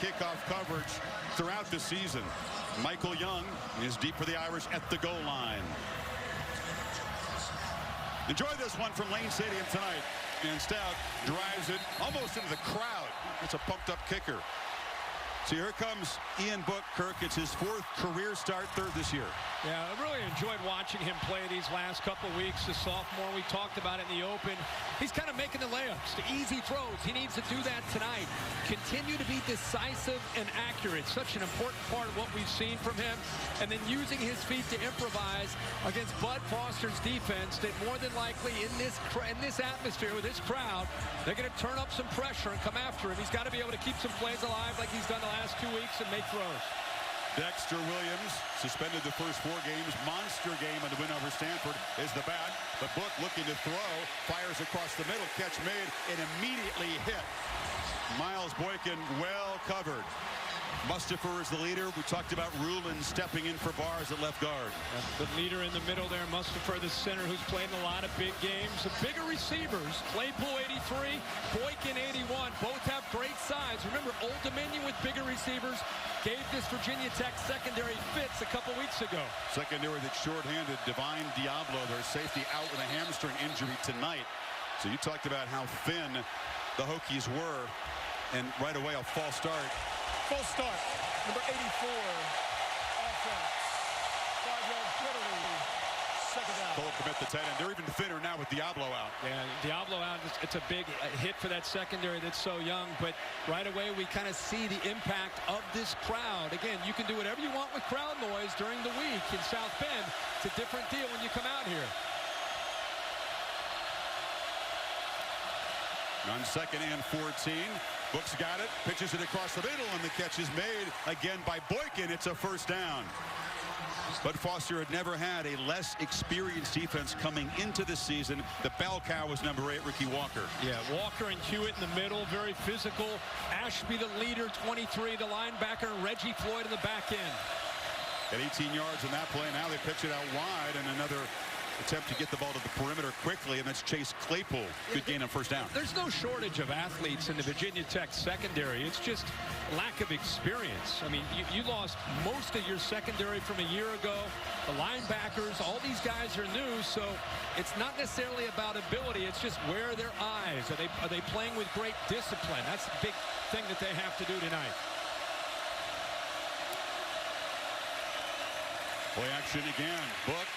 kickoff coverage throughout the season. Michael Young is deep for the Irish at the goal line. Enjoy this one from Lane Stadium tonight. And Stout drives it almost into the crowd. It's a pumped-up kicker. So here comes Ian Book. Kirk, it's his 4th career start, 3rd this year. Yeah, I really enjoyed watching him play these last couple weeks. The sophomore, we talked about it in the open. He's kind of making the layups, the easy throws. He needs to do that tonight. Continue to be decisive and accurate. Such an important part of what we've seen from him. And then using his feet to improvise against Bud Foster's defense that more than likely in this atmosphere with this crowd, they're going to turn up some pressure and come after him. He's got to be able to keep some plays alive like he's done the last 2 weeks and make throws. Dexter Williams suspended the first 4 games. Monster game on the win over Stanford is the bat. But Book looking to throw. Fires across the middle. Catch made and immediately hit. Miles Boykin well covered. Mustafa is the leader. We talked about Rulin stepping in for Bars at left guard. The leader in the middle there, Mustafa, the center, who's played in a lot of big games. The bigger receivers, Claypool 83, Boykin 81, both have great size. Remember, Old Dominion with bigger receivers gave this Virginia Tech secondary fits a couple weeks ago. Secondary that's shorthanded. Divine Diablo, their safety, out with a hamstring injury tonight. So you talked about how thin the Hokies were, and right away a false start. Full start, number 84, offense, 5-yard penalty, second down. Cole commit the tight end. They're even thinner now with Diablo out. Yeah, Diablo out, it's a big hit for that secondary that's so young, but right away we kind of see the impact of this crowd. Again, you can do whatever you want with crowd noise during the week in South Bend. It's a different deal when you come out here. On 2nd and 14. Book's got it, pitches it across the middle, and the catch is made again by Boykin. It's a first down. But Foster had never had a less experienced defense coming into the season. The bell cow was number 8, Ricky Walker. Yeah, Walker and Hewitt in the middle, very physical. Ashby, the leader, 23, the linebacker, and Reggie Floyd in the back end. At 18 yards in that play, now they pitch it out wide, and another attempt to get the ball to the perimeter quickly, and that's Chase Claypool. Good gain on first down. There's no shortage of athletes in the Virginia Tech secondary. It's just lack of experience. I mean, you lost most of your secondary from a year ago. The linebackers, all these guys are new, so it's not necessarily about ability. It's just where are their eyes? Are they playing with great discipline? That's the big thing that they have to do tonight. Play action again. Book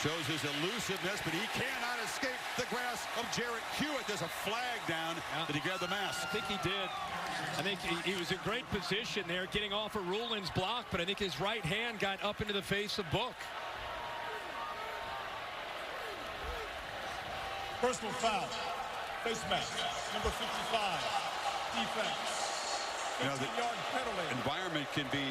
shows his elusiveness, but he cannot escape the grasp of Jarrett Hewitt. There's a flag down. Did he grab the mask? I think he did. I think he was in great position there getting off of Rulin's block, but I think his right hand got up into the face of Book. Personal foul, face mask, number 55, defense. You know, the penalty. environment can be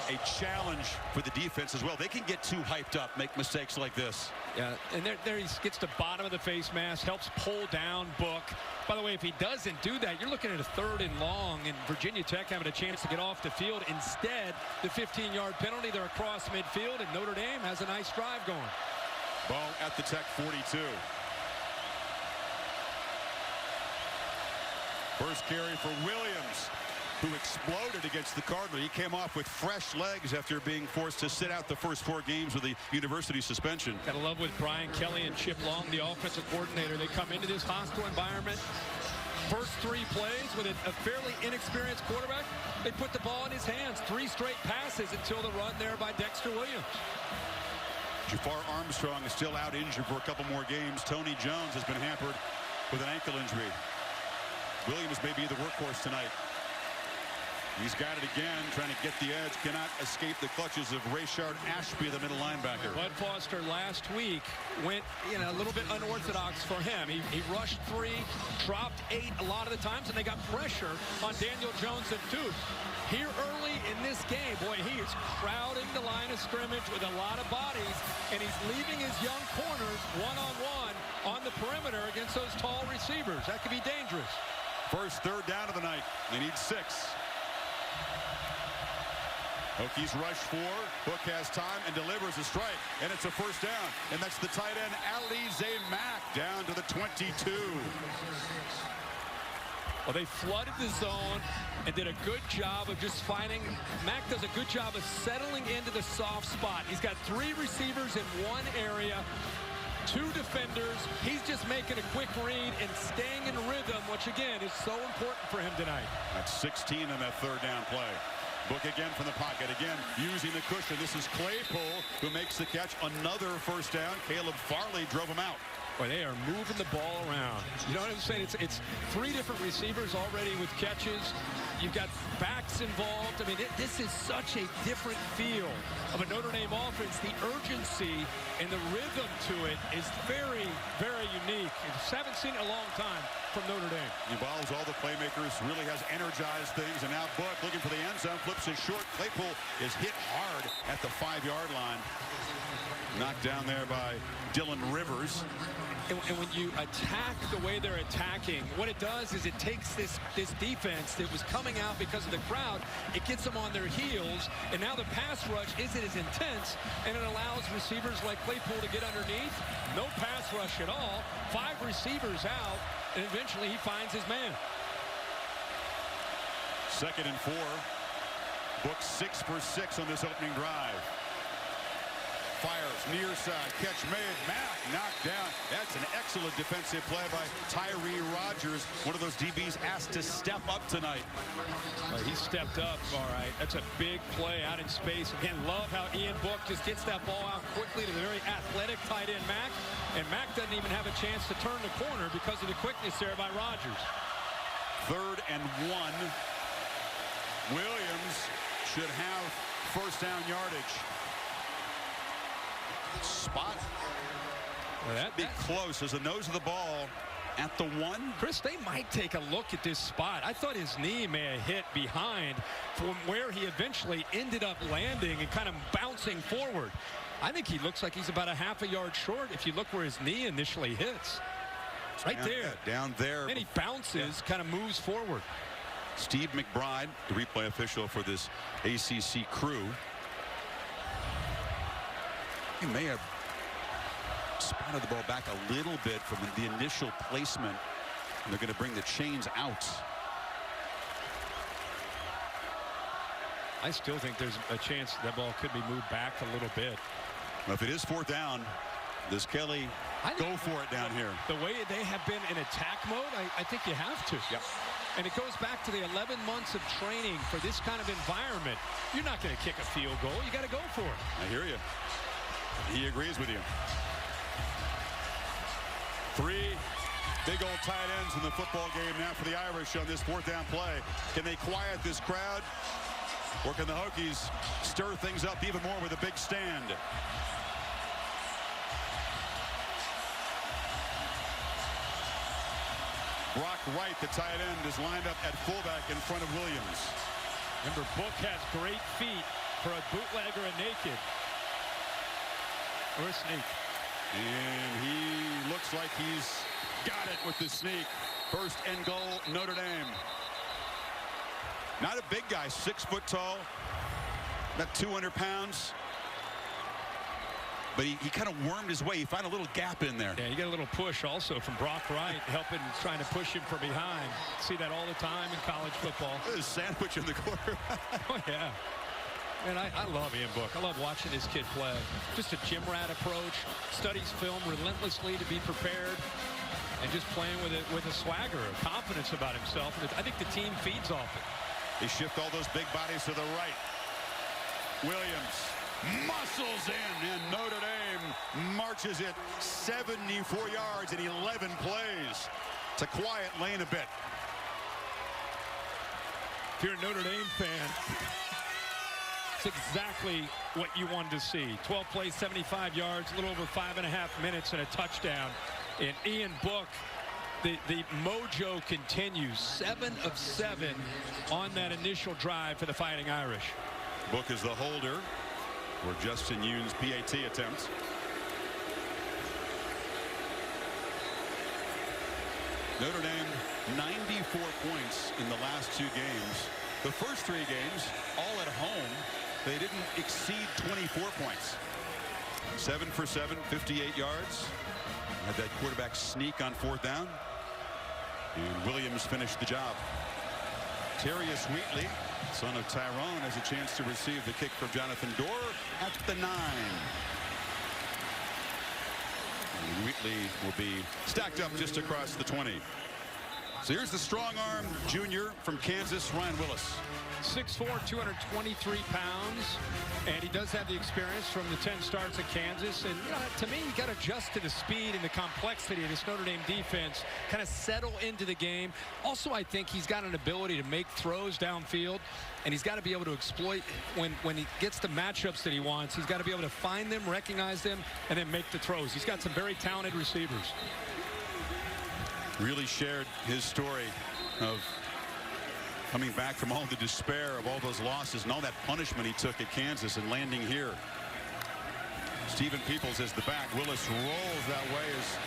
a challenge for the defense as well. They can get too hyped up, make mistakes like this. Yeah, and there he gets to bottom of the face mask, helps pull down Book. By the way, if he doesn't do that, you're looking at a 3rd and long, and Virginia Tech having a chance to get off the field. Instead, the 15-yard penalty, they're across midfield, and Notre Dame has a nice drive going. Ball at the Tech 42. First carry for Williams, who exploded against the Cardinal. He came off with fresh legs after being forced to sit out the first 4 games with the university suspension. Gotta love with Brian Kelly and Chip Long, the offensive coordinator. They come into this hostile environment. First 3 plays with a fairly inexperienced quarterback. They put the ball in his hands. 3 straight passes until the run there by Dexter Williams. Jafar Armstrong is still out injured for a couple more games. Tony Jones has been hampered with an ankle injury. Williams may be the workhorse tonight. He's got it again, trying to get the edge. Cannot escape the clutches of Rayshard Ashby, the middle linebacker. Bud Foster last week went, a little bit unorthodox for him. He rushed 3, dropped 8 a lot of the times, and they got pressure on Daniel Jones and Duke. Here early in this game, boy, he is crowding the line of scrimmage with a lot of bodies, and he's leaving his young corners one-on-one on the perimeter against those tall receivers. That could be dangerous. First 3rd down of the night. They need 6. Hokies rush 4. Book has time and delivers a strike, and it's a first down. And that's the tight end, Alize Mack, down to the 22. Well, they flooded the zone and did a good job of just finding. Mack does a good job of settling into the soft spot. He's got 3 receivers in one area, 2 defenders. He's just making a quick read and staying in rhythm, which, again, is so important for him tonight. That's 16 in that third down play. Book again from the pocket. Again, using the cushion. This is Claypool who makes the catch. Another first down. Caleb Farley drove him out. Boy, they are moving the ball around. You know what I'm saying? It's 3 different receivers already with catches. You've got backs involved. I mean, this is such a different feel of a Notre Dame offense. The urgency and the rhythm to it is very, very unique. I haven't seen it in a long time from Notre Dame. He involves all the playmakers, really has energized things, and now Book looking for the end zone, flips it short. Claypool is hit hard at the 5-yard line. Knocked down there by Dylan Rivers. And when you attack the way they're attacking, what it does is it takes this defense that was coming out because of the crowd, it gets them on their heels, and now the pass rush isn't as intense, and it allows receivers like Claypool to get underneath. No pass rush at all. 5 receivers out, and eventually he finds his man. 2nd and 4. Book 6 for 6 on this opening drive. Fires near side, catch made. Mack knocked down. That's an excellent defensive play by Tyree Rogers. One of those DBs asked to step up tonight. Well, he stepped up, all right. That's a big play out in space. Again, love how Ian Book just gets that ball out quickly to the very athletic tight end Mack. And Mack doesn't even have a chance to turn the corner because of the quickness there by Rogers. 3rd and 1. Williams should have first down yardage. Spot. Well, that'd be close as the nose of the ball at the 1. Chris, they might take a look at this spot. I thought his knee may have hit behind from where he eventually ended up landing and kind of bouncing forward. I think he looks like he's about a half a yard short if you look where his knee initially hits. Right down, there. Down there. Then he bounces, kind of moves forward. Steve McBride, the replay official for this ACC crew. He may have spotted the ball back a little bit from the initial placement. And they're going to bring the chains out. I still think there's a chance that ball could be moved back a little bit. Well, if it is 4th down, does Kelly go for it down here? The way they have been in attack mode, I think you have to. Yep. And it goes back to the 11 months of training for this kind of environment. You're not going to kick a field goal. You got to go for it. I hear you. He agrees with you. 3 big old tight ends in the football game now for the Irish on this 4th down play. Can they quiet this crowd? Or can the Hokies stir things up even more with a big stand? Brock Wright, the tight end, is lined up at fullback in front of Williams. Remember, Book has great feet for a bootleg or a naked. Or a sneak. And he looks like he's got it with the sneak. 1st and goal, Notre Dame. Not a big guy, 6 foot tall, about 200 pounds. But he kind of wormed his way. He found a little gap in there. Yeah, you get a little push also from Brock Wright, helping, trying to push him from behind. See that all the time in college football. There's a sandwich in the corner. Oh, yeah. Man, I love Ian Book. I love watching this kid play. Just a gym rat approach, studies film relentlessly to be prepared, and just playing with a swagger, a confidence about himself. And I think the team feeds off it. They shift all those big bodies to the right. Williams muscles in, and Notre Dame marches it 74 yards in 11 plays to quiet Lane a bit. If you're a Notre Dame fan, it's exactly what you wanted to see. 12 plays, 75 yards, a little over 5.5 minutes, and a touchdown. And Ian Book, the mojo continues. 7 of 7 on that initial drive for the Fighting Irish. Book is the holder for Justin Yoon's PAT attempt. Notre Dame 94 points in the last 2 games. The first 3 games, all at home, they didn't exceed 24 points. 7 for 7, 58 yards. Had that quarterback sneak on 4th down. And Williams finished the job. Terrius Wheatley, son of Tyrone, has a chance to receive the kick from Jonathan Dorr at the 9. And Wheatley will be stacked up just across the 20. So here's the strong-arm junior from Kansas, Ryan Willis. 6'4", 223 pounds, and he does have the experience from the 10 starts at Kansas. And to me, you got to adjust to the speed and the complexity of this Notre Dame defense, kind of settle into the game. Also, I think he's got an ability to make throws downfield, and he's got to be able to exploit when he gets the matchups that he wants. He's got to be able to find them, recognize them, and then make the throws. He's got some very talented receivers. Really shared his story of coming back from all the despair of all those losses and all that punishment he took at Kansas and landing here. Stephen Peoples is the back. Willis rolls that way, is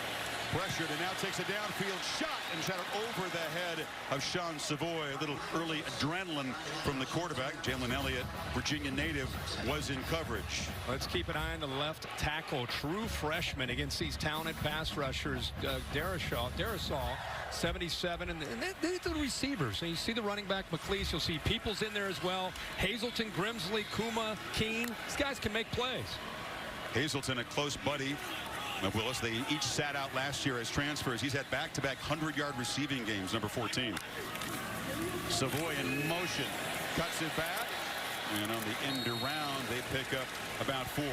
pressured, and now takes a downfield shot and shot it over the head of Sean Savoy. A little early adrenaline from the quarterback. Jalen Elliott, Virginia native, was in coverage. Let's keep an eye on the left tackle. True freshman against these talented pass rushers. Darrisaw, 77, and they're the receivers. And you see the running back McLeese. You'll see Peoples in there as well. Hazelton, Grimsley, Kuma, Keene. These guys can make plays. Hazelton, a close buddy of Willis. They each sat out last year as transfers. He's had back-to-back 100-yard receiving games, number 14. Savoy in motion, cuts it back, and on the end around, they pick up about 4.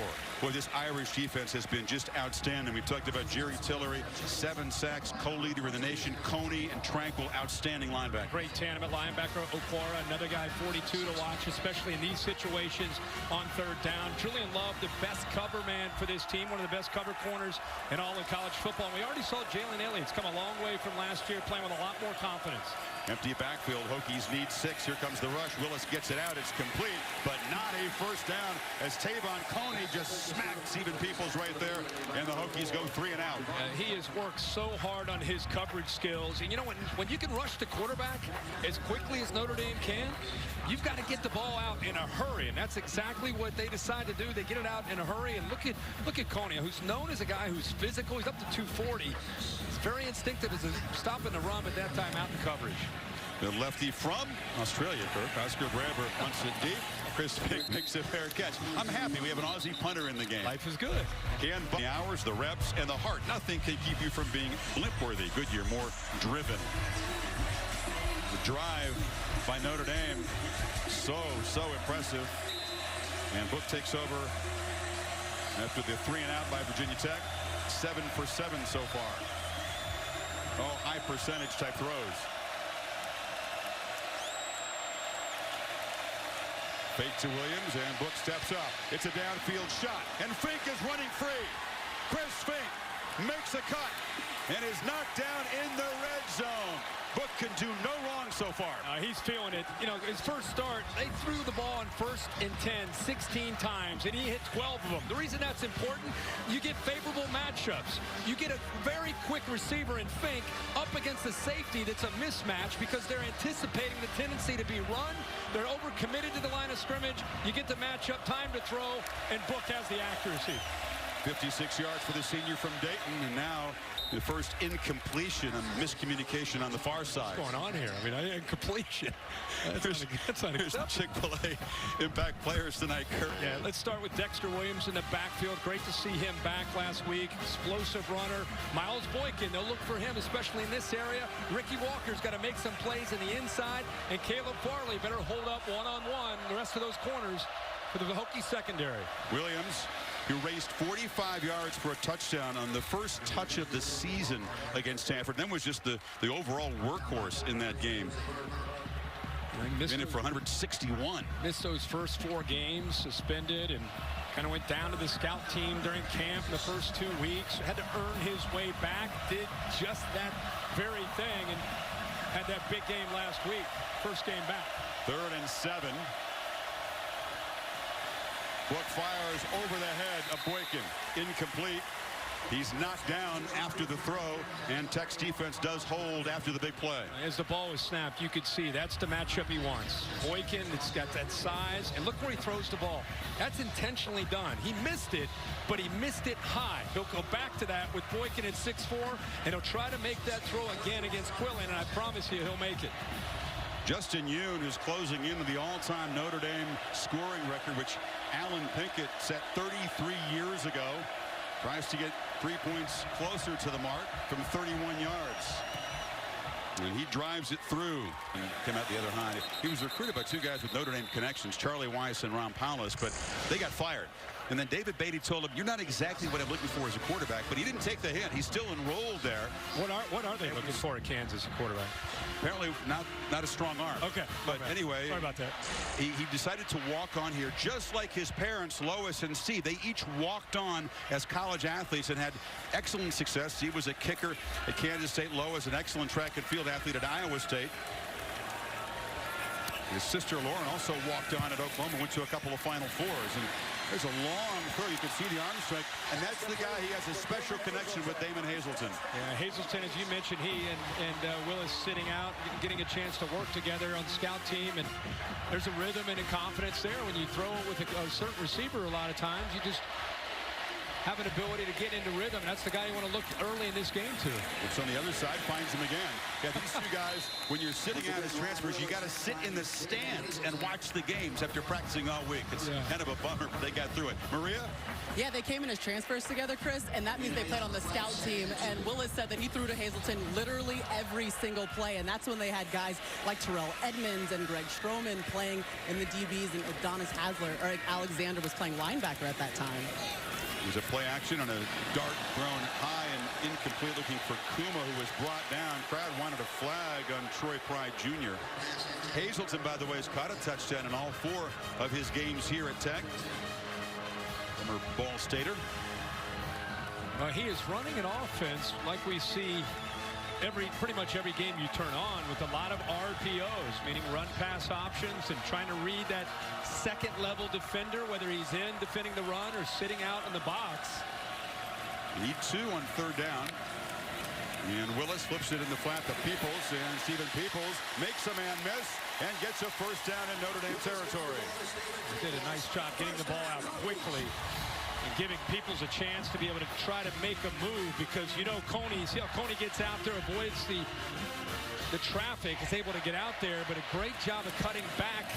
Boy, this Irish defense has been just outstanding. We talked about Jerry Tillery, 7 sacks, co-leader in the nation. Coney and Tranquil, outstanding linebacker. Great tandem at linebacker. Okwara, another guy 42 to watch, especially in these situations on 3rd down. Julian Love, the best cover man for this team, one of the best cover corners in all of college football. And we already saw Jalen Elliott's come a long way from last year, playing with a lot more confidence. Empty backfield. Hokies need 6. Here comes the rush. Willis gets it out. It's complete, but not a first down as Tavon Coney just smacked Stephen Peoples right there, and the Hokies go 3 and out. He has worked so hard on his coverage skills. And you know, when you can rush the quarterback as quickly as Notre Dame can, you've got to get the ball out in a hurry, and that's exactly what they decide to do. They get it out in a hurry, and look at Coney, who's known as a guy who's physical. He's up to 240. He's very instinctive as a stopping the run at that time out in coverage. The lefty from Australia, Kirk. Oscar Braber punts it deep. Chris Fick makes a fair catch. I'm happy we have an Aussie punter in the game. Life is good. And the hours, the reps, and the heart. Nothing can keep you from being blimp-worthy. Goodyear more driven. The drive by Notre Dame, so impressive. And Book takes over after the 3 and out by Virginia Tech. 7 for 7 so far. Oh, high percentage type throws. Fake to Williams, and Book steps up. It's a downfield shot, and Fink is running free. Chris Fink makes a cut and is knocked down in the red zone. Book can do no wrong so far. He's feeling it. You know, his first start, they threw the ball on 1st and 10 16 times, and he hit 12 of them. The reason that's important, you get favorable matchups. You get a very quick receiver in Fink up against a safety that's a mismatch because they're anticipating the tendency to be run. They're overcommitted to the line of scrimmage. You get the matchup, time to throw, and Book has the accuracy. 56 yards for the senior from Dayton, and now the first incompletion and miscommunication on the far side. What's going on here? I mean, incompletion. That's unacceptable. Chick-fil-A impact players tonight, Kirk. Yeah, let's start with Dexter Williams in the backfield. Great to see him back last week. Explosive runner. Miles Boykin, they'll look for him, especially in this area. Ricky Walker's got to make some plays in the inside, and Caleb Farley better hold up one-on-one the rest of those corners for the Hokie secondary. Williams, who raced 45 yards for a touchdown on the first touch of the season against Stanford. Then was just the overall workhorse in that game. In it for 161. Missed those first 4 games, suspended, and kind of went down to the scout team during camp the first 2 weeks. Had to earn his way back. Did just that very thing and had that big game last week. First game back. 3rd and 7. Book fires over the head of Boykin. Incomplete. He's knocked down after the throw, and Tech's defense does hold after the big play. As the ball was snapped, you could see that's the matchup he wants. Boykin, it's got that size, and look where he throws the ball. That's intentionally done. He missed it, but he missed it high. He'll go back to that with Boykin at 6'4", and he'll try to make that throw again against Quillen, and I promise you he'll make it. Justin Yoon is closing into the all-time Notre Dame scoring record, which Alan Pinkett set 33 years ago. Tries to get 3 points closer to the mark from 31 yards. And he drives it through and came out the other high. He was recruited by two guys with Notre Dame connections, Charlie Weiss and Ron Powless, but they got fired. And then David Beatty told him, "You're not exactly what I'm looking for as a quarterback," but he didn't take the hit. He's still enrolled there. What are they looking for at Kansas, a quarterback? Apparently not a strong arm. Okay. But anyway, sorry about that. He decided to walk on here, just like his parents, Lois and Steve. They each walked on as college athletes and had excellent success. Steve was a kicker at Kansas State. Lois, an excellent track and field athlete at Iowa State. His sister Lauren also walked on at Oklahoma, went to a couple of Final Fours. And there's a long throw. You can see the arm strike. And that's the guy he has a special connection with, Damon Hazelton. Yeah, Hazelton, as you mentioned, he and Willis sitting out, getting a chance to work together on the scout team. And there's a rhythm and a confidence there. When you throw it with a certain receiver a lot of times, you just have an ability to get into rhythm. That's the guy you want to look early in this game to. Looks on the other side, finds him again. Yeah, these two guys, when you're sitting out as transfers, you got to sit in the stands and watch the games after practicing all week. It's kind of a bummer, but they got through it. Maria? Yeah, they came in as transfers together, Chris, and that means they played on the scout team. And Willis said that he threw to Hazelton literally every single play, and that's when they had guys like Terrell Edmonds and Greg Stroman playing in the DBs, and Adonis Alexander was playing linebacker at that time. It was a play action on a dart thrown high and incomplete, looking for Kuma, who was brought down. Crowd wanted a flag on Troy Pride Jr. Hazelton, by the way, has caught a touchdown in all 4 of his games here at Tech. Former Ball Stater. He is running an offense like we see pretty much every game you turn on, with a lot of RPOs, meaning run pass options, and trying to read that second level defender, whether he's in defending the run or sitting out in the box. Need 2 on 3rd down. And Willis flips it in the flat to Peoples, and Stephen Peoples makes a man miss and gets a first down in Notre Dame territory. He did a nice job getting the ball out quickly and giving Peoples a chance to be able to try to make a move, because you know Coney, see how Coney gets out there, avoids the traffic, is able to get out there, but a great job of cutting back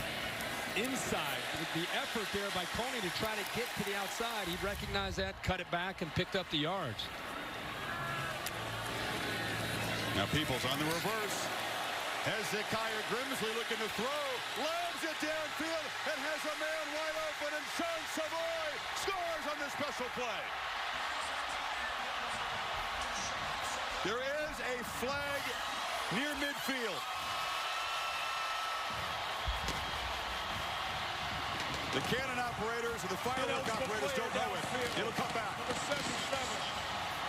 inside. The effort there by Coney to try to get to the outside, he recognized that, cut it back, and picked up the yards. Now Peoples on the reverse. Hezekiah Grimsley looking to throw, loads it downfield, and has a man wide open, and Sean Savoy scores on this special play. There is a flag near midfield. The cannon operators and the firework operators don't know it. It'll come back. Number 77,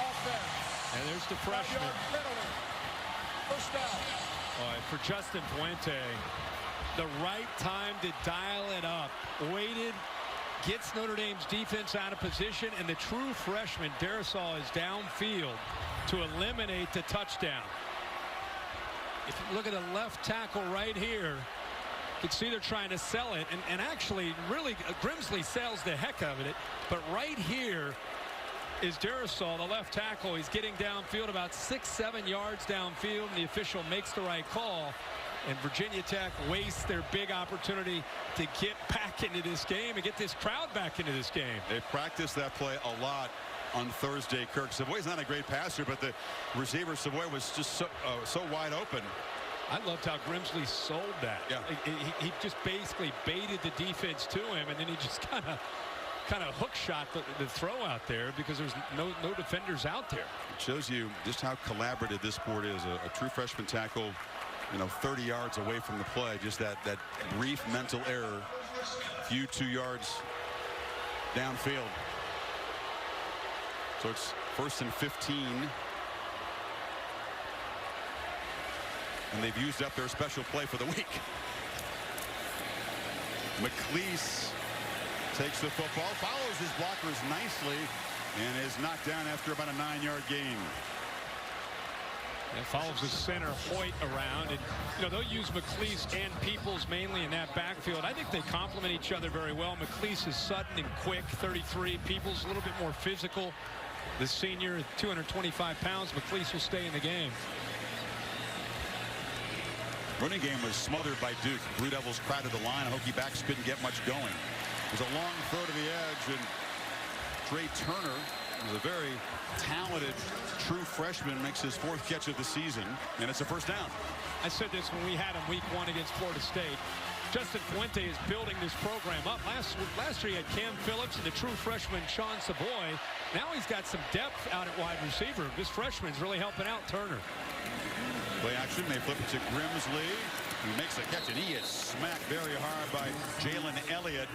offense. And there's the freshman. First down. For Justin Fuente, the right time to dial it up. Waited, gets Notre Dame's defense out of position, and the true freshman, Darrisaw, is downfield to eliminate the touchdown. If you look at the left tackle right here, you can see they're trying to sell it, and actually, really, Grimsley sells the heck out of it, but right here is Darrisaw, the left tackle. He's getting downfield about 6-7 yards downfield, and the official makes the right call. And Virginia Tech wastes their big opportunity to get back into this game and get this crowd back into this game. They practiced that play a lot on Thursday. Kirk Savoy's not a great passer, but the receiver Savoy was just so wide open. I loved how Grimsley sold that. Yeah. He just basically baited the defense to him, and then he just kind of hook shot the throw out there, because there's no defenders out there. It shows you just how collaborative this sport is. A true freshman tackle, 30 yards away from the play, just that brief mental error, few 2 yards downfield. So it's 1st and 15. And they've used up their special play for the week. McLeese takes the football, follows his blockers nicely, and is knocked down after about a 9-yard gain. And follows the center Hoyt around, and they'll use McLeese and Peoples mainly in that backfield. I think they complement each other very well. McLeese is sudden and quick, 33. Peoples a little bit more physical. The senior, 225 pounds. McLeese will stay in the game. Running game was smothered by Duke. Blue Devils crowded the line. Hokie backs couldn't get much going. It was a long throw to the edge, and Trey Turner is a very talented true freshman, makes his 4th catch of the season, and it's a first down. I said this when we had him week 1 against Florida State. Justin Fuente is building this program up. Last year he had Cam Phillips and the true freshman Sean Savoy. Now he's got some depth out at wide receiver. This freshman's really helping out Turner. Play action, they flip it to Grimsley. He makes a catch, and he is smacked very hard by Jalen Elliott.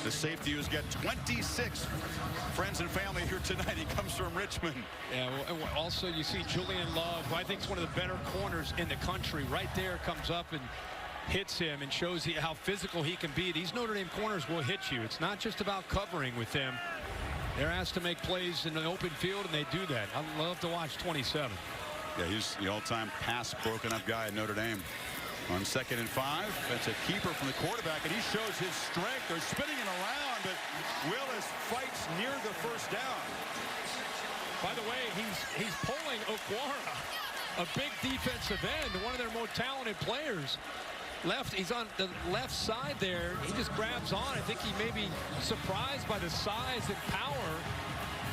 The safety who's got 26 friends and family here tonight. He comes from Richmond. Yeah, well, also you see Julian Love, who I think is one of the better corners in the country. Right there, comes up and hits him and shows how physical he can be. These Notre Dame corners will hit you. It's not just about covering with them. They're asked to make plays in the open field, and they do that. I love to watch 27. Yeah, he's the all-time pass broken up guy at Notre Dame. On 2nd and 5, that's a keeper from the quarterback, and he shows his strength. They're spinning him around, but Willis fights near the first down. By the way, he's pulling Okwara, a big defensive end, one of their more talented players. He's on the left side there. He just grabs on. I think he may be surprised by the size and power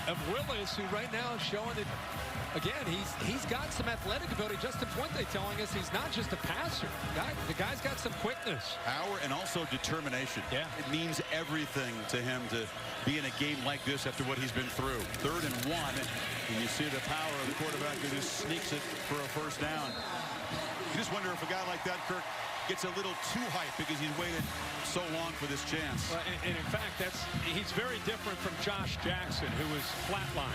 of Willis, who right now is showing that, again, he's got some athletic ability. Justin Fuente telling us he's not just a passer. The guy's got some quickness. Power and also determination. Yeah. It means everything to him to be in a game like this after what he's been through. 3rd and 1, and you see the power of the quarterback who just sneaks it for a first down. You just wonder if a guy like that, Kirk, gets a little too hyped because he's waited so long for this chance. Well, and in fact, he's very different from Josh Jackson, who was flatline.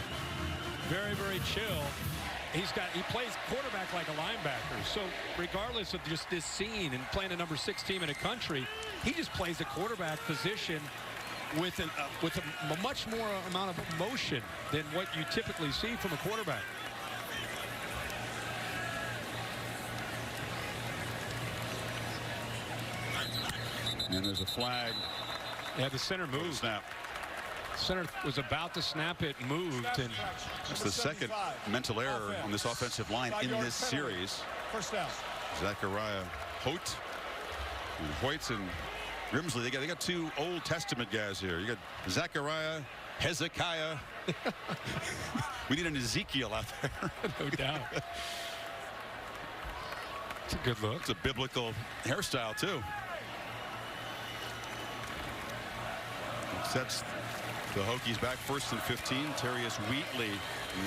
Very, very chill. He plays quarterback like a linebacker. So regardless of just this scene and playing a number 6 team in the country, he just plays the quarterback position with a much more amount of motion than what you typically see from a quarterback. And there's a flag. Yeah, the center moved. Snap. Center was about to snap it, moved, and it's the 2nd mental error on this offensive line in this series. First down. Zachariah Hoyt and Grimsley. They got 2 Old Testament guys here. You got Zachariah, Hezekiah. We need an Ezekiel out there. No doubt. It's a good look. It's a biblical hairstyle too. Sets the Hokies back 1st and 15. Terrius Wheatley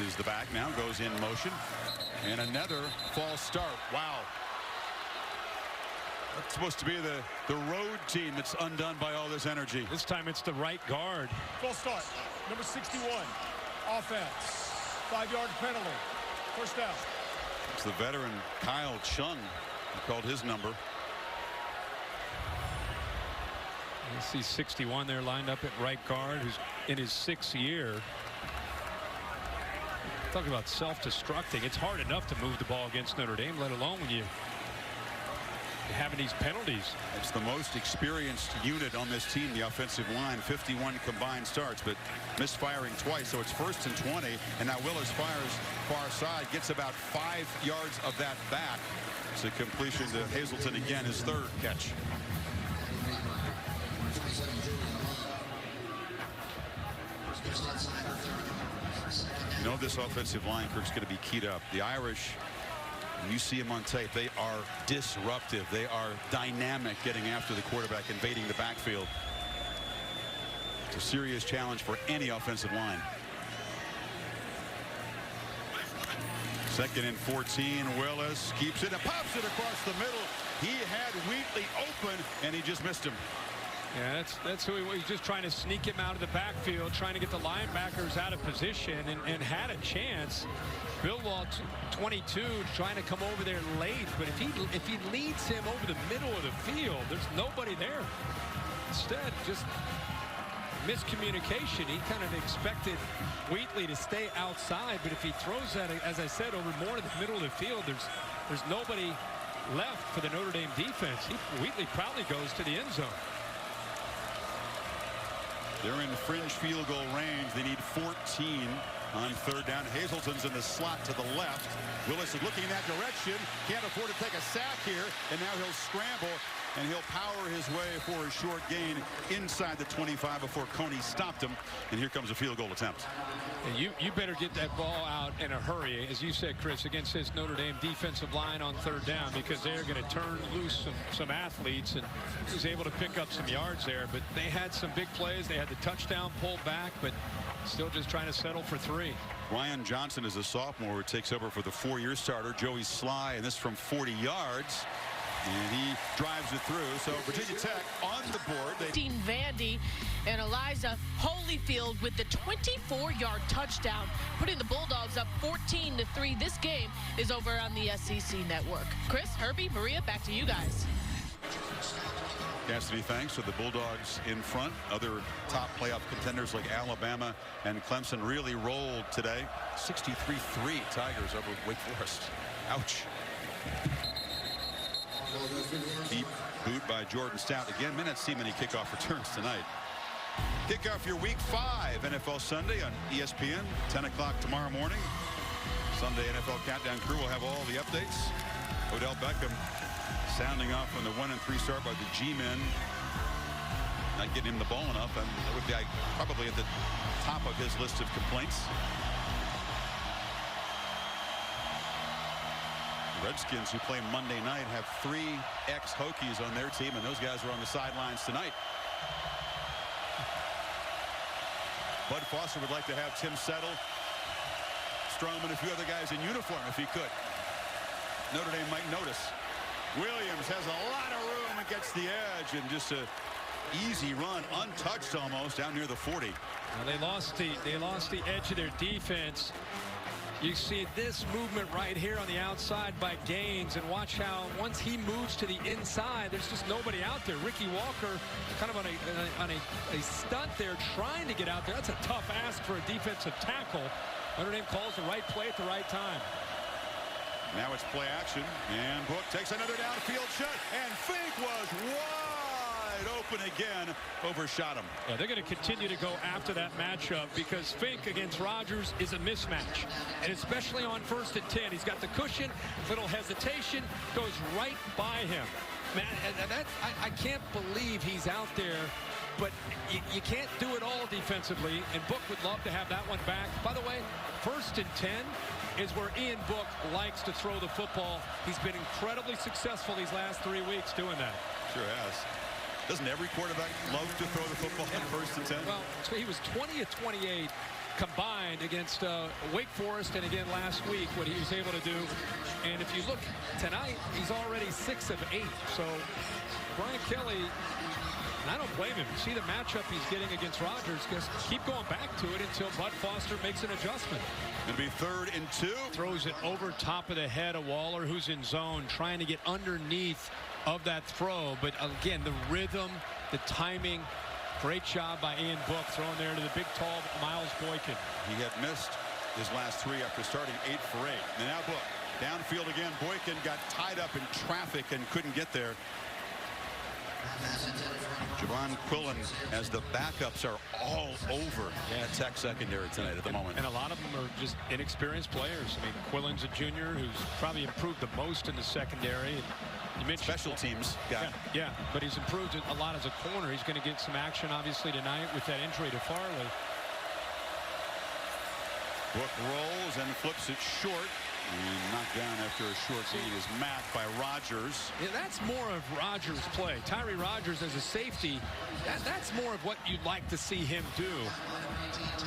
is the back now, goes in motion. And another false start. Wow. That's supposed to be the road team that's undone by all this energy. This time it's the right guard. False start. Number 61. Offense. 5-yard penalty. First down. It's the veteran Kyle Chung who called his number. You see 61 there lined up at right guard, who's in his 6th year. Talk about self-destructing. It's hard enough to move the ball against Notre Dame, let alone when you're having these penalties. It's the most experienced unit on this team, the offensive line. 51 combined starts, but misfiring twice. So it's 1st and 20, and now Willis fires far side, gets about 5 yards of that back. It's a completion to Hazelton again, his 3rd catch. You know this offensive line, Kirk's going to be keyed up. The Irish, when you see them on tape, they are disruptive. They are dynamic getting after the quarterback, invading the backfield. It's a serious challenge for any offensive line. 2nd and 14. Willis keeps it and pops it across the middle. He had Wheatley open, and he just missed him. Yeah, that's who he was. Just trying to sneak him out of the backfield, trying to get the linebackers out of position, and had a chance. Billwall, 22, trying to come over there late, but if he leads him over the middle of the field, there's nobody there. Instead, just miscommunication. He kind of expected Wheatley to stay outside, but if he throws that, as I said, over more to the middle of the field, there's nobody left for the Notre Dame defense. Wheatley probably goes to the end zone. They're in fringe field goal range. They need 14 on third down. Hazelton's in the slot to the left. Willis is looking in that direction. Can't afford to take a sack here. And now he'll scramble, and he'll power his way for a short gain inside the 25 before Coney stopped him. And here comes a field goal attempt. And you better get that ball out in a hurry, as you said, Chris, against this Notre Dame defensive line on third down, because they're going to turn loose some athletes, and he was able to pick up some yards there. But they had some big plays. They had the touchdown pulled back, but still just trying to settle for 3. Ryan Johnson is a sophomore who takes over for the 4-year starter, Joey Sly, and this from 40 yards. And he drives it through. So Virginia Tech on the board. Dean Vandy and Eliza Holyfield with the 24-yard touchdown, putting the Bulldogs up 14-3. This game is over on the SEC network. Chris, Herbie, Maria, back to you guys. Cassidy, thanks. So the Bulldogs in front. Other top playoff contenders like Alabama and Clemson really rolled today. 63-3 Tigers over Wake Forest. Ouch. Deep boot by Jordan Stout. Again, may not see many kickoff returns tonight. Kick off your Week 5 NFL Sunday on ESPN, 10 o'clock tomorrow morning. Sunday NFL Countdown crew will have all the updates. Odell Beckham sounding off on the 1-3 start by the G-men. Not getting him the ball enough, and that would be probably at the top of his list of complaints. Redskins, who play Monday night, have 3 ex-Hokies on their team, and those guys are on the sidelines tonight. Bud Foster would like to have Tim Settle, Strom, and a few other guys in uniform if he could. Notre Dame might notice. Williams has a lot of room and gets the edge, and just a easy run, untouched almost, down near the 40. Now they lost the edge of their defense. You see this movement right here on the outside by Gaines, and watch how once he moves to the inside, there's just nobody out there. Ricky Walker kind of on a stunt there, trying to get out there. That's a tough ask for a defensive tackle. Notre Dame calls the right play at the right time. Now it's play action, and Book takes another downfield shot, and Fink was wide open again, overshot him. Yeah, they're going to continue to go after that matchup, because Fink against Rogers is a mismatch, and especially on 1st and 10. He's got the cushion, little hesitation, goes right by him. Man, and I can't believe he's out there, but you can't do it all defensively, and Book would love to have that one back. By the way, 1st and 10 is where Ian Book likes to throw the football. He's been incredibly successful these last 3 weeks doing that. Sure has. Doesn't every quarterback love to throw the football on 1st and 10? Well, so he was 20 of 28 combined against Wake Forest, and again last week what he was able to do. And if you look tonight, he's already 6 of 8. So Brian Kelly, and I don't blame him. You see the matchup he's getting against Rogers. Just keep going back to it until Bud Foster makes an adjustment. It'll be 3rd and 2. Throws it over top of the head of Waller, who's in zone, trying to get underneath of that throw. But again, the rhythm, the timing, great job by Ian Book throwing there to the big, tall Miles Boykin. He had missed his last 3 after starting 8 for 8. And now Book downfield again. Boykin got tied up in traffic and couldn't get there. Javon Quillen, as the backups are all over Tech secondary tonight at the moment. And a lot of them are just inexperienced players. I mean, Quillen's a junior who's probably improved the most in the secondary. You mentioned special teams guy. Yeah, but he's improved a lot as a corner. He's going to get some action, obviously, tonight with that injury to Farley. Book rolls and flips it short. And knocked down after a short gain is Mack by Rogers. Yeah, that's more of Rogers' play. Tyree Rogers as a safety, that's more of what you'd like to see him do.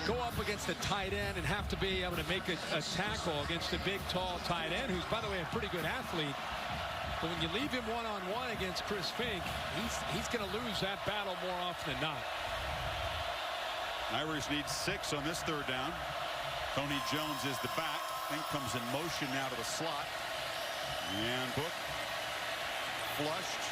Go up against a tight end and have to be able to make a tackle against a big, tall tight end, who's, by the way, a pretty good athlete. But when you leave him one-on-one against Chris Fink, he's going to lose that battle more often than not. Irish need 6 on this 3rd down. Tony Jones is the back. Fink comes in motion now to the slot. And Book flushed.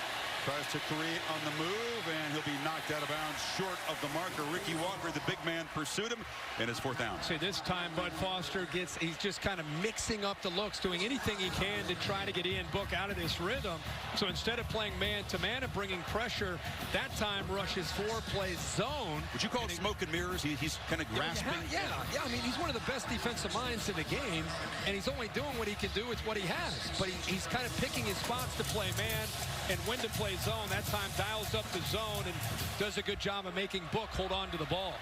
Tries to create on the move, and he'll be knocked out of bounds short of the marker. Ricky Walker, the big man, pursued him, and it's 4th down. See, this time Bud Foster he's just kind of mixing up the looks, doing anything he can to try to get Ian Book out of this rhythm. So instead of playing man-to-man and bringing pressure, that time rushes 4, plays zone. Would you call it smoke and mirrors? He's kind of grasping. Yeah. I mean, he's one of the best defensive minds in the game, and he's only doing what he can do with what he has. But he's kind of picking his spots to play man and when to play zone. That time dials up the zone and does a good job of making Book hold on to the ball.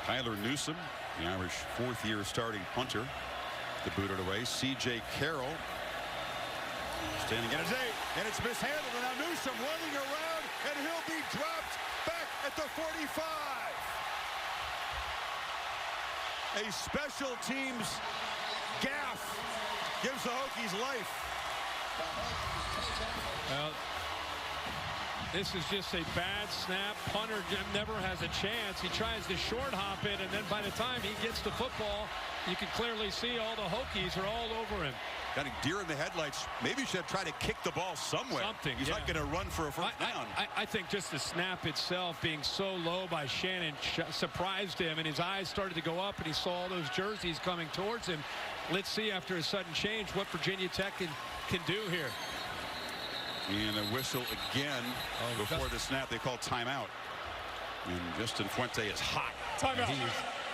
Tyler Newsome, the Irish 4th-year starting punter, to boot it away. C.J. Carroll standing at his 8, and it's mishandled. And now Newsome running around, and he'll be dropped back at the 45. A special teams gaffe gives the Hokies life. Well, this is just a bad snap. Punter never has a chance. He tries to short hop it, and then by the time he gets the football, you can clearly see all the Hokies are all over him. Got a deer in the headlights. Maybe you should have tried to kick the ball somewhere. He's not going to run for a first down. I think just the snap itself being so low by Shannon surprised him, and his eyes started to go up, and he saw all those jerseys coming towards him. Let's see after a sudden change what Virginia Tech can do here. And a whistle again before the snap. They call timeout. And Justin Fuente is hot. Timeout.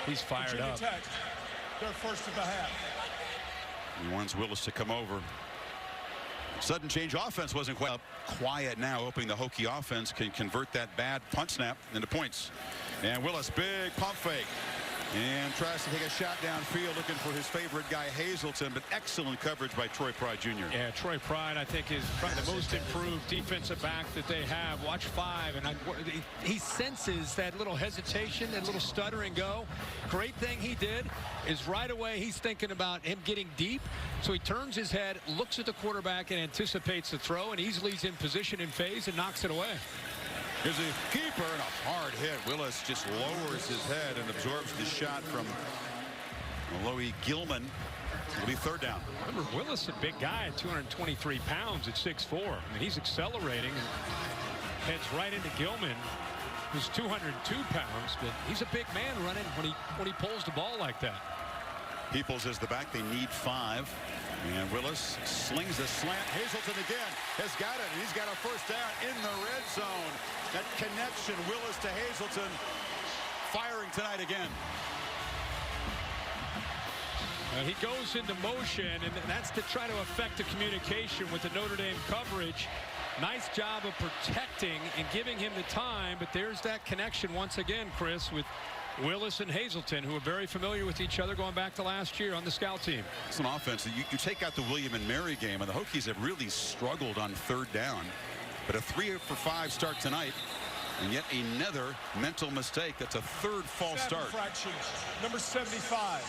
He's fired Virginia up. Tech, their first of the half. He wants Willis to come over. Sudden change offense wasn't quite quiet now, hoping the Hokie offense can convert that bad punt snap into points. And Willis, big pump fake. And tries to take a shot downfield, looking for his favorite guy, Hazelton, but excellent coverage by Troy Pride Jr. Yeah, Troy Pride, I think, is probably the most improved defensive back that they have. Watch 5, and he senses that little hesitation, that little stutter and go. Great thing he did is right away he's thinking about him getting deep, so he turns his head, looks at the quarterback, and anticipates the throw, and easily is in position and phase and knocks it away. Here's a keeper and a hard hit. Willis just lowers his head and absorbs the shot from Loie Gilman. It'll be 3rd down. Remember, Willis, a big guy at 223 pounds at 6'4". I mean, he's accelerating and heads right into Gilman, who's 202 pounds, but he's a big man running when he pulls the ball like that. Peoples is the back. They need 5. And Willis slings a slant. Hazelton again has got it. He's got a first down in the red zone. That connection, Willis to Hazelton, firing tonight again. He goes into motion, and that's to try to affect the communication with the Notre Dame coverage. Nice job of protecting and giving him the time, but there's that connection once again, Chris, with Willis and Hazelton, who are very familiar with each other going back to last year on the scout team. It's an offense. You take out the William and Mary game, and the Hokies have really struggled on 3rd down. But a 3-for-5 start tonight, and yet another mental mistake. That's a 3rd false start. Infractions. Number 75,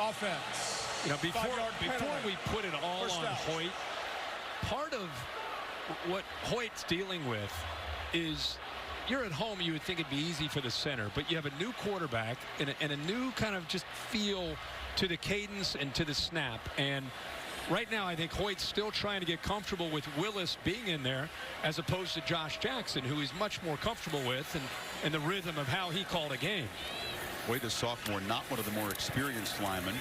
offense. You know, before we put it all on Hoyt, part of what Hoyt's dealing with is, you're at home, you would think it'd be easy for the center, but you have a new quarterback and a new kind of just feel to the cadence and to the snap. And right now, I think Hoyt's still trying to get comfortable with Willis being in there, as opposed to Josh Jackson, who he's much more comfortable with and the rhythm of how he called a game. Hoyt, a sophomore, not one of the more experienced linemen.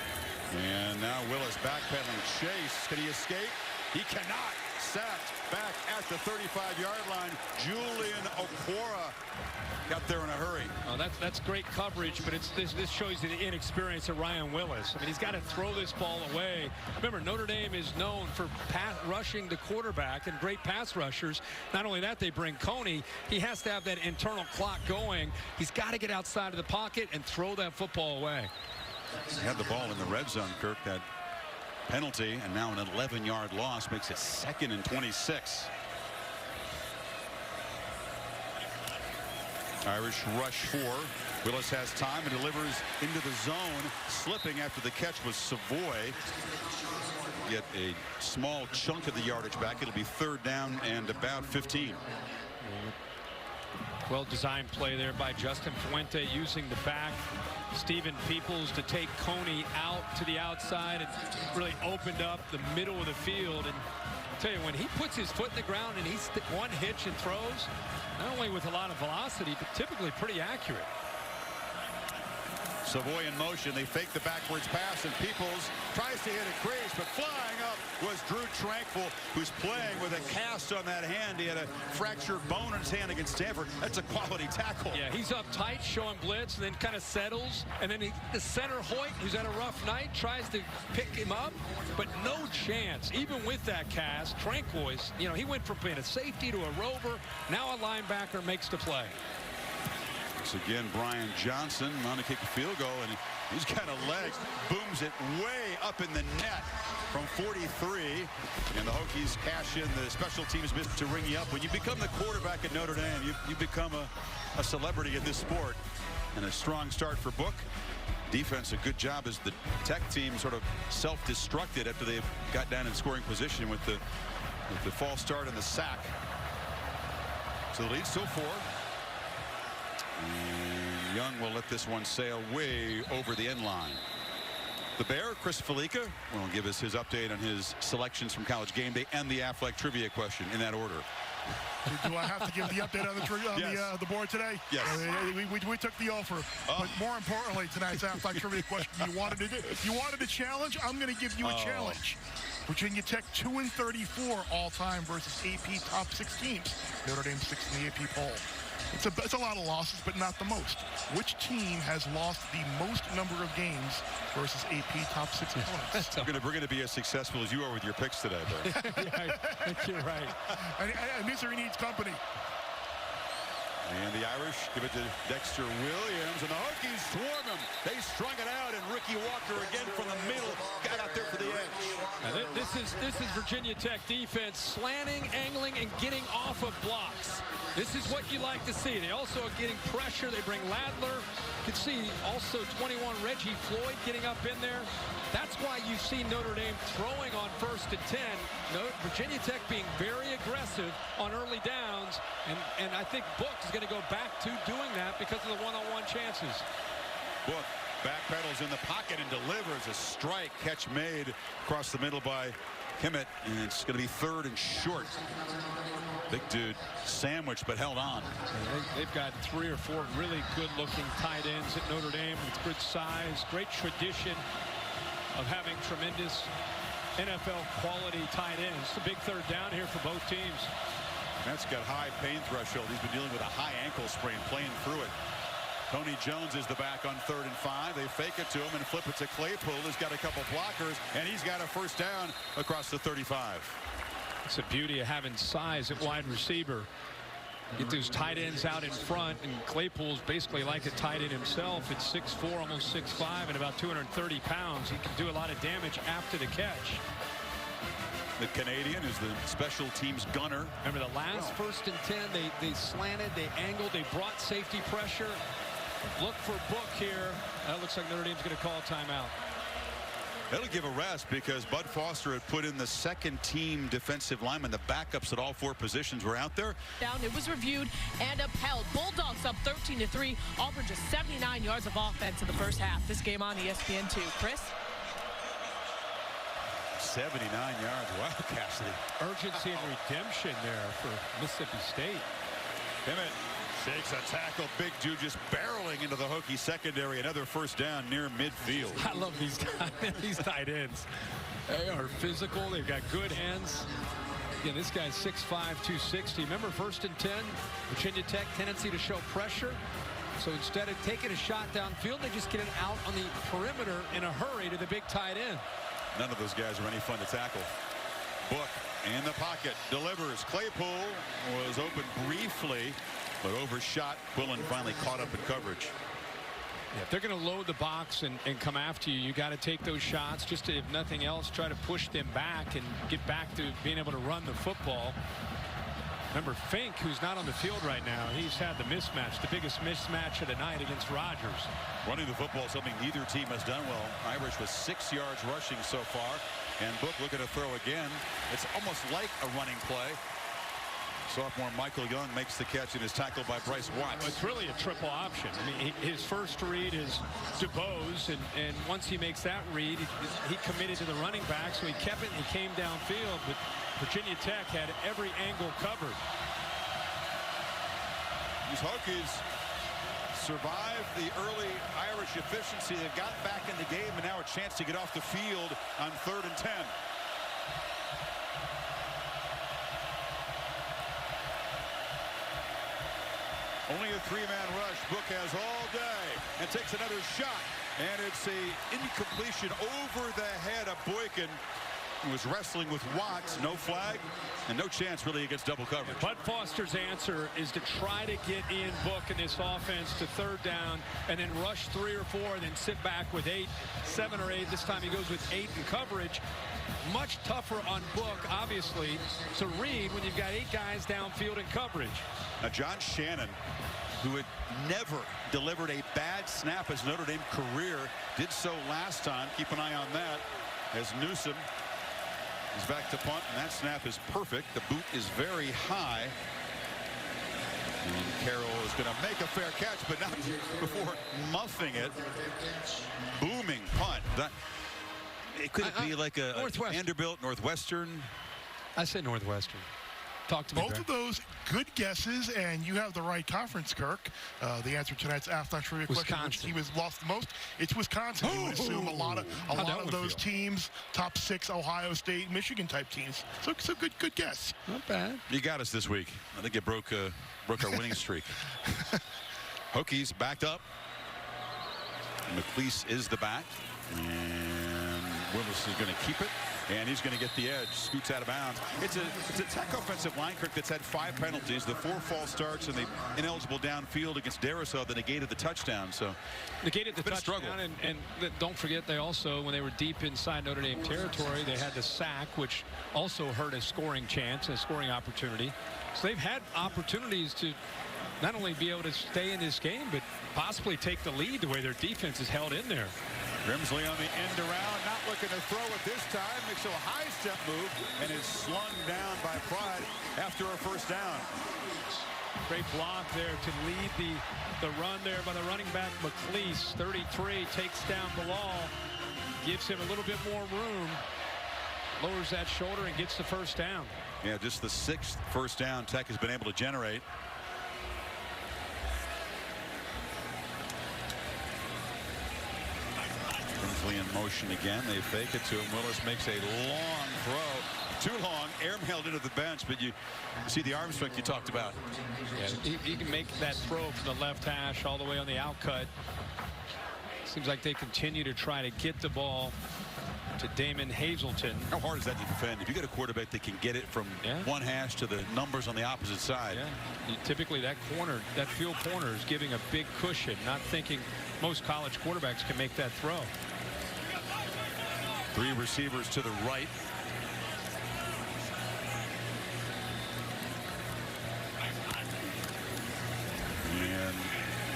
And now Willis backpedaling. Chase, can he escape? He cannot. Sacked back at the 35-yard line. Julian Okwara got there in a hurry. Oh, that's great coverage, but this shows you the inexperience of Ryan Willis. I mean, he's got to throw this ball away. Remember, Notre Dame is known for rushing the quarterback and great pass rushers. Not only that, they bring Coney. He has to have that internal clock going. He's got to get outside of the pocket and throw that football away. He had the ball in the red zone, Kirk. That penalty, and now an 11-yard loss makes it 2nd and 26. Irish rush 4. Willis has time and delivers into the zone, slipping after the catch was Savoy. Get a small chunk of the yardage back. It'll be 3rd down and about 15. Well-designed play there by Justin Fuente, using the back. Stephen Peoples to take Coney out to the outside and really opened up the middle of the field. And I'll tell you, when he puts his foot in the ground and he's one hitch and throws, not only with a lot of velocity, but typically pretty accurate. Savoy in motion. They fake the backwards pass, and Peoples tries to hit a crease, but flying up was Drew Tranquil, who's playing with a cast on that hand. He had a fractured bone in his hand against Stanford. That's a quality tackle. Yeah, he's up tight, showing blitz, and then kind of settles. And then the center Hoyt, who's had a rough night, tries to pick him up, but no chance. Even with that cast, Tranquil, he went from being a safety to a rover. Now a linebacker makes the play. Again, Brian Johnson on to kick a field goal, and he's got a leg, booms it way up in the net from 43, and the Hokies cash in the special teams miss to ring you up. When you become the quarterback at Notre Dame, you become a celebrity in this sport. And a strong start for Book. Defense, a good job as the Tech team sort of self-destructed after they got down in scoring position with the false start and the sack. So the lead's still 4. And Young will let this one sail way over the end line. The Bear, Chris Felica, will give us his update on his selections from College Game Day and the Affleck trivia question in that order. Do I have to give the update on the board today? Yes. We took the offer. But more importantly, tonight's Affleck trivia question. You wanted a challenge? I'm going to give you a challenge. Virginia Tech 2-34 all-time versus AP top 6 teams. Notre Dame 6th in the AP poll. It's a lot of losses, but not the most. Which team has lost the most number of games versus AP top 6 opponents? We're going to be as successful as you are with your picks today, Bear. Yeah, I think you're right. And Misery needs company. And the Irish give it to Dexter Williams, and the Hokies swarm him. They strung it out, and Ricky Walker again from the middle got out there for the edge. Now this is Virginia Tech defense, slanting, angling, and getting off of blocks. This is what you like to see. They also are getting pressure. They bring Ladler. You can see also 21 Reggie Floyd getting up in there. That's why you see Notre Dame throwing on 1st and 10. Virginia Tech being very aggressive on early downs, and I think Book is going to go back to doing that because of the one-on-one chances. Book backpedals in the pocket and delivers a strike. Catch made across the middle by Kimmett, and it's going to be 3rd and short. Big dude sandwiched but held on. They've got 3 or 4 really good-looking tight ends at Notre Dame with good size, great tradition of having tremendous NFL quality tight ends. It's a big 3rd down here for both teams. Matt's got high pain threshold. He's been dealing with a high ankle sprain, playing through it. Tony Jones is the back on 3rd and 5. They fake it to him and flip it to Claypool. He's got a couple blockers, and he's got a 1st down across the 35. It's the beauty of having size at wide receiver. Get those tight ends out in front, and Claypool's basically like a tight end himself. It's 6'4", almost 6'5", and about 230 pounds. He can do a lot of damage after the catch. The Canadian is the special teams gunner. Remember the last 1st and 10, they slanted, they angled, they brought safety pressure. Look for Book here. That looks like Notre Dame's going to call a timeout. That'll give a rest because Bud Foster had put in the 2nd team defensive lineman. The backups at all 4 positions were out there. It was reviewed and upheld. Bulldogs up 13-3. Auburn just 79 yards of offense in the first half. This game on ESPN2. Chris? 79 yards. Wow, Cassidy. Urgency and redemption there for Mississippi State. Kimmett takes a tackle. Big dude just barreling into the Hokie secondary. Another 1st down near midfield. I love these tight ends. They are physical. They've got good hands. Again, this guy's 6'5", 260. Remember 1st and 10, Virginia Tech tendency to show pressure. So instead of taking a shot downfield, they just get it out on the perimeter in a hurry to the big tight end. None of those guys are any fun to tackle. Book in the pocket, delivers. Claypool was open briefly, but overshot. Quillen finally caught up in coverage. Yeah, if they're going to load the box and come after you, you got to take those shots. Just to, if nothing else, try to push them back and get back to being able to run the football. Remember, Fink, who's not on the field right now, he's had the mismatch, the biggest mismatch of the night against Rogers. Running the football is something neither team has done well. Irish with 6 yards rushing so far, and Book looking to throw again. It's almost like a running play. Sophomore Michael Young makes the catch and is tackled by Bryce Watts. Well, it's really a triple option. I mean, his first read is DeBose, and once he makes that read, he committed to the running back, so he kept it and he came downfield. But Virginia Tech had every angle covered. These Hokies survived the early Irish efficiency. They've got back in the game, and now a chance to get off the field on 3rd and 10. Only a 3-man rush. Book has all day and takes another shot. And it's a incompletion over the head of Boykin, who was wrestling with Watts. No flag and no chance really against double coverage. Bud Foster's answer is to try to get in Book in this offense to 3rd down and then rush 3 or 4 and then sit back with 7 or 8. This time he goes with 8 in coverage. Much tougher on Book, obviously, to read when you've got 8 guys downfield in coverage. Now, John Shannon, who had never delivered a bad snap his Notre Dame career, did so last time. Keep an eye on that as Newsom is back to punt, and that snap is perfect. The boot is very high. And Carroll is going to make a fair catch, but not before muffing it. Booming punt. It could be like a Vanderbilt, Northwestern. I say Northwestern. Talk to me. Both of those good guesses, and you have the right conference, Kirk. The answer to tonight's halftime trivia question, which he was lost the most, it's Wisconsin. You would assume a lot of those teams, top 6 Ohio State, Michigan type teams. So good guess. Not bad. You got us this week. I think it broke our winning streak. Hokies backed up. McLeese is the back, and Willis is going to keep it. And he's going to get the edge. Scoots out of bounds. It's a Tech offensive line, Kirk, that's had 5 penalties. The 4 false starts and the ineligible downfield against Darisaw that negated the touchdown. So negated the touchdown. And don't forget, they also, when they were deep inside Notre Dame territory, they had the sack, which also hurt a scoring chance, a scoring opportunity. So they've had opportunities to not only be able to stay in this game, but possibly take the lead the way their defense is held in there. Grimsley on the end around, not looking to throw it this time. Makes a high step move and is slung down by Pryor after a first down. Great block there to lead the run there by the running back McLeese. 33 takes down Bilal, gives him a little bit more room, lowers that shoulder and gets the first down. Yeah, just the 6th first down Tech has been able to generate. In motion again. They fake it to him. Willis makes a long throw. Too long. Airmailed into the bench, but you see the arm strength you talked about. Yeah, he can make that throw from the left hash all the way on the outcut. Seems like they continue to try to get the ball to Damon Hazelton. How hard is that to defend? If you get a quarterback that can get it from one hash to the numbers on the opposite side. Yeah. Typically that field corner is giving a big cushion, not thinking most college quarterbacks can make that throw. 3 receivers to the right. And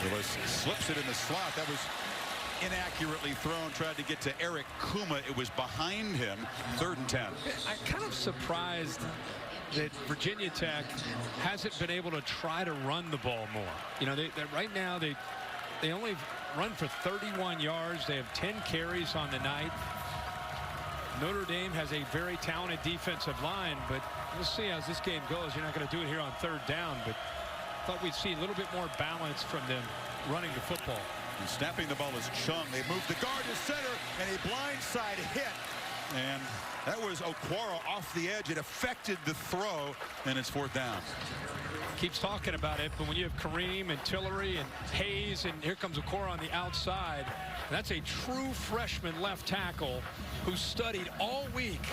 Willis slips it in the slot. That was inaccurately thrown. Tried to get to Eric Kuma. It was behind him. 3rd and 10. I'm kind of surprised that Virginia Tech hasn't been able to try to run the ball more. You know, right now they only run for 31 yards. They have 10 carries on the night. Notre Dame has a very talented defensive line, but we'll see as this game goes. You're not going to do it here on 3rd down, but I thought we'd see a little bit more balance from them running the football. And snapping the ball is Chung. They move the guard to center, and a blindside hit. And that was Okwara off the edge. It affected the throw, and it's 4th down. Keeps talking about it, but when you have Kareem and Tillery and Hayes, and here comes Okwara on the outside, that's a true freshman left tackle who studied all week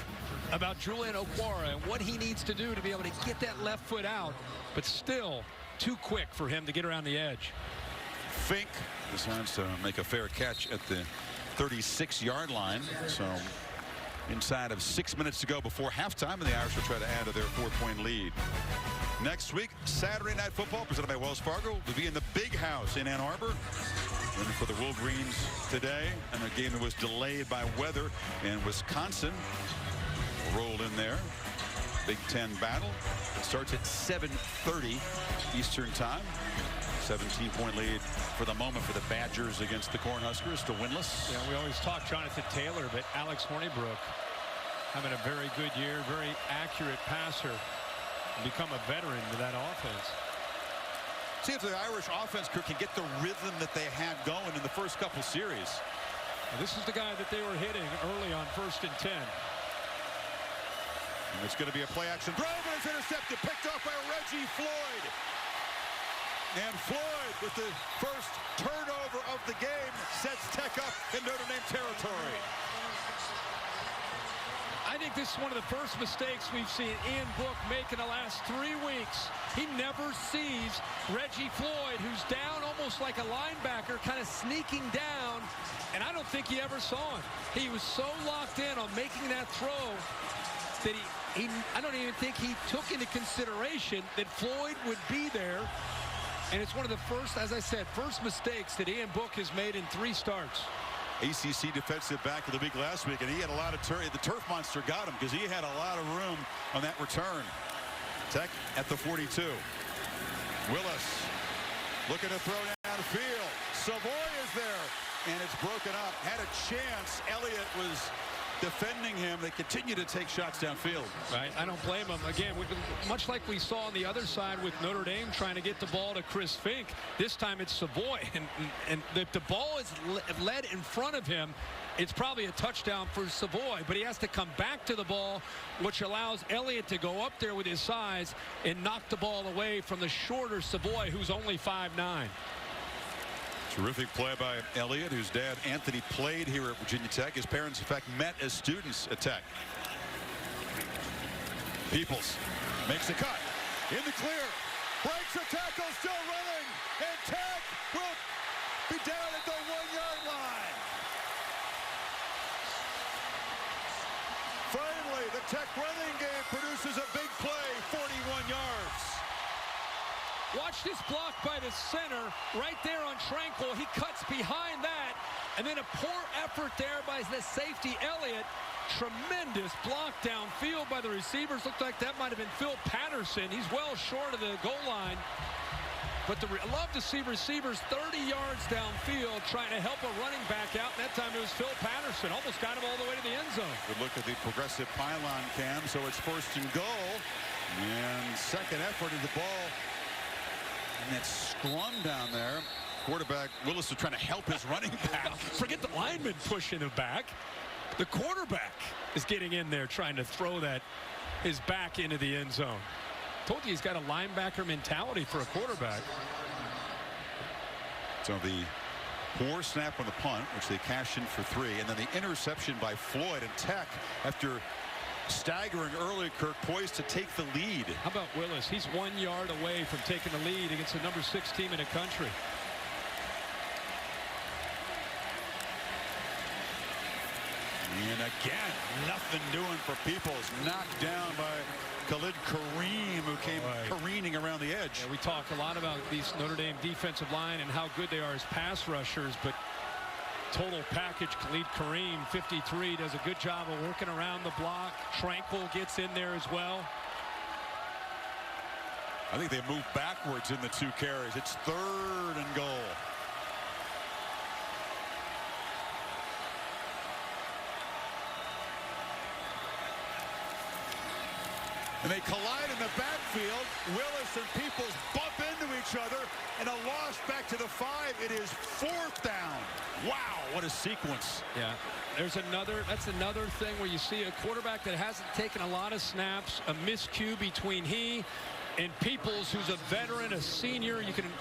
about Julian Okwara and what he needs to do to be able to get that left foot out, but still too quick for him to get around the edge. Fink decides to make a fair catch at the 36-yard line. So inside of 6 minutes to go before halftime, and the Irish will try to add to their 4-point lead. Next week, Saturday Night Football, presented by Wells Fargo, will be in the Big House in Ann Arbor. And for the Wolverines today, and a game that was delayed by weather, and Wisconsin will roll in there. Big Ten battle. It starts at 7:30 Eastern time. 17-point lead for the moment for the Badgers against the Cornhuskers, still winless. Yeah, we always talk Jonathan Taylor, but Alex Hornibrook having a very good year, very accurate passer, and become a veteran to that offense. See if the Irish offense can get the rhythm that they had going in the first couple series. Now, this is the guy that they were hitting early on 1st and 10. And it's going to be a play action. Throw is intercepted, picked off by Reggie Floyd. And Floyd, with the first turnover of the game, sets Tech up in Notre Dame territory. I think this is one of the first mistakes we've seen Ian Book make in the last 3 weeks. He never sees Reggie Floyd, who's down almost like a linebacker, kind of sneaking down, and I don't think he ever saw him. He was so locked in on making that throw that I don't even think he took into consideration that Floyd would be there. And it's one of the first, as I said, first mistakes that Ian Book has made in 3 starts. ACC defensive back of the week last week, and he had a lot of the turf monster got him because he had a lot of room on that return. Tech at the 42. Willis looking to throw downfield. Savoy is there, and it's broken up. Had a chance. Elliott was defending him. They continue to take shots downfield. Right, I don't blame him. Again, much like we saw on the other side with Notre Dame trying to get the ball to Chris Fink, this time it's Savoy. And if the ball is led in front of him, it's probably a touchdown for Savoy, but he has to come back to the ball, which allows Elliott to go up there with his size and knock the ball away from the shorter Savoy, who's only 5'9". Terrific play by Elliott, whose dad Anthony played here at Virginia Tech. His parents, in fact, met as students at Tech. Peoples makes a cut in the clear, breaks a tackle, still running, and Tech will be down at the 1-yard line. Finally, the Tech running game produces a big play, 41 yards. Watch this block by the center right there on Tranquil. He cuts behind that, and then a poor effort there by the safety Elliott. Tremendous block downfield by the receivers. Looked like that might have been Phil Patterson. He's well short of the goal line. But I love to see receivers 30 yards downfield trying to help a running back out. And that time it was Phil Patterson. Almost got him all the way to the end zone. Good look at the progressive pylon cam. So it's 1st and goal. And second effort of the ball. And that scrum down there. Quarterback Willis is trying to help his running back. Forget the lineman pushing him back. The quarterback is getting in there trying to throw his back into the end zone. Told you he's got a linebacker mentality for a quarterback. So the poor snap on the punt, which they cashed in for 3, and then the interception by Floyd, and Tech, after staggering early, Kirk, poised to take the lead. How about Willis? He's 1 yard away from taking the lead against the number 6 team in the country. And again, nothing doing for Peoples. Knocked down by Khalid Kareem, who came careening around the edge. Yeah, we talk a lot about these Notre Dame defensive line and how good they are as pass rushers, but total package, Khalid Kareem, 53, does a good job of working around the block. Tranquil gets in there as well. I think they moved backwards in the 2 carries. It's 3rd and goal. And they collide in the backfield. Willis and Peoples bump into each other, and a loss back to the 5. It is 4th down. Wow, what a sequence. Yeah, that's another thing where you see a quarterback that hasn't taken a lot of snaps, a miscue between he and Peoples, who's a veteran, a senior. You can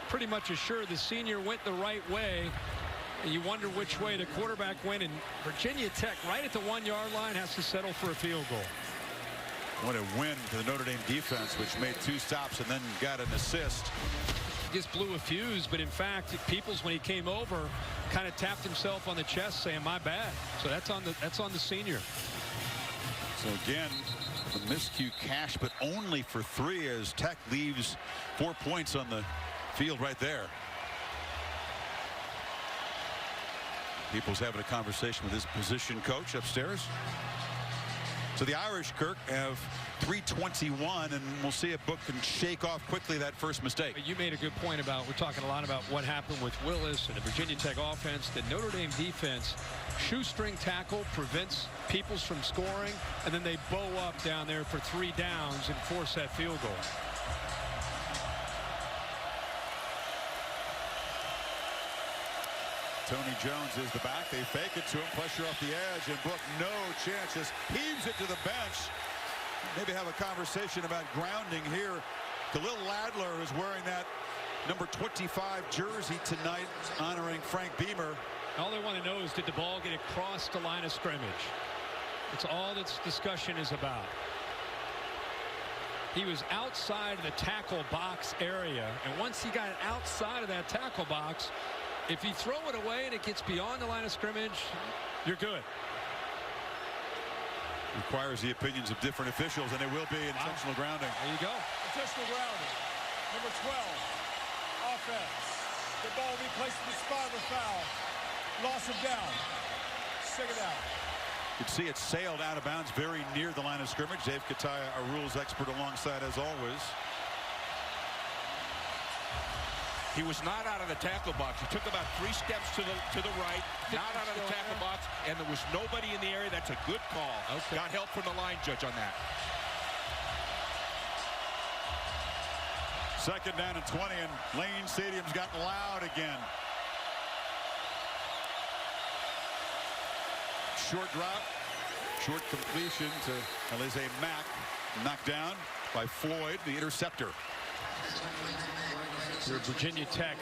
pretty much assure the senior went the right way. And you wonder which way the quarterback went, and Virginia Tech right at the 1-yard line has to settle for a field goal. What a win to the Notre Dame defense, which made 2 stops and then got an assist. Just blew a fuse, but in fact, Peoples, when he came over, kind of tapped himself on the chest, saying, "My bad." So that's on the senior. So again, the miscue cash, but only for 3, as Tech leaves 4 points on the field right there. Peoples having a conversation with his position coach upstairs. So the Irish, Kirk, have 3:21, and we'll see if Book can shake off quickly that first mistake. You made a good point about, we're talking a lot about what happened with Willis and the Virginia Tech offense. The Notre Dame defense, shoestring tackle prevents Peoples from scoring, and then they bow up down there for 3 downs and force that field goal. Tony Jones is the back. They fake it to him. Pressure off the edge. And Book, no chance. Just heaves it to the bench. Maybe have a conversation about grounding here. Khalil Ladler is wearing that number 25 jersey tonight, honoring Frank Beamer. All they want to know is, did the ball get across the line of scrimmage? That's all this discussion is about. He was outside the tackle box area, and once he got outside of that tackle box, if you throw it away and it gets beyond the line of scrimmage, you're good. Requires the opinions of different officials, and it will be intentional grounding. There you go. Intentional grounding. Number 12, offense. The ball will be placed in the spot of the foul. Loss of down. Second down. You can see it sailed out of bounds very near the line of scrimmage. Dave Kataya, a rules expert, alongside as always. He was not out of the tackle box. He took about 3 steps to the right, not out of the tackle box, and there was nobody in the area. That's a good call. Okay. Got help from the line judge on that. Second down and 20, and Lane Stadium's gotten loud again. Short drop, short completion to Alize Mack, knocked down by Floyd, the interceptor. You're a Virginia Tech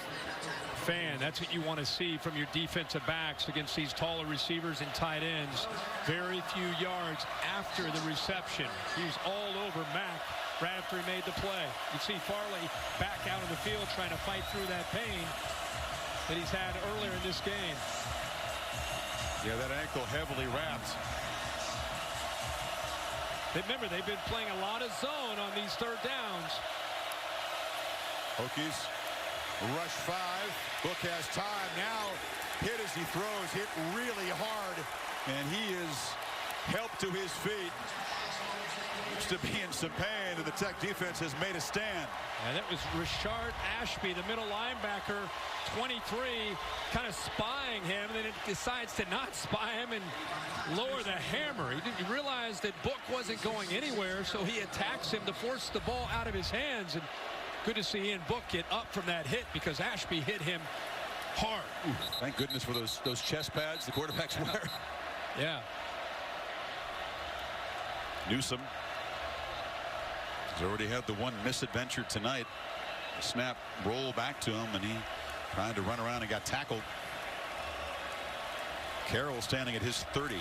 fan. That's what you want to see from your defensive backs against these taller receivers and tight ends. Very few yards after the reception. He was all over Mack right after he made the play. You see Farley back out of the field trying to fight through that pain that he's had earlier in this game. Yeah, that ankle heavily wrapped. Remember, they've been playing a lot of zone on these third downs. Hokies rush 5. Book has time now. Hit as he throws. Hit really hard. And he is helped to his feet. Looks to be in some pain. And the Tech defense has made a stand. And that was Rashard Ashby, the middle linebacker, 23, kind of spying him. And then it decides to not spy him and lower the hammer. He didn't realize that Book wasn't going anywhere. So he attacks him to force the ball out of his hands. And good to see Ian Book get up from that hit because Ashby hit him hard. Ooh, thank goodness for those chest pads the quarterbacks wear. Yeah. Newsome has already had the one misadventure tonight. The snap rolled back to him, and he tried to run around and got tackled. Carroll standing at his 30.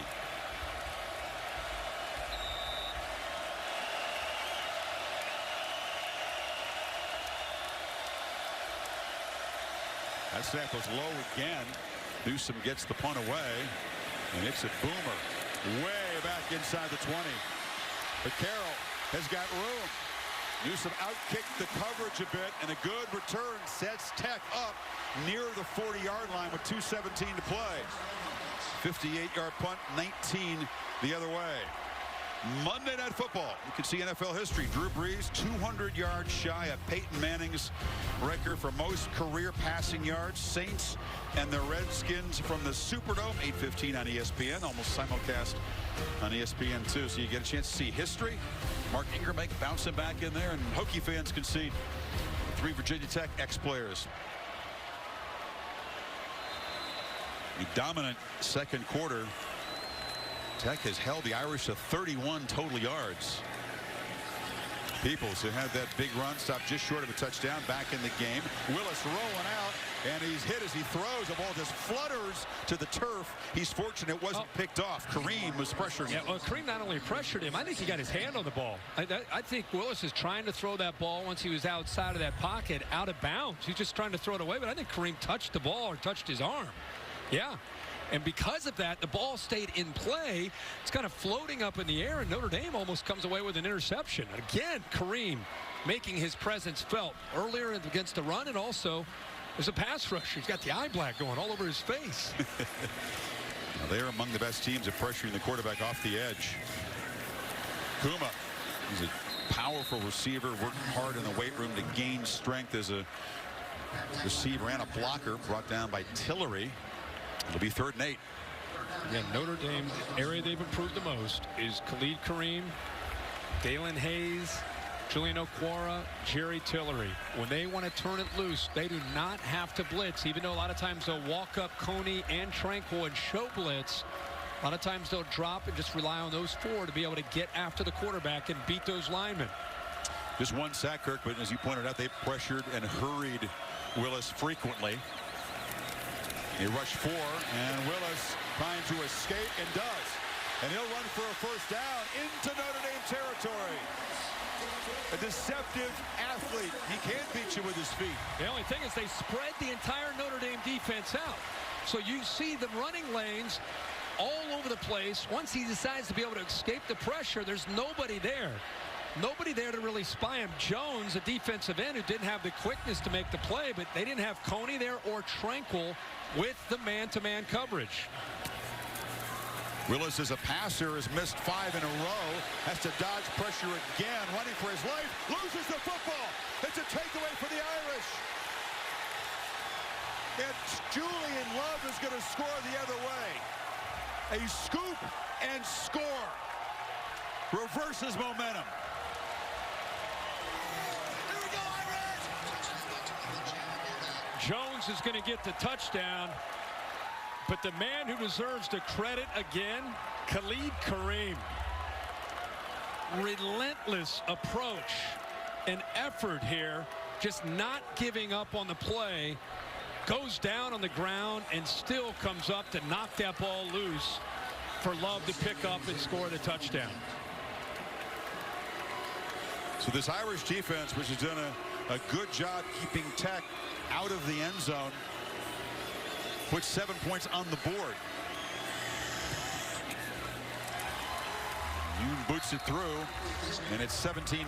That snap was low again. Newsome gets the punt away, and it's a boomer way back inside the 20. But Carroll has got room. Newsome outkicked the coverage a bit, and a good return sets Tech up near the 40-yard line with 2:17 to play. 58-yard punt, 19 the other way. Monday Night Football. You can see NFL history. Drew Brees, 200 yards shy of Peyton Manning's record for most career passing yards. Saints and the Redskins from the Superdome, 8:15 on ESPN, almost simulcast on ESPN2. So you get a chance to see history. Mark Ingram bouncing back in there, and Hokie fans can see 3 Virginia Tech ex-players. A dominant second quarter. Tech has held the Irish to 31 total yards. Peoples, who had that big run, stopped just short of a touchdown, back in the game. Willis rolling out, and he's hit as he throws. The ball just flutters to the turf. He's fortunate it wasn't picked off. Kareem was pressuring him. Yeah, well, Kareem not only pressured him, I think he got his hand on the ball. I think Willis is trying to throw that ball once he was outside of that pocket, out of bounds. He's just trying to throw it away, but I think Kareem touched the ball or touched his arm. Yeah. And because of that, the ball stayed in play. It's kind of floating up in the air, and Notre Dame almost comes away with an interception. And again, Kareem making his presence felt earlier against the run, and also as a pass rusher. He's got the eye black going all over his face. Now, they're among the best teams at pressuring the quarterback off the edge. Kuma, he's a powerful receiver, working hard in the weight room to gain strength as a receiver and a blocker, brought down by Tillery. It'll be 3rd and 8. Again, Notre Dame, area they've improved the most is Khalid Kareem, Dalen Hayes, Julian Okwara, Jerry Tillery. When they want to turn it loose, they do not have to blitz, even though a lot of times they'll walk up Coney and Tranquil and show blitz. A lot of times they'll drop and just rely on those 4 to be able to get after the quarterback and beat those linemen. Just 1 sack, Kirk, but as you pointed out, they pressured and hurried Willis frequently. He rushed 4, and Willis trying to escape, and does. And he'll run for a 1st down into Notre Dame territory. A deceptive athlete. He can't beat you with his feet. The only thing is they spread the entire Notre Dame defense out. So you see the running lanes all over the place. Once he decides to be able to escape the pressure, there's nobody there. Nobody there to really spy him. Jones, a defensive end who didn't have the quickness to make the play, but they didn't have Coney there or Tranquil with the man-to-man coverage. Willis, as a passer, has missed 5 in a row. Has to dodge pressure again, running for his life. Loses the football. It's a takeaway for the Irish. And Julian Love is going to score the other way. A scoop and score. Reverses momentum. Here we go, Irish! Jones is going to get the touchdown. But the man who deserves the credit again, Khalid Kareem. Relentless approach and effort here, just not giving up on the play. Goes down on the ground and still comes up to knock that ball loose for Love to pick up and score the touchdown. So this Irish defense, which has done a good job keeping Tech out of the end zone, puts 7 points on the board. Yoon boots it through, and it's 17-9.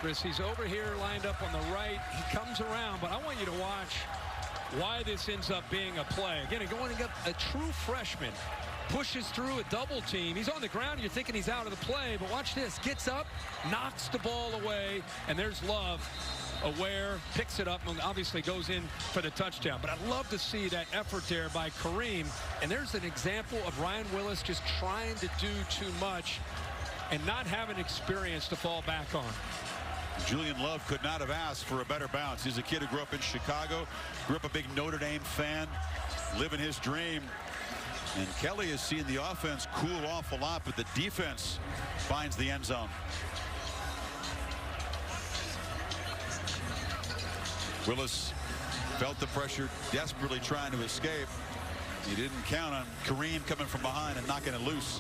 Chris, he's over here lined up on the right. He comes around, but I want you to watch why this ends up being a play. Again, going to get a true freshman. Pushes through a double team. He's on the ground. You're thinking he's out of the play, but watch this. Gets up, knocks the ball away, and there's Love. Aware, picks it up, and obviously goes in for the touchdown. But I'd love to see that effort there by Kareem. And there's an example of Ryan Willis just trying to do too much and not having experience to fall back on. Julian Love could not have asked for a better bounce. He's a kid who grew up in Chicago, grew up a big Notre Dame fan, living his dream. And Kelly is seeing the offense cool off a lot, but the defense finds the end zone. Willis felt the pressure, desperately trying to escape. He didn't count on Kareem coming from behind and knocking it loose.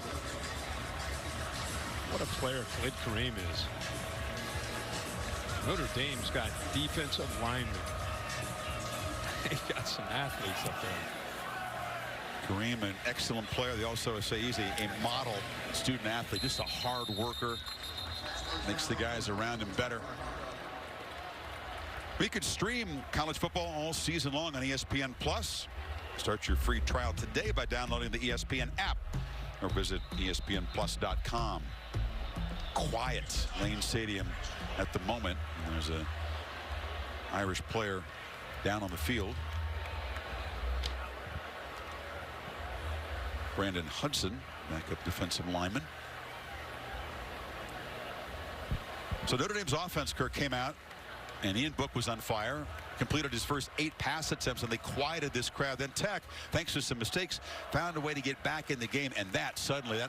What a player Khalid Kareem is. Notre Dame's got defensive linemen. They've got some athletes up there. Kareem, an excellent player. They also say he's a model student athlete, just a hard worker. Makes the guys around him better. We could stream college football all season long on ESPN Plus. Start your free trial today by downloading the ESPN app or visit ESPNplus.com. Quiet Lane Stadium at the moment. And there's an Irish player down on the field. Brandon Hudson, backup defensive lineman. So Notre Dame's offense, Kirk, came out, and Ian Book was on fire, completed his first 8 pass attempts, and they quieted this crowd. Then Tech, thanks to some mistakes, found a way to get back in the game, and that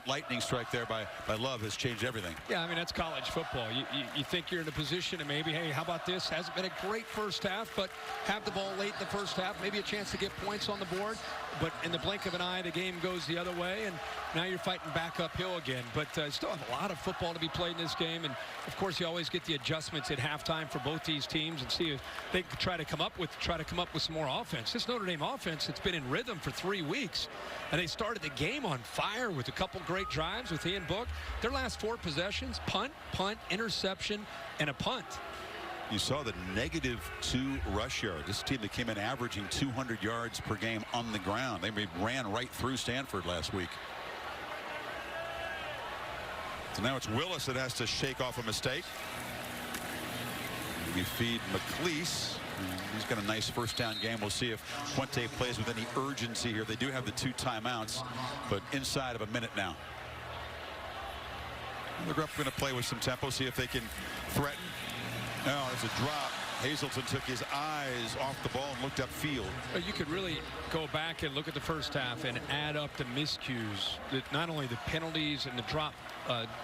lightning strike there by Love has changed everything. Yeah, I mean, that's college football. You think you're in a position, and maybe, hey, how about this? Hasn't been a great first half, but have the ball late in the first half, maybe a chance to get points on the board. But in the blink of an eye, the game goes the other way, and now you're fighting back uphill again. But still have a lot of football to be played in this game, and of course, you always get the adjustments at halftime for both these teams and see if they can try to come up with some more offense. This Notre Dame offense, it's been in rhythm for 3 weeks, and they started the game on fire with a couple great drives with Ian Book. Their last 4 possessions: punt, interception, and a punt. You saw the -2 rush yard. This team that came in averaging 200 yards per game on the ground. They ran right through Stanford last week. So now it's Willis that has to shake off a mistake. We feed McLeese. He's got a nice first down game. We'll see if Puente plays with any urgency here. They do have the 2 timeouts, but inside of a minute now. They're going to play with some tempo, see if they can threaten. No, it's a drop. Hazelton took his eyes off the ball and looked upfield. You could really go back and look at the first half and add up the miscues. Not only the penalties and the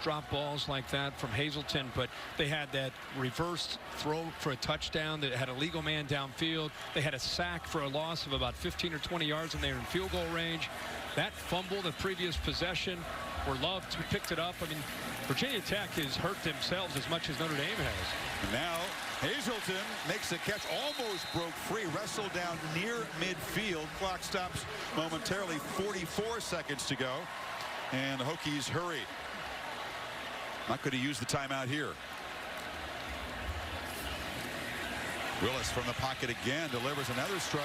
drop balls like that from Hazelton, but they had that reversed throw for a touchdown that had a legal man downfield. They had a sack for a loss of about 15 or 20 yards, and they were in field goal range. That fumble, the previous possession, where Love picked it up. I mean, Virginia Tech has hurt themselves as much as Notre Dame has. And now Hazelton makes the catch, almost broke free, wrestled down near midfield. Clock stops momentarily, 44 seconds to go, and the Hokies hurry. Not going to use the timeout here. Willis from the pocket again delivers another strike,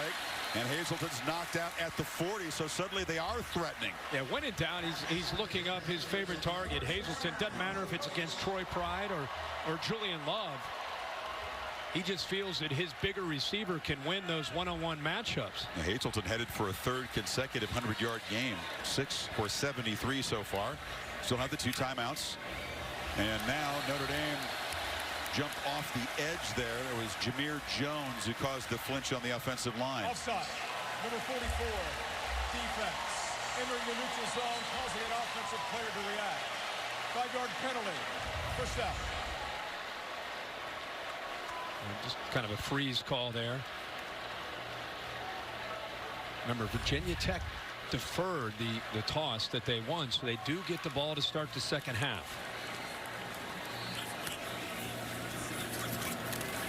and Hazelton's knocked out at the 40, so suddenly they are threatening. Yeah, when in doubt, he's looking up his favorite target, Hazelton. Doesn't matter if it's against Troy Pride or Julian Love. He just feels that his bigger receiver can win those one-on-one matchups. Now, Hazelton headed for a 3rd consecutive 100-yard game. 6 for 73 so far. Still have the 2 timeouts. And now Notre Dame jumped off the edge there. It was Jameer Jones who caused the flinch on the offensive line. Offside. Number 44, defense. Entering the neutral zone, causing an offensive player to react. 5-yard penalty. First down. Just kind of a freeze call there. Remember, Virginia Tech deferred the toss that they won, so they do get the ball to start the second half.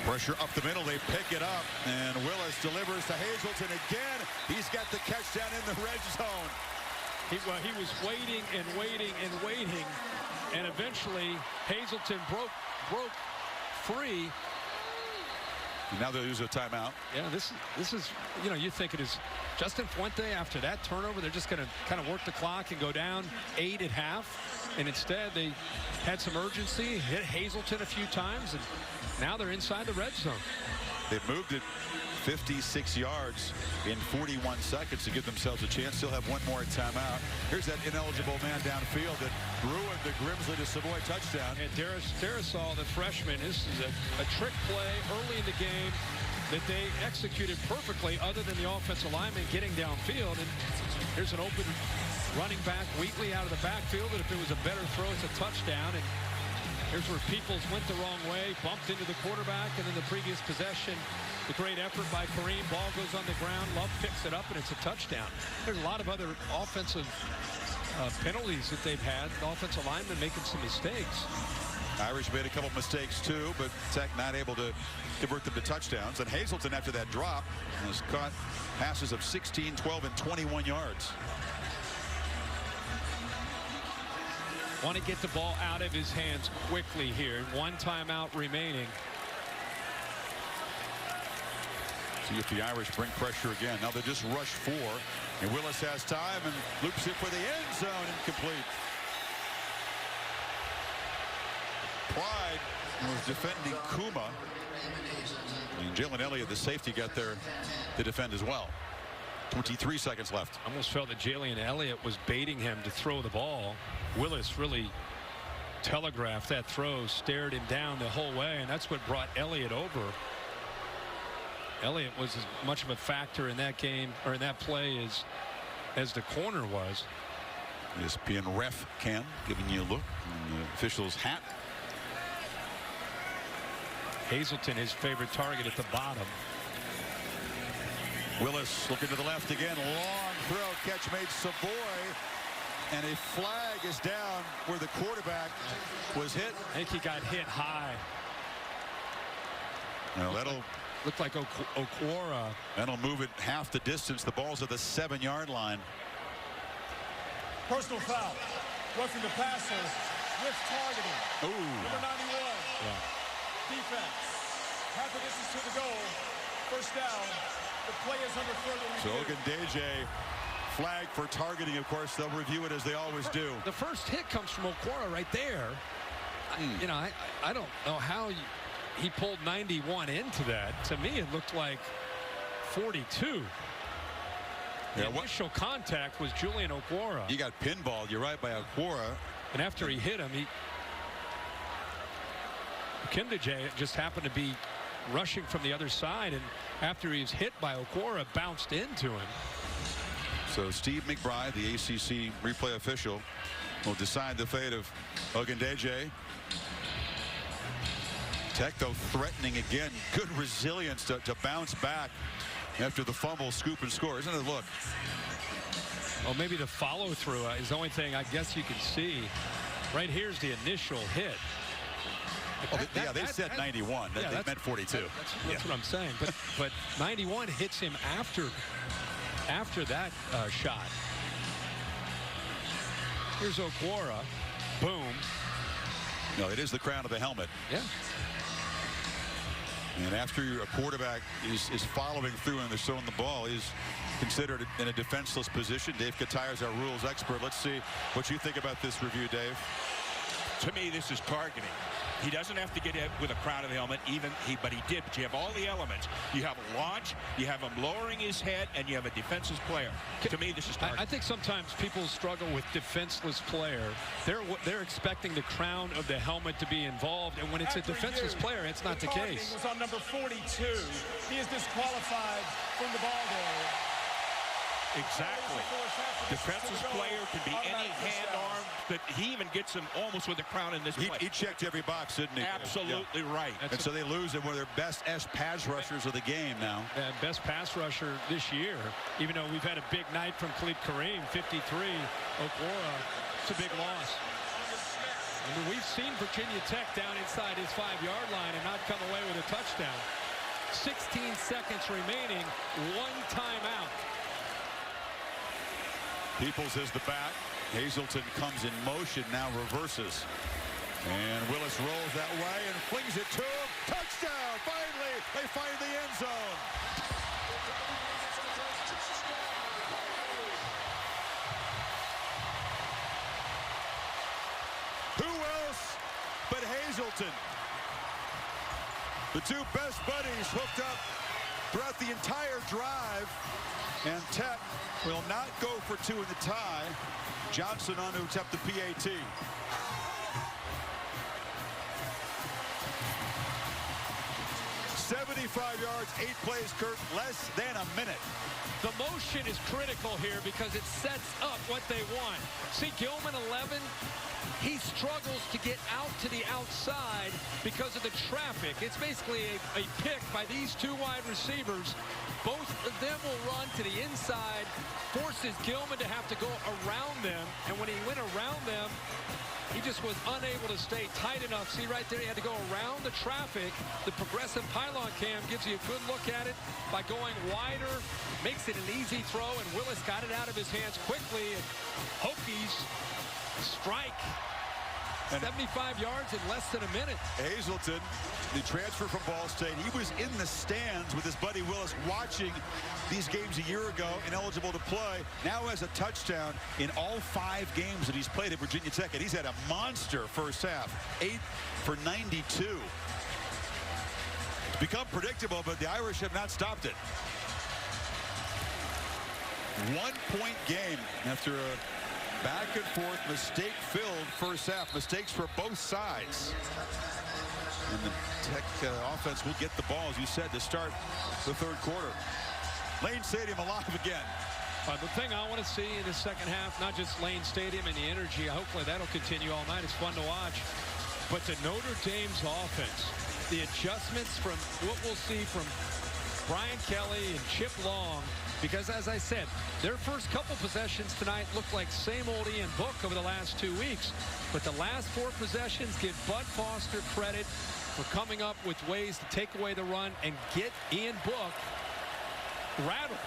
Pressure up the middle, they pick it up, and Willis delivers to Hazelton again. He's got the catch down in the red zone. He was waiting and waiting and waiting, and eventually Hazelton broke free. And now they'll use a timeout. Yeah, this is, you know, you think it is Justin Fuente after that turnover. They're just going to kind of work the clock and go down 8 at half. And instead, they had some urgency, hit Hazelton a few times, and now they're inside the red zone. They've moved it 56 yards in 41 seconds to give themselves a chance. Still have one more timeout. Here's that ineligible man downfield that ruined the Grimsley to Savoy touchdown. And Darrisaw, the freshman, this is a trick play early in the game that they executed perfectly, other than the offensive lineman getting downfield. And here's an open running back, Wheatley out of the backfield, but if it was a better throw, it's a touchdown. And here's where Peoples went the wrong way, bumped into the quarterback, and then the previous possession, the great effort by Kareem. Ball goes on the ground. Love picks it up, and it's a touchdown. There's a lot of other offensive penalties that they've had. The offensive linemen making some mistakes. Irish made a couple mistakes too, but Tech not able to convert them to touchdowns. And Hazelton, after that drop, has caught passes of 16, 12, and 21 yards. Want to get the ball out of his hands quickly here. One timeout remaining. See if the Irish bring pressure again. Now they just rush 4, and Willis has time and loops it for the end zone, incomplete. Pride was defending Kuma, and Jalen Elliott, the safety, got there to defend as well. 23 seconds left. Almost felt that Jalen Elliott was baiting him to throw the ball. Willis really telegraphed that throw, stared him down the whole way, and that's what brought Elliott over. Elliott was as much of a factor in that game, or in that play, as the corner was. ESPN ref cam giving you a look in the official's hat. Hazelton, his favorite target at the bottom. Willis looking to the left again. Long throw, catch made Savoy. And a flag is down where the quarterback was hit. I think he got hit high. Now that'll look like Okwara. That'll move it half the distance. The ball's at the 7-yard line. Personal foul. Roughing the passer with targeting. Ooh. Number 91. Yeah. Defense. Half the distance to the goal. First down. The play is under further review. So Ogundeje flag for targeting, of course. They'll review it as they always do. The first hit comes from Okwara right there. You know, I don't know how he pulled 91 into that. To me, it looked like 42. The initial contact was Julian Okwara. He got pinballed, you're right, by Okwara. And after he hit him, Kimdije just happened to be rushing from the other side, and after he was hit by Okwara, bounced into him. So Steve McBride, the ACC replay official, will decide the fate of Ogundeje. Tech, though, threatening again. Good resilience to bounce back after the fumble, scoop, and score. Isn't it? Look. Well, maybe the follow-through is the only thing I guess you can see. Right here's the initial hit. They said 91. They meant 42. That's what I'm saying. But 91 hits him after that shot. Here's Okwara. Boom. No, it is the crown of the helmet. Yeah. And after a quarterback is following through and they're throwing the ball, he's considered in a defenseless position. Dave Kataya is our rules expert. Let's see what you think about this review, Dave. To me, this is targeting. He doesn't have to get it with a crown of the helmet, but he did. But you have all the elements. You have a launch, you have him lowering his head, and you have a defenseless player. To me, this is targeting. I think sometimes people struggle with defenseless player. They're expecting the crown of the helmet to be involved, and when it's a defenseless player, it's not the case. Was on number 42. He is disqualified from the ball game. Exactly. Defenseless player can be any hand, arm, but he even gets him almost with a crown in this play. He checked every box, didn't he? Absolutely right. And so they lose one of their best pass rushers of the game now. Best pass rusher this year, even though we've had a big night from Khalid Kareem, 53. Okwara, it's a big loss. I mean, we've seen Virginia Tech down inside his 5-yard line and not come away with a touchdown. 16 seconds remaining, one timeout. Peoples is the back. Hazelton comes in motion, now reverses. And Willis rolls that way and flings it to him. Touchdown! Finally, they find the end zone. Who else but Hazelton? The two best buddies hooked up throughout the entire drive. And Tech will not go for two in the tie. Johnson on to attempt the PAT. "75 yards, 8 plays, Kurt, less than a minute." The motion is critical here because it sets up what they want. See, Gilman 11, he struggles to get out to the outside because of the traffic. It's basically a pick by these two wide receivers. Both of them will run to the inside, forces Gilman to have to go around them. And when he went around them, he just was unable to stay tight enough. See right there, he had to go around the traffic. The progressive pylon cam gives you a good look at it by going wider, makes it an easy throw, and Willis got it out of his hands quickly. And Hokies strike 75 yards in less than a minute. Hazelton, the transfer from Ball State, he was in the stands with his buddy Willis watching these games a year ago, ineligible to play. Now has a touchdown in all 5 games that he's played at Virginia Tech, and he's had a monster first half, 8 for 92. It's become predictable, but the Irish have not stopped it. 1-point game after a back-and-forth, mistake-filled first half. Mistakes for both sides. And the Tech offense will get the ball, as you said, to start the third quarter. Lane Stadium alive again. The thing I want to see in the second half, not just Lane Stadium and the energy, hopefully that'll continue all night. It's fun to watch. But the Notre Dame's offense, the adjustments from what we'll see from Brian Kelly and Chip Long, because as I said, their first couple possessions tonight looked like same old Ian Book over the last 2 weeks. But the last 4 possessions give Bud Foster credit for coming up with ways to take away the run and get Ian Book rattled.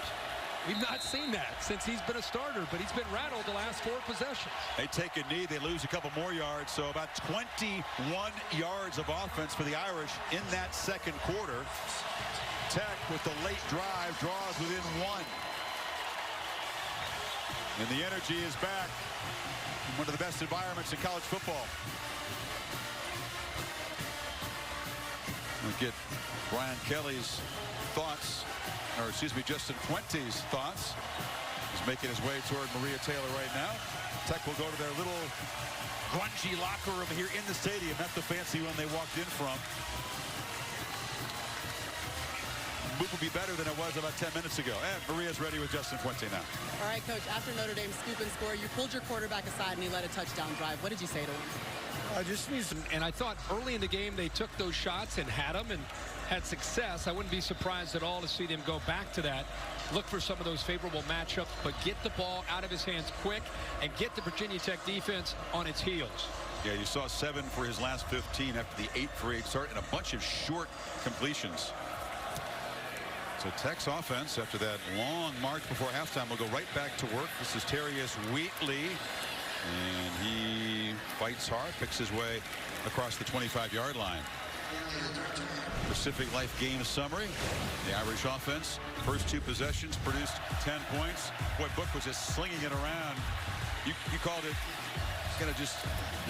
We've not seen that since he's been a starter, but he's been rattled the last 4 possessions. They take a knee, they lose a couple more yards, so about 21 yards of offense for the Irish in that second quarter. Tech with the late drive draws within 1. And the energy is back. One of the best environments in college football. We'll get Brian Kelly's thoughts, or excuse me, Justin Fuente's thoughts. He's making his way toward Maria Taylor right now. Tech will go to their little grungy locker room here in the stadium, not the fancy one they walked in from. Move will be better than it was about 10 minutes ago. And Maria's ready with Justin Fuente now. All right, Coach, after Notre Dame scoop and score, you pulled your quarterback aside and he led a touchdown drive. What did you say to him? I just need some, and I thought early in the game they took those shots and had them and had success. I wouldn't be surprised at all to see them go back to that. Look for some of those favorable matchups, but get the ball out of his hands quick and get the Virginia Tech defense on its heels. Yeah, you saw 7 for his last 15 after the 8 for 8 start and a bunch of short completions. So Tech's offense, after that long march before halftime, will go right back to work. This is Terrius Wheatley, and he fights hard, picks his way across the 25-yard line. Pacific Life game summary. The Irish offense, first 2 possessions, produced 10 points. Boy, Book was just slinging it around. You called it kind of just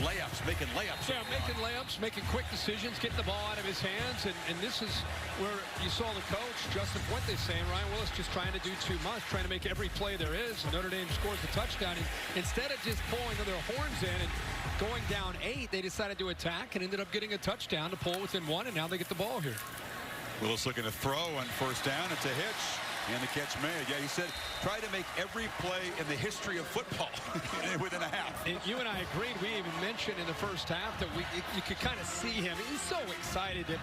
layups, making layups. Yeah, making layups, making quick decisions, getting the ball out of his hands. And this is where you saw the coach, Justin Fuente, saying Ryan Willis just trying to do too much, trying to make every play there is. And Notre Dame scores the touchdown. And instead of just pulling their horns in and going down 8, they decided to attack and ended up getting a touchdown to pull within 1, and now they get the ball here. Willis looking to throw on first down. It's a hitch. And the catch made. Yeah, he said, try to make every play in the history of football within a half. And you and I agreed. We even mentioned in the first half that you could kind of see him. He's so excited to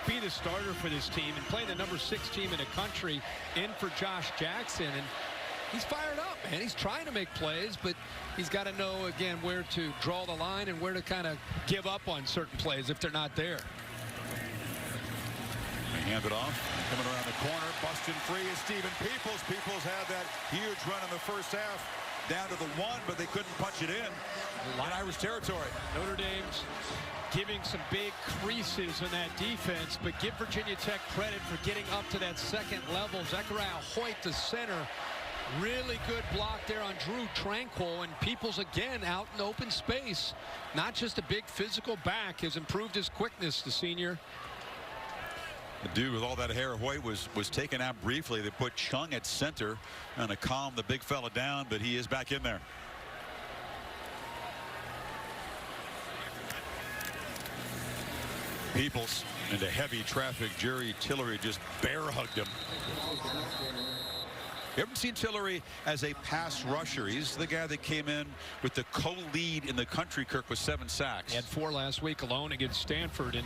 be the starter for this team and play the number 6 team in the country in for Josh Jackson. And he's fired up, man. He's trying to make plays, but he's got to know, again, where to draw the line and where to kind of give up on certain plays if they're not there. They hand it off. Coming around the corner, busting free is Stephen Peoples. Peoples had that huge run in the first half, down to the 1, but they couldn't punch it in Irish territory. Notre Dame's giving some big creases in that defense, but give Virginia Tech credit for getting up to that second level. Zachariah Hoyt, the center, really good block there on Drew Tranquil, and Peoples again out in open space. Not just a big physical back, has improved his quickness, the senior. The dude with all that hair, Hoyt, was taken out briefly. They put Chung at center and to calm the big fella down, but he is back in there. Peoples into heavy traffic. Jerry Tillery just bear hugged him. You haven't seen Tillery as a pass rusher. He's the guy that came in with the co-lead in the country, Kirk, with 7 sacks. He had 4 last week alone against Stanford and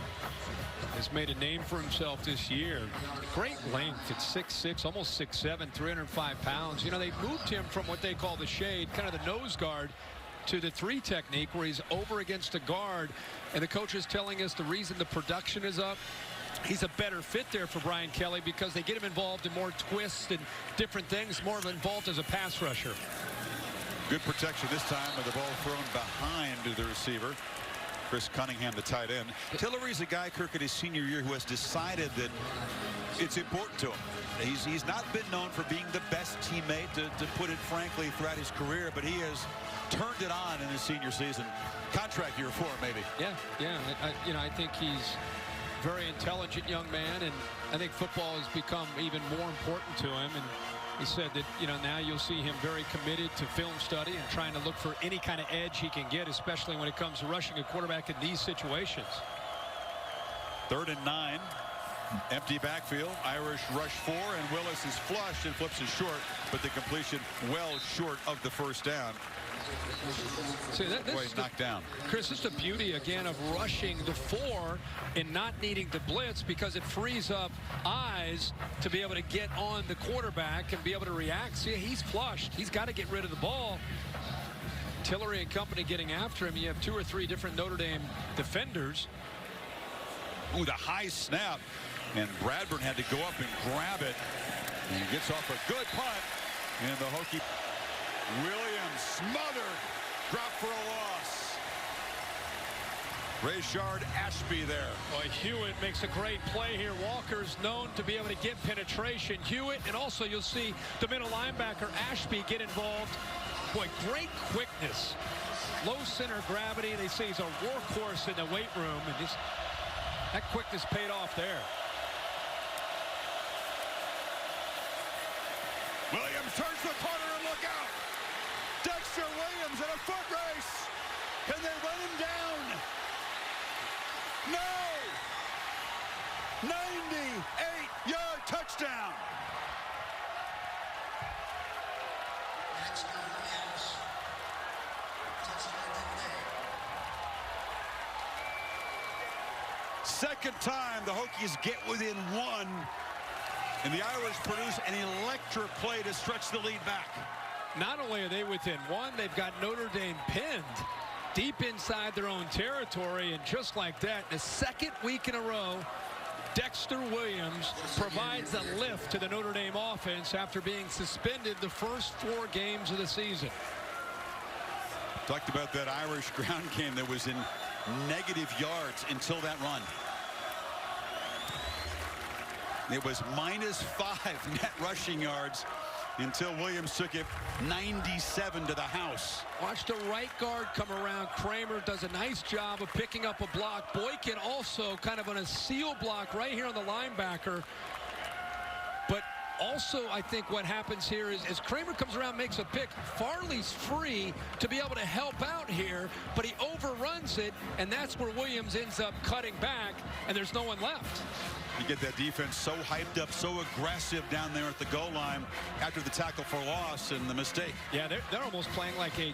has made a name for himself this year. Great length at 6'6", almost 6'7", 305 pounds. You know, they moved him from what they call the shade, kind of the nose guard, to the 3 technique where he's over against a guard. And the coach is telling us the reason the production is up, he's a better fit there for Brian Kelly because they get him involved in more twists and different things, more involved as a pass rusher. Good protection this time with the ball thrown behind the receiver. Chris Cunningham, the tight end. Tillery's a guy, Kirk, in his senior year who has decided that it's important to him. He's not been known for being the best teammate, to put it frankly, throughout his career, but he has turned it on in his senior season. Contract year for him, maybe. Yeah. I think he's a very intelligent young man, and I think football has become even more important to him. And he said that, now you'll see him very committed to film study and trying to look for any kind of edge he can get, especially when it comes to rushing a quarterback in these situations. 3rd and 9. Empty backfield. Irish rush 4, and Willis is flushed and flips it short, but the completion well short of the first down. See, He's knocked down. Chris, this is the beauty, again, of rushing the 4 and not needing to blitz because it frees up eyes to be able to get on the quarterback and be able to react. See, he's flushed. He's got to get rid of the ball. Tillery and company getting after him. You have 2 or 3 different Notre Dame defenders. Ooh, the high snap. And Bradburn had to go up and grab it. And he gets off a good punt. And the Hokie Williams smothered. Drop for a loss. Rayshard Ashby there. Boy, Hewitt makes a great play here. Walker's known to be able to get penetration. Hewitt, and also you'll see the middle linebacker Ashby get involved Boy, great quickness. Low center gravity. They say he's a workhorse in the weight room. And that quickness paid off there. Williams turns the corner and look out. Dexter Williams in a foot race. Can they run him down? No! 98-yard touchdown. Second time the Hokies get within one, and the Irish produce an electric play to stretch the lead back. Not only are they within one, they've got Notre Dame pinned deep inside their own territory, and just like that, the second week in a row, Dexter Williams provides a lift to the Notre Dame offense after being suspended the first 4 games of the season. Talked about that Irish ground game that was in negative yards until that run. It was -5 net rushing yards until Williams took it 97 to the house. Watch the right guard come around. Kramer does a nice job of picking up a block. Boykin also kind of on a seal block right here on the linebacker. But also, I think what happens here is as Kramer comes around, makes a pick, Farley's free to be able to help out here, but he overruns it, and that's where Williams ends up cutting back, and there's no one left. You get that defense so hyped up, so aggressive down there at the goal line after the tackle for loss and the mistake. Yeah, they're almost playing like a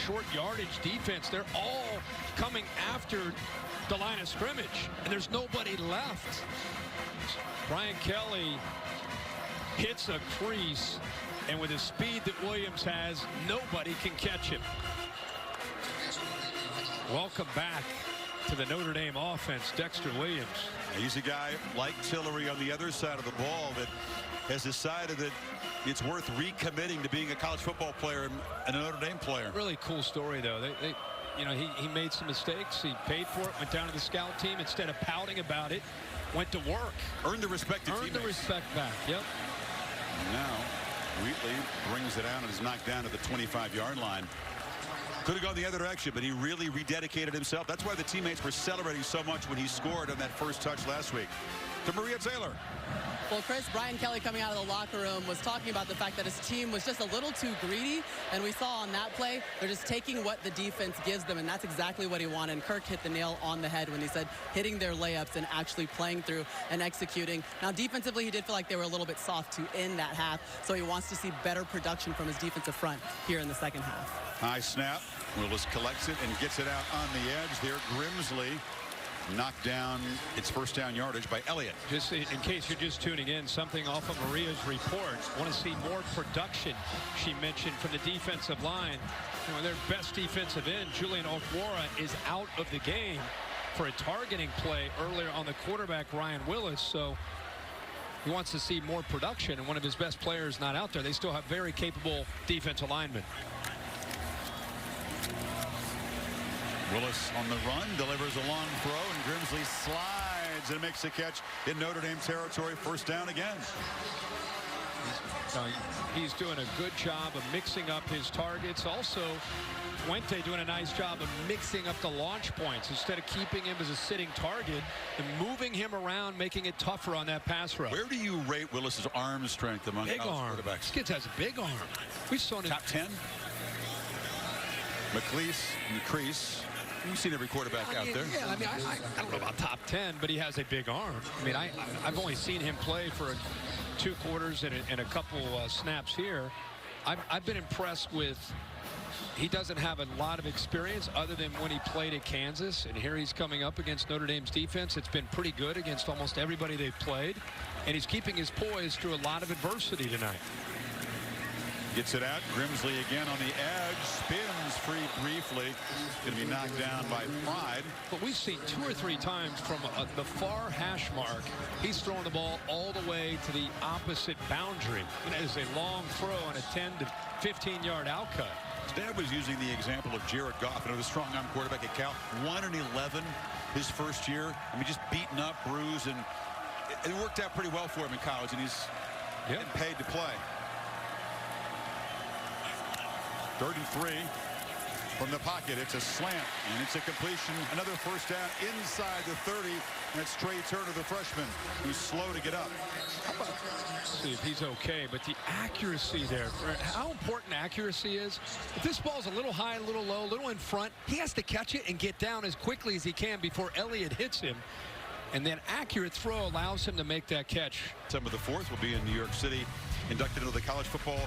short yardage defense. They're all coming after the line of scrimmage, and there's nobody left. Brian Kelly hits a crease, and with the speed that Williams has, nobody can catch him. Welcome back to the Notre Dame offense, Dexter Williams. He's a guy like Tillery on the other side of the ball that has decided that it's worth recommitting to being a college football player and a Notre Dame player. Really cool story, though. You know, he made some mistakes. He paid for it, went down to the scout team. Instead of pouting about it, went to work. Earned the respect of teammates. Earned the respect back, yep. Now, Wheatley brings it down and is knocked down to the 25-yard line. Could have gone the other direction, but he really rededicated himself. That's why the teammates were celebrating so much when he scored on that first touch last week. To Maria Taylor. Well, Chris, Brian Kelly coming out of the locker room was talking about the fact that his team was just a little too greedy, and we saw on that play, they're just taking what the defense gives them, and that's exactly what he wanted. And Kirk hit the nail on the head when he said hitting their layups and actually playing through and executing. Now, defensively, he did feel like they were a little bit soft to end that half, so he wants to see better production from his defensive front here in the second half. High snap. Willis collects it and gets it out on the edge there. Grimsley knocked down its first down yardage by Elliott. Just in case you're just tuning in, something off of Maria's report. Want to see more production, she mentioned, from the defensive line. You know, their best defensive end, Julian Okwara, is out of the game for a targeting play earlier on the quarterback, Ryan Willis. So he wants to see more production, and one of his best players not out there. They still have very capable defensive linemen. Willis on the run, delivers a long throw, and Grimsley slides and makes a catch in Notre Dame territory. First down again. He's doing a good job of mixing up his targets. Also, Fuente doing a nice job of mixing up the launch points instead of keeping him as a sitting target and moving him around, making it tougher on that pass rush. Where do you rate Willis's arm strength among big arm quarterbacks? This kid has a big arm. We've shown him top 10. McLeese and Crease. You've seen every quarterback out there. Yeah, I mean, I don't know about top 10, but he has a big arm. I mean, I've only seen him play for 2 quarters and a couple snaps here. I've been impressed with. He doesn't have a lot of experience other than when he played at Kansas, and here he's coming up against Notre Dame's defense. It's been pretty good against almost everybody they've played, and he's keeping his poise through a lot of adversity tonight. Gets it out. Grimsley again on the edge. Spins free briefly. Going to be knocked down by Pride. But we've seen 2 or 3 times from the far hash mark, he's throwing the ball all the way to the opposite boundary. And it is a long throw on a 10 to 15-yard outcut. Dad was using the example of Jared Goff, another strong-arm quarterback at Cal. 1-11 his first year. I mean, just beaten up, bruised, and it worked out pretty well for him in college, and he's getting paid to play. 3rd and 3 from the pocket. It's a slant, and it's a completion. Another first down inside the 30, and it's Trey Turner, the freshman, who's slow to get up. See if he's okay, but the accuracy there, how important accuracy is. If this ball's a little high, a little low, a little in front, he has to catch it and get down as quickly as he can before Elliott hits him. And that accurate throw allows him to make that catch. September the 4th will be in New York City, inducted into the College Football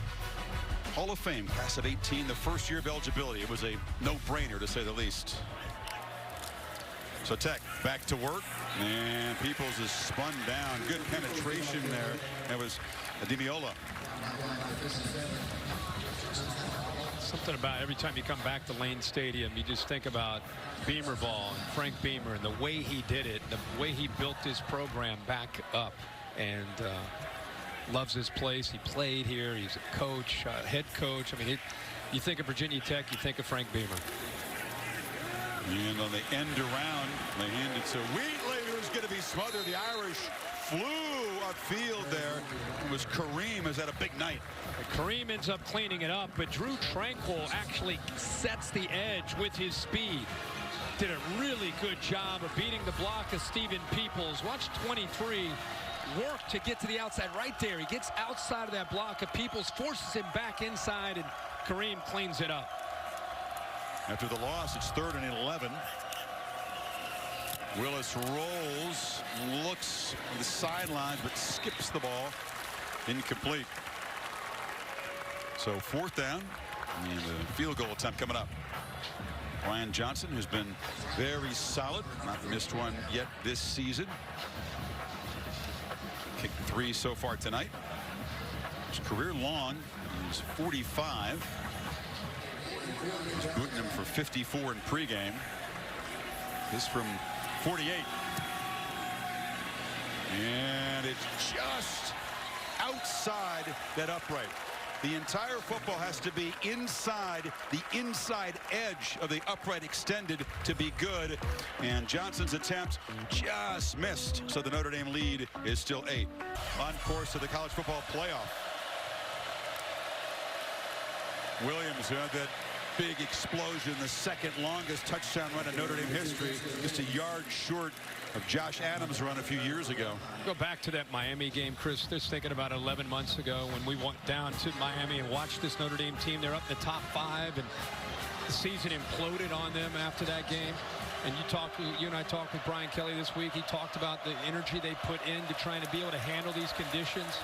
Hall of Fame, class of 18, the first year of eligibility. It was a no-brainer, to say the least. So Tech back to work, and Peoples is spun down. Good penetration there. That was Ademiola. Something about every time you come back to Lane Stadium, you just think about Beamer ball and Frank Beamer and the way he did it, the way he built his program back up, and loves his place. He played here. He's a coach, head coach. I mean, you think of Virginia Tech, you think of Frank Beamer. And on the end around, they hand it to Wheatley, who's going to be smothered. The Irish flew upfield there. It was Kareem, who's had a big night. Kareem ends up cleaning it up, but Drew Tranquil actually sets the edge with his speed. Did a really good job of beating the block of Stephen Peoples. Watch 23 work to get to the outside right there. He gets outside of that block of Peoples, forces him back inside, and Kareem cleans it up. After the loss, it's 3rd and 11. Willis rolls, looks at the sidelines, but skips the ball. Incomplete. So 4th down, and a field goal attempt coming up. Brian Johnson, who's been very solid, not missed one yet this season. Kicked 3 so far tonight. His career long is 45. He's booting him for 54 in pregame. This from 48. And it's just outside that upright. The entire football has to be inside the inside edge of the upright extended to be good. And Johnson's attempt just missed. So the Notre Dame lead is still 8. On course to the college football playoff. Williams, who had that big explosion, the second longest touchdown run in Notre Dame history, just a yard short of Josh Adams' run a few years ago. Go back to that Miami game, Chris. Just thinking about 11 months ago when we went down to Miami and watched this Notre Dame team. They're up in the top 5, and the season imploded on them after that game. And you and I talked with Brian Kelly this week. He talked about the energy they put into trying to be able to handle these conditions.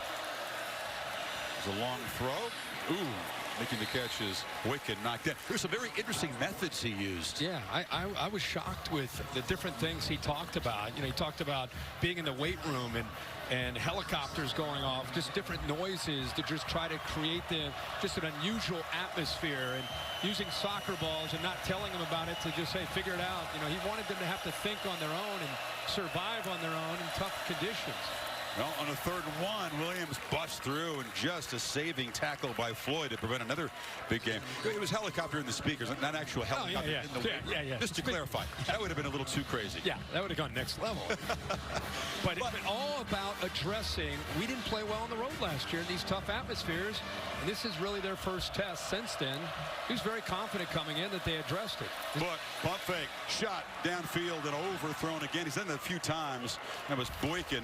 It's a long throw. Ooh. Making the catch is Wicked knocked in. There's some very interesting methods he used. Yeah, I was shocked with the different things he talked about. You know, he talked about being in the weight room and helicopters going off, just different noises to just try to create just an unusual atmosphere, and using soccer balls and not telling them about it to just say, figure it out. You know, he wanted them to have to think on their own and survive on their own in tough conditions. Well, on a 3rd and 1, Williams busts through, and just a saving tackle by Floyd to prevent another big game. It was helicopter in the speakers, not actual helicopter in the yeah. Just to clarify, that would have been a little too crazy. Yeah, that would have gone next level. But it's been all about addressing. We didn't play well on the road last year in these tough atmospheres, and this is really their first test since then. He was very confident coming in that they addressed it. Look, pump fake, shot downfield and overthrown again. He's done it a few times. That was Boykin.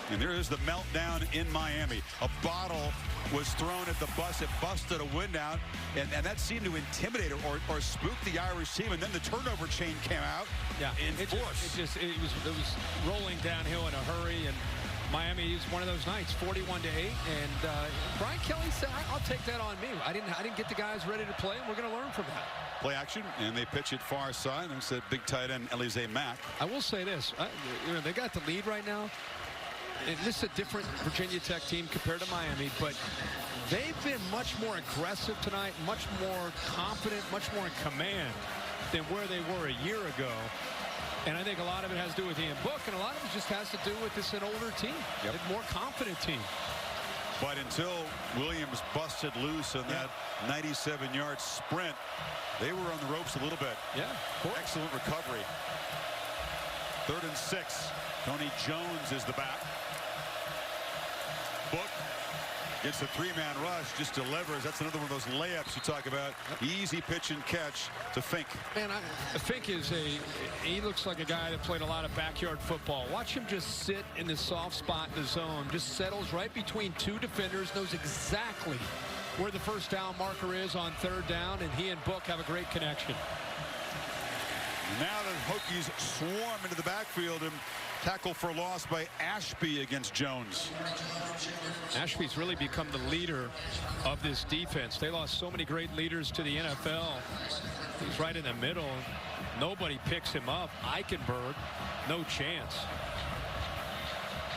And there is the meltdown in Miami. A bottle was thrown at the bus. It busted a wind out, and that seemed to intimidate or spook the Irish team. And then the turnover chain came out. Yeah, in force. It was rolling downhill in a hurry, and Miami is one of those nights, 41-8. And Brian Kelly said, "I'll take that on me. I didn't get the guys ready to play, and we're going to learn from that." Play action, and they pitch it far side. And it's a big tight end, Elise Mack. I will say this: they got the lead right now. And this is a different Virginia Tech team compared to Miami, but they've been much more aggressive tonight, much more confident, much more in command than where they were a year ago. And I think a lot of it has to do with Ian Book, and a lot of it just has to do with this an older team, a more confident team. But until Williams busted loose on that 97-yard sprint, they were on the ropes a little bit. Yeah. Excellent recovery. 3rd and 6. Tony Jones is the back. Book Gets a three-man rush, just delivers. That's another one of those layups you talk about. Easy pitch and catch to Fink. Man, Fink he looks like a guy that played a lot of backyard football. Watch him just sit in the soft spot in the zone, just settles right between two defenders, knows exactly where the first down marker is on third down, and he and Book have a great connection. Now the Hokies swarm into the backfield and tackle for loss by Ashby against Jones. Ashby's really become the leader of this defense. They lost so many great leaders to the NFL. He's right in the middle. Nobody picks him up. Eichenberg, no chance.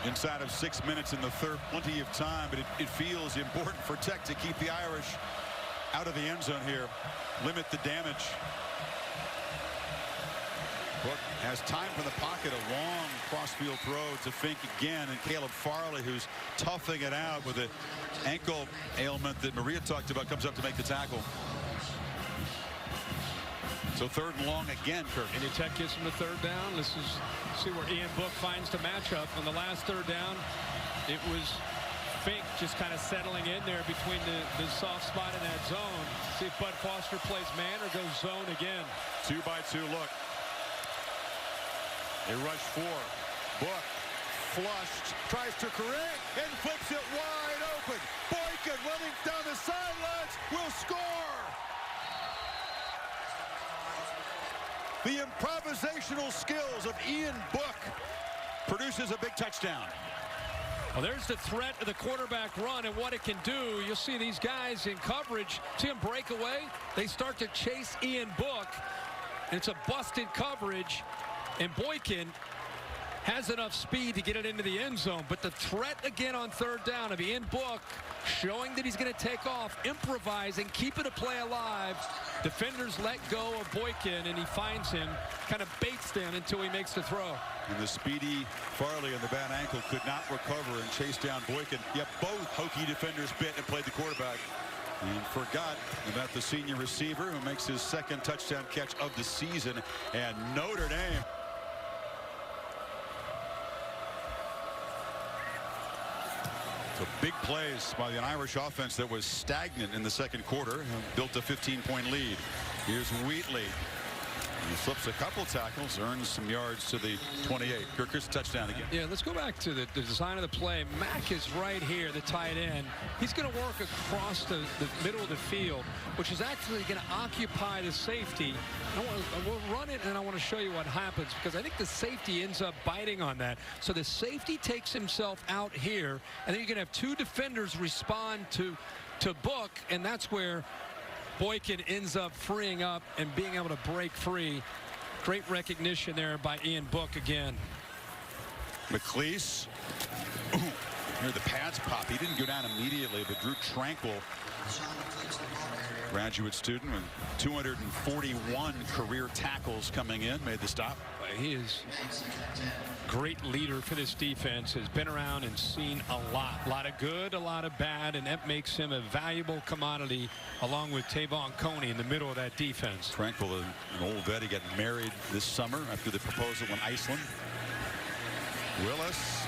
Inside of 6 minutes in the third, plenty of time, but it feels important for Tech to keep the Irish out of the end zone here. Limit the damage. Book has time from the pocket, a long crossfield throw to Fink again, and Caleb Farley, who's toughing it out with an ankle ailment that Maria talked about, comes up to make the tackle. So third and long again, Kirk. And Tech gets him to third down. This is see where Ian Book finds the matchup. On the last third down, it was Fink just kind of settling in there between the soft spot in that zone. See if Bud Foster plays man or goes zone again. 2-by-2 look. They rush four. Book flushed, tries to correct, and flips it wide open. Boykin running down the sidelines will score. The improvisational skills of Ian Book produces a big touchdown. Well, there's the threat of the quarterback run and what it can do. You'll see these guys in coverage. See him break away. They start to chase Ian Book. And it's a busted coverage. And Boykin has enough speed to get it into the end zone. But the threat again on third down of Ian Book showing that he's going to take off, improvising, keeping a play alive. Defenders let go of Boykin, and he finds him, kind of baits them until he makes the throw. And the speedy Farley on the bad ankle could not recover and chase down Boykin. Yet both Hokie defenders bit and played the quarterback. And forgot about the senior receiver who makes his second touchdown catch of the season. And Notre Dame. So big plays by the Irish offense that was stagnant in the second quarter and built a 15-point lead. Here's Wheatley. He flips a couple tackles, earns some yards to the 28. Kirkus touchdown again. Yeah, let's go back to the design of the play. Mack is right here, the tight end. He's going to work across the middle of the field, which is actually going to occupy the safety. We'll run it, and I want to show you what happens, because I think the safety ends up biting on that. So the safety takes himself out here, and then you're going to have two defenders respond to Book, and that's where Boykin ends up freeing up and being able to break free. Great recognition there by Ian Book again. McLeese. Here the pads pop. He didn't go down immediately, but Drew Tranquil, graduate student with 241 career tackles coming in, made the stop. He is a great leader for this defense, has been around and seen a lot of good, a lot of bad, and that makes him a valuable commodity along with Tavon Coney in the middle of that defense. Tranquil, an old vet, he got married this summer after the proposal in Iceland. Willis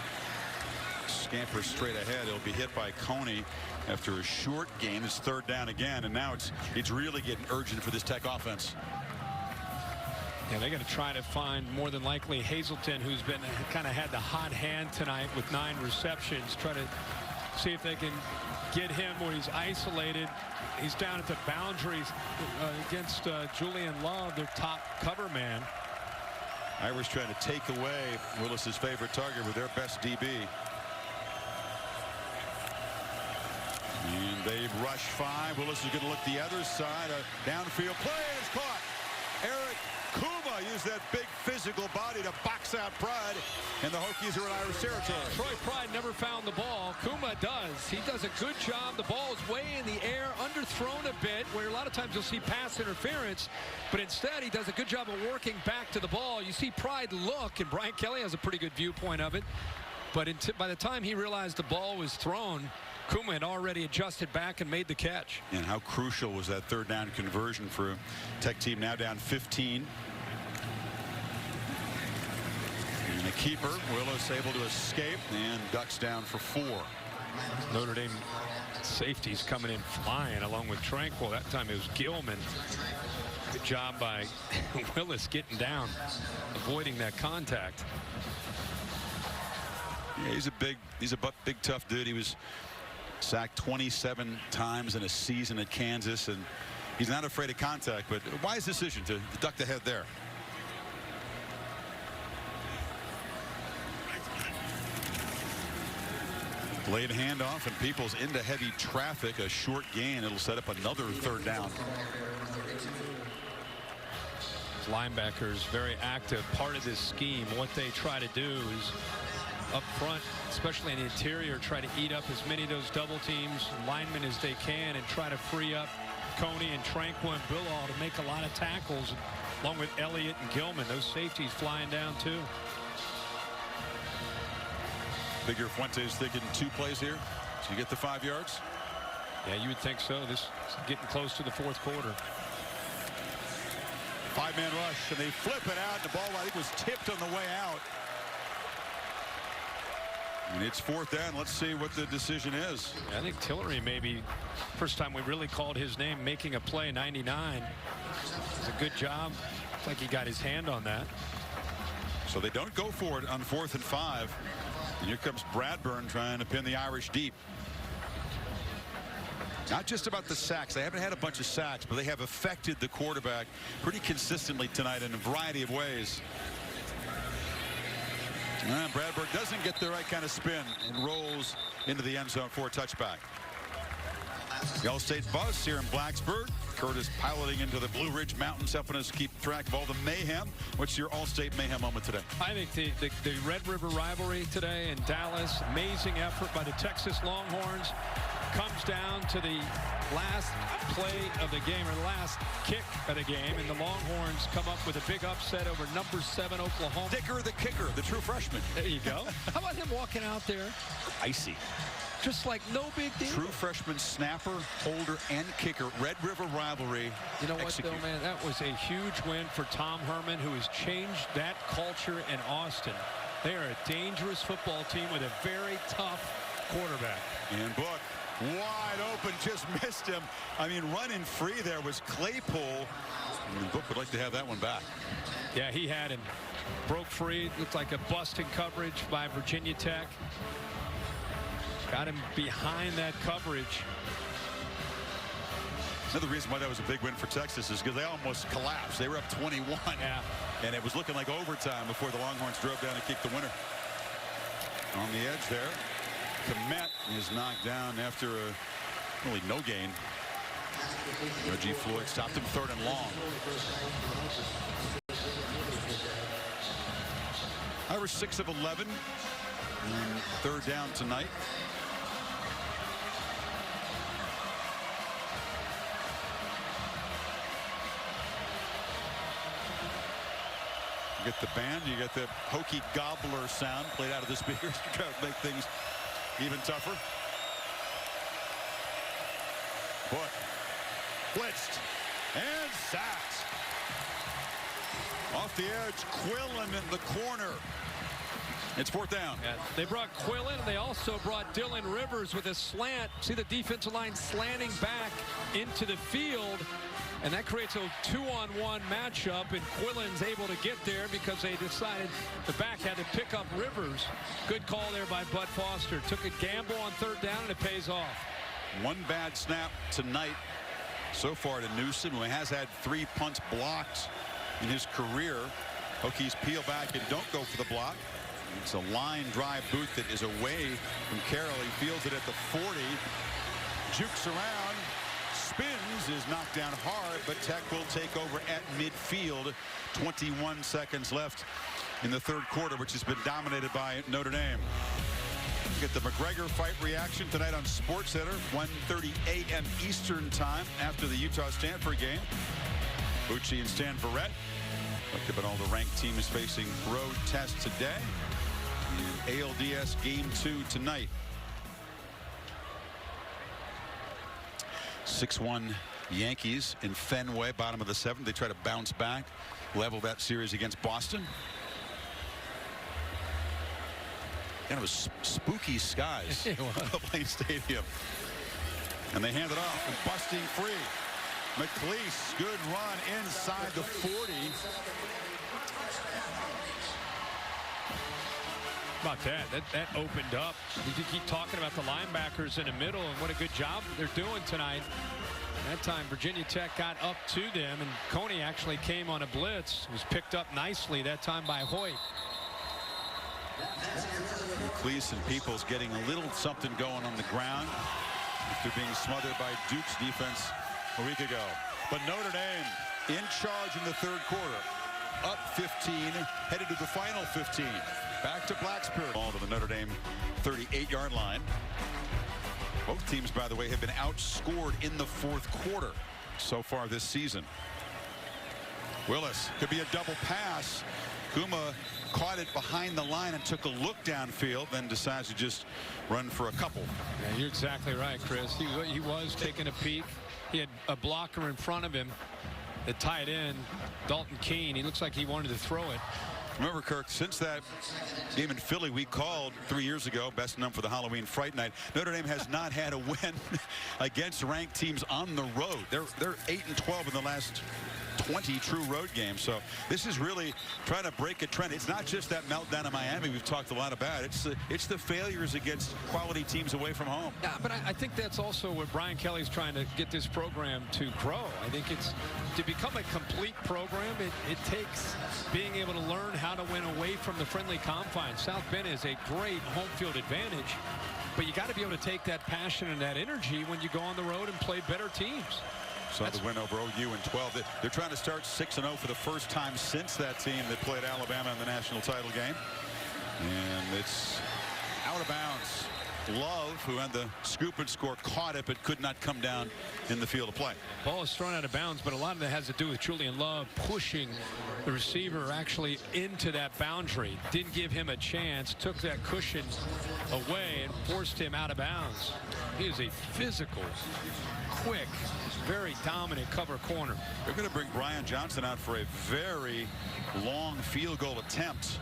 scampers straight ahead. He'll be hit by Coney after a short gain. It's third down again, and now it's really getting urgent for this Tech offense. Yeah, they're going to try to find, more than likely, Hazelton, who's been kind of had the hot hand tonight with 9 receptions. Try to see if they can get him where he's isolated. He's down at the boundaries against Julian Love, their top cover man. Irish trying to take away Willis's favorite target with their best DB. And they rush 5. Willis is going to look the other side. A downfield play is caught. Eric Kuma used that big physical body to box out Pride, and the Hokies are in Irish territory. Troy Pride never found the ball. Kuma does. He does a good job. The ball is way in the air, underthrown a bit, where a lot of times you'll see pass interference, but instead he does a good job of working back to the ball. You see Pride look, and Brian Kelly has a pretty good viewpoint of it, but by the time he realized the ball was thrown, Kuma had already adjusted back and made the catch. And how crucial was that third down conversion for a Tech team now down 15. And the keeper, Willis, able to escape and ducks down for 4. Notre Dame Safeties coming in flying along with Tranquil. That time it was Gilman. Good job by Willis getting down, avoiding that contact. Yeah, he's a big tough dude. He was sacked 27 times in a season at Kansas, and he's not afraid of contact. But wise decision to duck the head there. Delayed handoff, and Peoples into heavy traffic. A short gain. It'll set up another 3rd down. Linebackers very active. Part of this scheme, what they try to do is up front, especially in the interior, try to eat up as many of those double teams, linemen as they can, and try to free up Coney and Tranquil and Billall to make a lot of tackles, along with Elliott and Gilman. Those safeties flying down too. Figure Fuentes thinking 2 plays here. So you get the 5 yards? Yeah, you would think so. This is getting close to the 4th quarter. 5-man rush, and they flip it out. The ball, I think, was tipped on the way out. And it's 4th down. Let's see what the decision is. I think Tillery, maybe first time we really called his name, making a play. 99. It's a good job. Looks like he got his hand on that. So they don't go for it on 4th and 5. And here comes Bradburn trying to pin the Irish deep. Not just about the sacks. They haven't had a bunch of sacks, but they have affected the quarterback pretty consistently tonight in a variety of ways. Bradburn doesn't get the right kind of spin and rolls into the end zone for a touchback. The All-State bus here in Blacksburg. Curtis piloting into the Blue Ridge Mountains, helping us keep track of all the mayhem. What's your All-State mayhem moment today? I think the Red River rivalry today in Dallas, amazing effort by the Texas Longhorns, comes down to the last play of the game, or the last kick of the game, and the Longhorns come up with a big upset over number 7 Oklahoma. Dicker the kicker, the true freshman. There you go. How about him walking out there? Icy. Just like no big deal. True freshman snapper, holder, and kicker. Red River rivalry. You know what, execute. though, man? That was a huge win for Tom Herman, who has changed that culture in Austin. They are a dangerous football team with a very tough quarterback. And Book wide open, just missed him. I mean, running free there was Claypool. And Book would like to have that one back. Yeah, he had him. Broke free. Looked like a busting coverage by Virginia Tech. Got him behind that coverage. Another reason why that was a big win for Texas is because they almost collapsed. They were up 21. Yeah. And it was looking like overtime before the Longhorns drove down and kicked the winner. On the edge there. Komet is knocked down after a really no gain. Reggie Floyd stopped him 3rd and long. Irish 6 of 11. And 3rd down tonight. You get the band, you get the Hokie gobbler sound played out of the speakers to try to make things even tougher. Book blitzed and sacked. Off the edge, Quillen in the corner. It's 4th down. Yeah, they brought Quillen. They also brought Dylan Rivers with a slant. See the defensive line slanting back into the field. And that creates a 2-on-1 matchup. And Quillen's able to get there because they decided the back had to pick up Rivers. Good call there by Bud Foster. Took a gamble on 3rd down, and it pays off. One bad snap tonight so far to Newsom, who has had 3 punts blocked in his career. Hokies peel back and don't go for the block. It's a line drive boot that is away from Carroll. He fields it at the 40. Jukes around. Spins, is knocked down hard, but Tech will take over at midfield. 21 seconds left in the 3rd quarter, which has been dominated by Notre Dame. Get the McGregor fight reaction tonight on SportsCenter, 1:30 a.m. Eastern time after the Utah-Stanford game. Bucci and Stan Verrett. Look about all the ranked teams facing road test today. And ALDS Game 2 tonight. 6-1 Yankees in Fenway, bottom of the 7th. They try to bounce back, level that series against Boston. Kind of a spooky skies at Plain Stadium. And they hand it off, and busting free. McLeese, good run inside the 40. How about that opened up. You keep talking about the linebackers in the middle and what a good job they're doing tonight. That time Virginia Tech got up to them, and Coney actually came on a blitz. Was picked up nicely that time by Hoyt. McLeese and Peoples getting a little something going on the ground after being smothered by Duke's defense a week ago. But Notre Dame in charge in the third quarter. Up 15, headed to the final 15. Back to Blacksburg. Ball to the Notre Dame 38-yard line. Both teams, by the way, have been outscored in the fourth quarter so far this season. Willis, could be a double pass. Kuma caught it behind the line and took a look downfield, then decides to just run for a couple. Yeah, you're exactly right, Chris. He was taking a peek. He had a blocker in front of him. The tight end, Dalton Keene, he looks like he wanted to throw it. Remember, Kirk, since that game in Philly we called 3 years ago, best known for the Halloween Fright Night, Notre Dame has not had a win against ranked teams on the road. They're 8-12 in the last 20 true road games. So this is really trying to break a trend. It's not just that meltdown in Miami we've talked a lot about. It's the failures against quality teams away from home. Yeah, but I think that's also what Brian Kelly's trying to get this program to grow. I think it's to become a complete program. It takes being able to learn how to win away from the friendly confines. South Bend is a great home field advantage, but you got to be able to take that passion and that energy when you go on the road and play better teams. Saw the win over OU in 12. They're trying to start 6-0 for the first time since that team that played Alabama in the national title game. And it's out of bounds. Love, who had the scoop and score, caught it but could not come down in the field of play. Ball is thrown out of bounds, but a lot of that has to do with Julian Love pushing the receiver actually into that boundary. Didn't give him a chance, took that cushion away and forced him out of bounds. He is a physical, quick, very dominant cover corner. They're going to bring Brian Johnson out for a very long field goal attempt.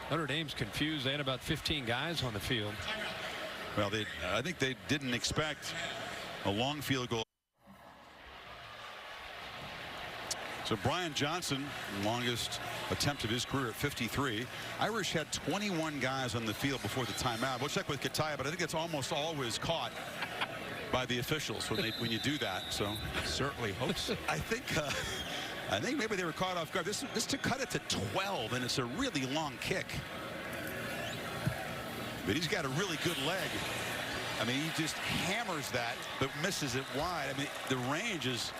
Notre Dame's confused. They had about 15 guys on the field. Well, I think they didn't expect a long field goal. So Brian Johnson, longest attempt of his career at 53. Irish had 21 guys on the field before the timeout. We'll check with Kataya, but I think it's almost always caught by the officials when you do that. So certainly hope so. I think maybe they were caught off guard. This to cut it to 12, and it's a really long kick. But he's got a really good leg. I mean, he just hammers that, but misses it wide. I mean, the range is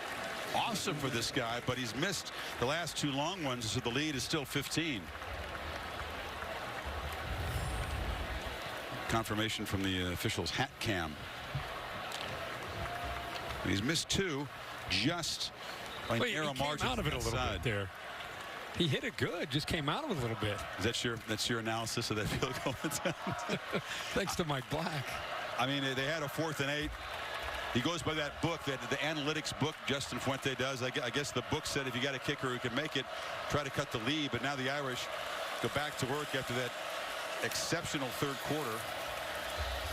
awesome for this guy, but he's missed the last two long ones, so the lead is still 15. Confirmation from the officials' hat cam. He's missed two, just by an arrow margin. Came out of it a little bit there. He hit it good, just came out of it a little bit. Is that's your analysis of that field goal attempt? Thanks to Mike Black. I mean, they had a 4th and 8. He goes by that book, the analytics book Justin Fuente does. I guess the book said if you got a kicker who can make it, try to cut the lead. But now the Irish go back to work after that exceptional third quarter.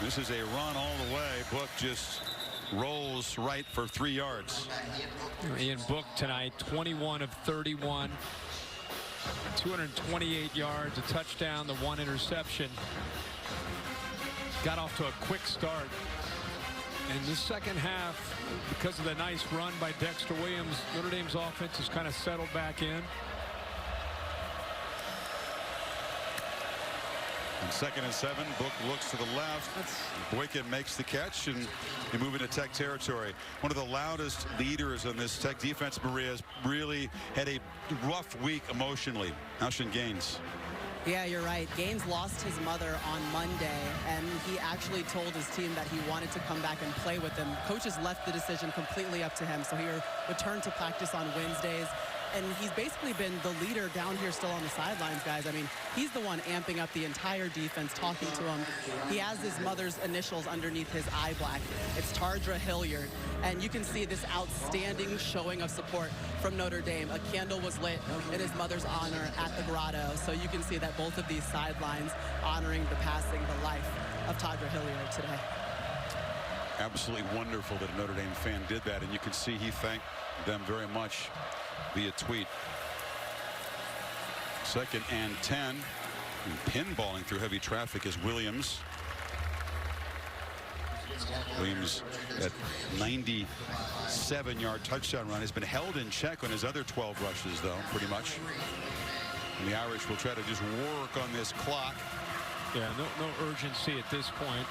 This is a run all the way. Book just rolls right for 3 yards. Ian Book tonight, 21 of 31. 228 yards, a touchdown, the 1 interception. Got off to a quick start. In the second half, because of the nice run by Dexter Williams, Notre Dame's offense has kind of settled back in. And 2nd and 7, Book looks to the left. Boykin makes the catch, and you move into Tech territory. One of the loudest leaders on this Tech defense, Maria, has really had a rough week emotionally. Alshon Gaines. Yeah, you're right. Gaines lost his mother on Monday, and he actually told his team that he wanted to come back and play with them. Coaches left the decision completely up to him, so he returned to practice on Wednesdays. And he's basically been the leader down here still on the sidelines, guys. I mean, he's the one amping up the entire defense, talking to him. He has his mother's initials underneath his eye black. It's Tardra Hilliard. And you can see this outstanding showing of support from Notre Dame. A candle was lit in his mother's honor at the Grotto. So you can see that both of these sidelines honoring the passing, the life of Tardra Hilliard today. Absolutely wonderful that a Notre Dame fan did that, and you can see he thanked them very much via tweet. 2nd and 10. And pinballing through heavy traffic is Williams. Williams, that 97-yard touchdown run, has been held in check on his other 12 rushes, though, pretty much. And the Irish will try to just work on this clock. Yeah, no urgency at this point.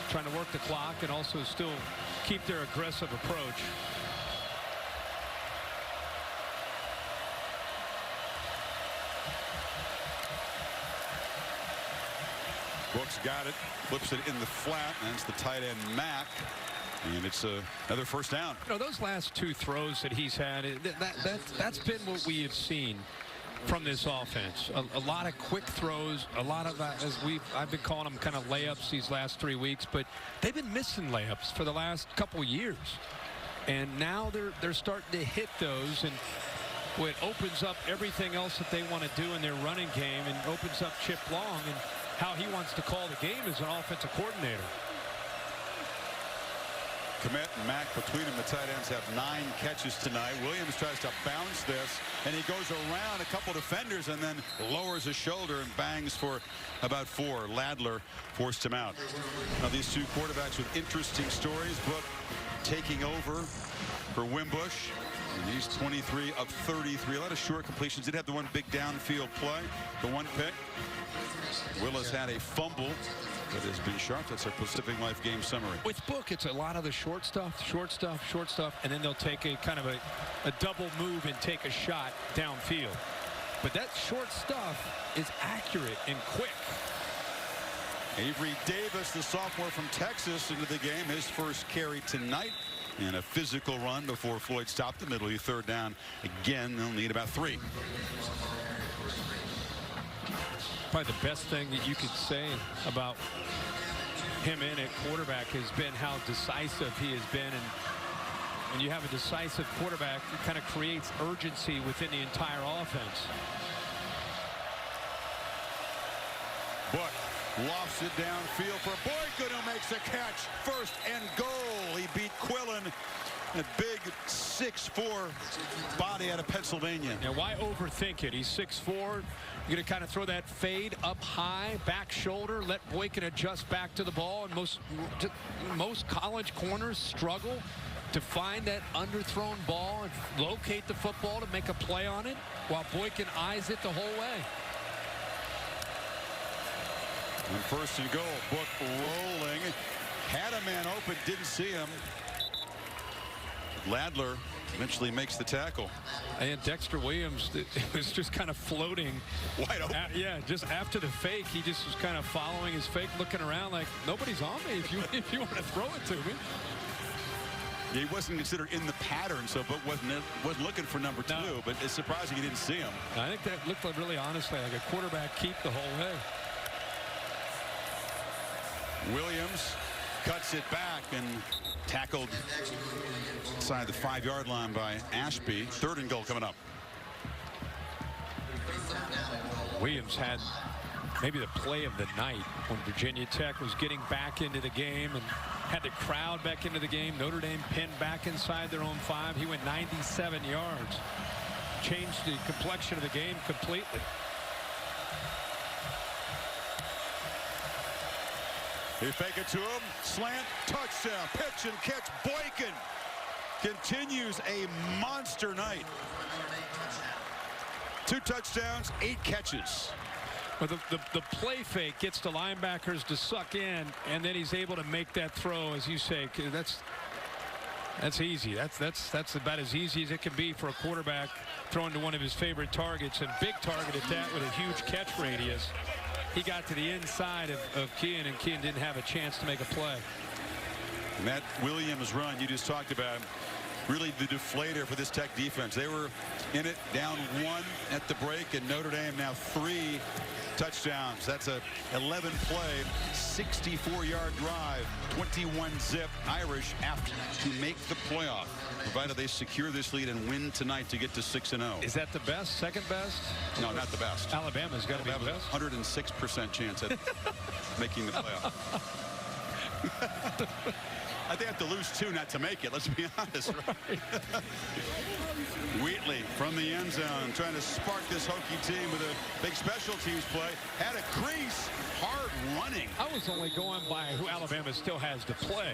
Trying to work the clock and also still keep their aggressive approach. Brooks got it, flips it in the flat, and it's the tight end Mack, and it's another first down. You know, those last 2 throws that he's had, that's been what we have seen from this offense. A lot of quick throws, a lot of, I've been calling them kind of layups these last 3 weeks, but they've been missing layups for the last couple of years. And now they're starting to hit those, and boy, it opens up everything else that they want to do in their running game, and opens up Chip Long and how he wants to call the game as an offensive coordinator. Komet and Mack, between them, the tight ends have 9 catches tonight. Williams tries to bounce this, and he goes around a couple defenders and then lowers his shoulder and bangs for about 4. Ladler forced him out. Now, these 2 quarterbacks with interesting stories. Book taking over for Wimbush. And he's 23 of 33. A lot of short completions. Did have the one big downfield play, the 1 pick. Willis had a fumble that has been sharp. That's our Pacific Life game summary. With Book, it's a lot of the short stuff, and then they'll take a kind of a double move and take a shot downfield. But that short stuff is accurate and quick. Avery Davis, the sophomore from Texas, into the game. His first carry tonight. And a physical run before Floyd stopped the middle. 3rd down. Again, they'll need about 3. Probably the best thing that you could say about him in at quarterback has been how decisive he has been. And when you have a decisive quarterback, it kind of creates urgency within the entire offense. Book lofts it downfield for Boykin, who makes a catch. 1st and goal. He beat Quillen. A big 6'4" body out of Pennsylvania. Now, why overthink it? He's 6'4". You're going to kind of throw that fade up high, back shoulder, let Boykin adjust back to the ball. And most college corners struggle to find that underthrown ball and locate the football to make a play on it, while Boykin eyes it the whole way. And 1st and goal. Book rolling. Had a man open, didn't see him. Ladler eventually makes the tackle. And Dexter Williams was just kind of floating. Wide open. Yeah, just after the fake, he just was kind of following his fake, looking around like, nobody's on me if you want to throw it to me. He wasn't considered in the pattern, so Book wasn't looking for number 2, no. But it's surprising he didn't see him. I think that looked like, really honestly, like a quarterback keep the whole way. Williams cuts it back and tackled inside the 5-yard line by Ashby. 3rd and goal coming up. Williams had maybe the play of the night when Virginia Tech was getting back into the game and had the crowd back into the game. Notre Dame pinned back inside their own 5. He went 97 yards. Changed the complexion of the game completely. They fake it to him. Slant, touchdown, pitch and catch. Boykin continues a monster night. 2 touchdowns, 8 catches. Well, the play fake gets the linebackers to suck in, and then he's able to make that throw, as you say. That's easy. That's about as easy as it can be for a quarterback throwing to one of his favorite targets, and big target at that with a huge catch radius. He got to the inside of Kean, and Kean didn't have a chance to make a play. And that Williams run you just talked about, really the deflator for this Tech defense. They were in it, down 1 at the break, and Notre Dame now 3 touchdowns. That's a 11-play, 64-yard drive, 21-zip. Irish apt to make the playoff, provided they secure this lead and win tonight to get to 6-0. Is that the best? Second best? No, not the best. Alabama's got to be the best. 106% chance at making the playoff. I think they have to lose 2 not to make it. Let's be honest. Right? Wheatley from the end zone trying to spark this Hokie team with a big special teams play. Had a crease. Hard running. I was only going by who Alabama still has to play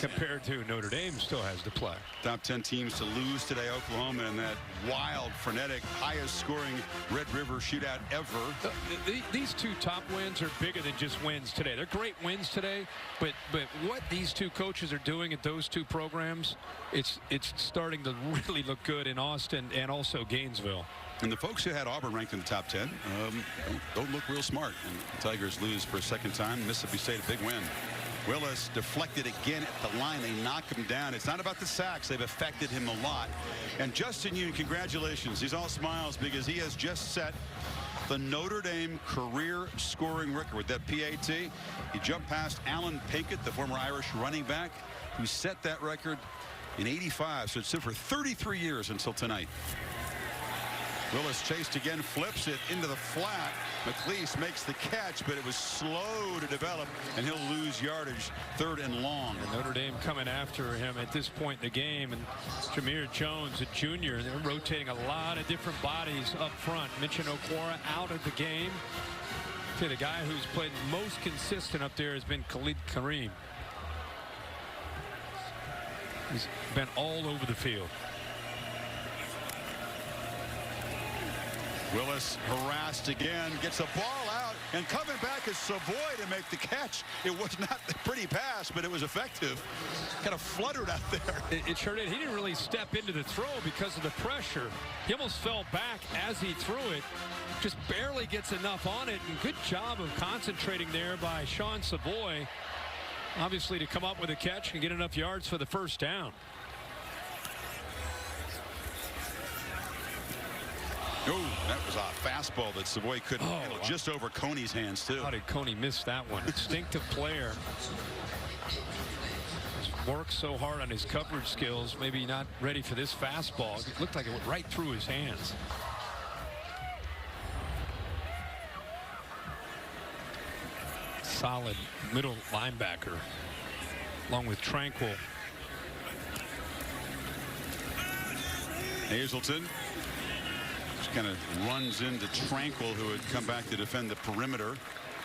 compared to Notre Dame still has to play. Top 10 teams to lose today. Oklahoma in that wild, frenetic, highest scoring Red River shootout ever. These 2 top wins are bigger than just wins today. They're great wins today, but what these 2 coaches are doing at those 2 programs, it's starting to really look good in Austin and also Gainesville. And the folks who had Auburn ranked in the top 10 don't look real smart. And the Tigers lose for a second time. Mississippi State a big win. Willis deflected again at the line. They knock him down. It's not about the sacks. They've affected him a lot. And Justin Yoon, congratulations. He's all smiles because he has just set the Notre Dame career scoring record with that PAT. He jumped past Alan Pinkett, the former Irish running back, who set that record in '85. So it's stood for 33 years until tonight. Willis chased again, flips it into the flat. McLeese makes the catch, but it was slow to develop, and he'll lose yardage 3rd and long. And Notre Dame coming after him at this point in the game, and Jameer Jones, a junior, they're rotating a lot of different bodies up front. Mitchin Okwara out of the game. Okay, the guy who's played most consistent up there has been Khalid Kareem. He's been all over the field. Willis harassed again, gets the ball out, and coming back is Savoy to make the catch. It was not a pretty pass, but it was effective. Kind of fluttered out there. It sure did. He didn't really step into the throw because of the pressure. He almost fell back as he threw it. Just barely gets enough on it. And good job of concentrating there by Sean Savoy, obviously, to come up with a catch and get enough yards for the first down. Oh, that was a fastball that Savoy couldn't handle, just over Coney's hands, too. How did Coney miss that one? Instinctive player. He's worked so hard on his coverage skills, maybe not ready for this fastball. It looked like it went right through his hands. Solid middle linebacker, along with Tranquil. Hazelton kind of runs into Tranquil, who had come back to defend the perimeter.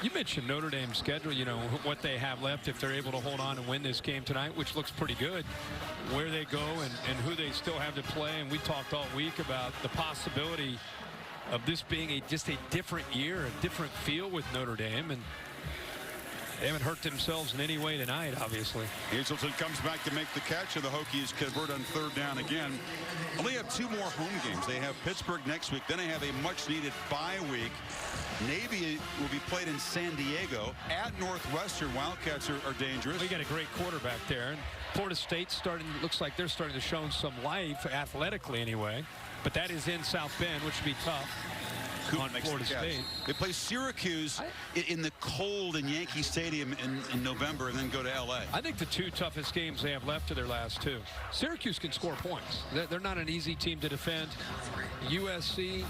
You mentioned Notre Dame's schedule, you know, what they have left if they're able to hold on and win this game tonight, which looks pretty good. Where they go and who they still have to play. And we talked all week about the possibility of this being just a different year, a different feel with Notre Dame. And they haven't hurt themselves in any way tonight, obviously. Hazelton comes back to make the catch, and the Hokies convert on 3rd down again. Only have 2 more home games. They have Pittsburgh next week. Then they have a much-needed bye week. Navy will be played in San Diego. At Northwestern, Wildcats are dangerous. We got a great quarterback there. And Florida State looks like they're starting to show some life, athletically anyway. But that is in South Bend, which would be tough. On Florida State. They play Syracuse in the cold in Yankee Stadium in November, and then go to L.A. I think the 2 toughest games they have left are their last 2. Syracuse can score points. They're not an easy team to defend. USC,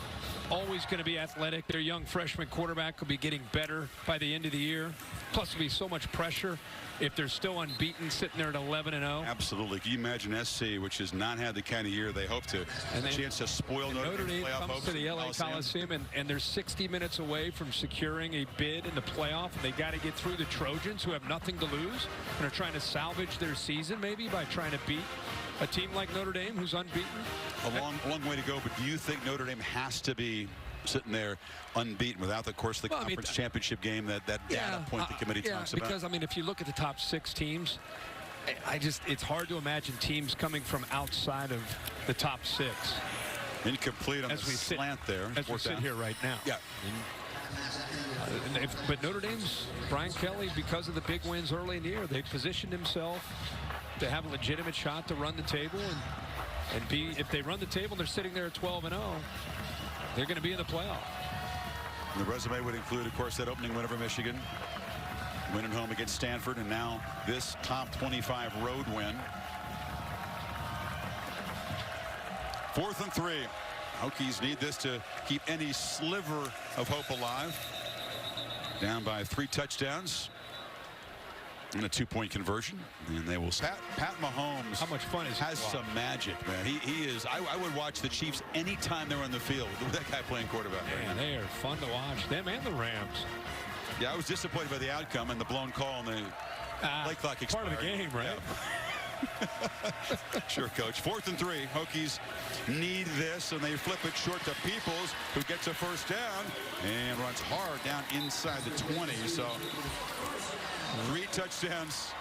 always going to be athletic. Their young freshman quarterback will be getting better by the end of the year. Plus, there'll be so much pressure if they're still unbeaten, sitting there at 11-0. Absolutely. Can you imagine SC, which has not had the kind of year they hope to, and a chance to spoil Notre Dame playoff hopes? Comes to the LA Coliseum, and they're 60 minutes away from securing a bid in the playoff. And they got to get through the Trojans, who have nothing to lose, and are trying to salvage their season maybe by trying to beat a team like Notre Dame, who's unbeaten. A long way to go, but do you think Notre Dame has to be sitting there unbeaten without, of course, the conference championship game, that data point the committee talks about? Because, I mean, if you look at the top 6 teams, it's hard to imagine teams coming from outside of the top 6. Incomplete on the slant there. As we sit here right now. Yeah. But Notre Dame's, Brian Kelly, because of the big wins early in the year, they positioned himself to have a legitimate shot to run the table. And if they run the table, they're sitting there at 12-0. They're going to be in the playoff. The resume would include, of course, that opening win over Michigan, winning home against Stanford, and now this top 25 road win. 4th and 3. Hokies need this to keep any sliver of hope alive. Down by 3 touchdowns. And a two-point conversion, and they will. Pat Mahomes. How much fun is has some magic, man. He is. I would watch the Chiefs anytime they're on the field with that guy playing quarterback. Man, they are fun to watch. Them and the Rams. Yeah, I was disappointed by the outcome and the blown call and the play clock expired. Part of the game, right? Yeah. Sure, Coach. 4th and 3. Hokies need this, and they flip it short to Peoples, who gets a first down and runs hard down inside the 20. So 3 touchdowns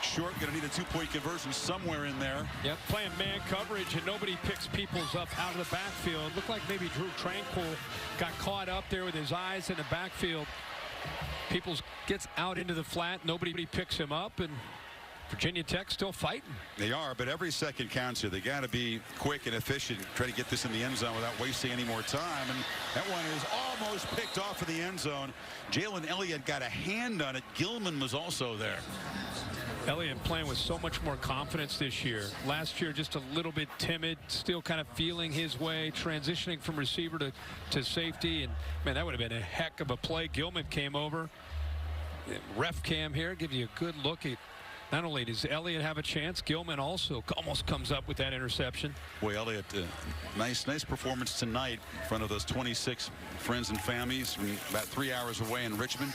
short. Going to need a 2-point conversion somewhere in there. Yep, playing man coverage, and nobody picks Peoples up out of the backfield. Looked like maybe Drew Tranquil got caught up there with his eyes in the backfield. Peoples gets out into the flat. Nobody picks him up, and Virginia Tech still fighting. They are, but every second counts here. They got to be quick and efficient, try to get this in the end zone without wasting any more time. And that one is almost picked off of the end zone. Jalen Elliott got a hand on it. Gilman was also there. Elliott playing with so much more confidence this year. Last year, just a little bit timid, still kind of feeling his way, transitioning from receiver to safety. And, man, that would have been a heck of a play. Gilman came over. Ref cam here gives you a good look at not only does Elliott have a chance, Gilman also almost comes up with that interception. Boy, Elliott, nice performance tonight in front of those 26 friends and families from about 3 hours away in Richmond.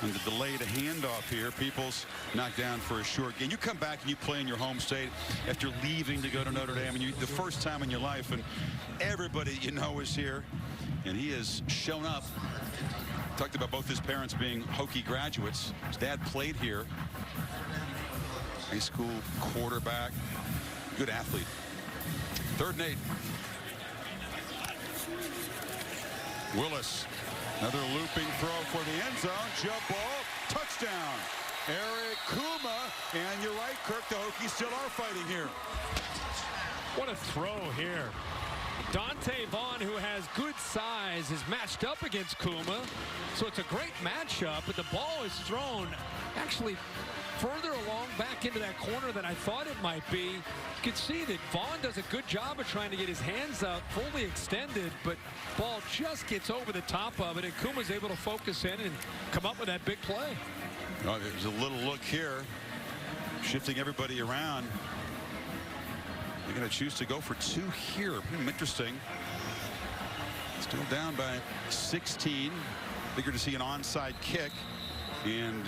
And the delayed handoff here. Peoples knocked down for a short game. You come back and you play in your home state after leaving to go to Notre Dame, and the first time in your life, and everybody you know is here, and he has shown up. Talked about both his parents being Hokie graduates. His dad played here. High school quarterback, good athlete. 3rd and 8. Willis, another looping throw for the end zone. Jump ball, touchdown. Eric Kuma, and you're right, Kirk, the Hokies still are fighting here. What a throw here. Dante Vaughn, who has good size, is matched up against Kuma. So it's a great matchup, but the ball is thrown actually further along back into that corner than I thought it might be. You can see that Vaughn does a good job of trying to get his hands up, fully extended, but ball just gets over the top of it, and Kuma's able to focus in and come up with that big play. Oh, there's a little look here, shifting everybody around. They're going to choose to go for 2 here. Interesting. Still down by 16. Bigger to see an onside kick, and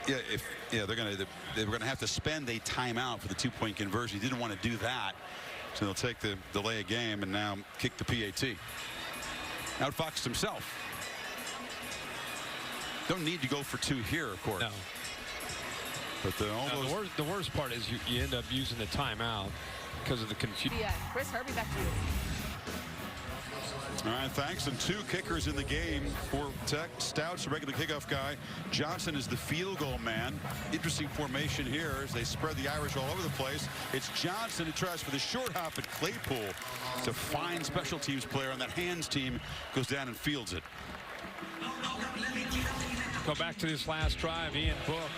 they're going to have to spend a timeout for the 2-point conversion. He didn't want to do that, so they'll take the delay of game and now kick the PAT. Outfoxed himself. Don't need to go for 2 here, of course. No. But the worst part is you end up using the timeout because of the confusion. Yeah, Chris Herbie, back to you. All right, thanks. And 2 kickers in the game for Tech. Stout's a regular kickoff guy. Johnson is the field goal man. Interesting formation here as they spread the Irish all over the place. It's Johnson who tries for the short hop at Claypool. It's a fine special teams player on that hands team. Goes down and fields it. Go back to this last drive. Ian Book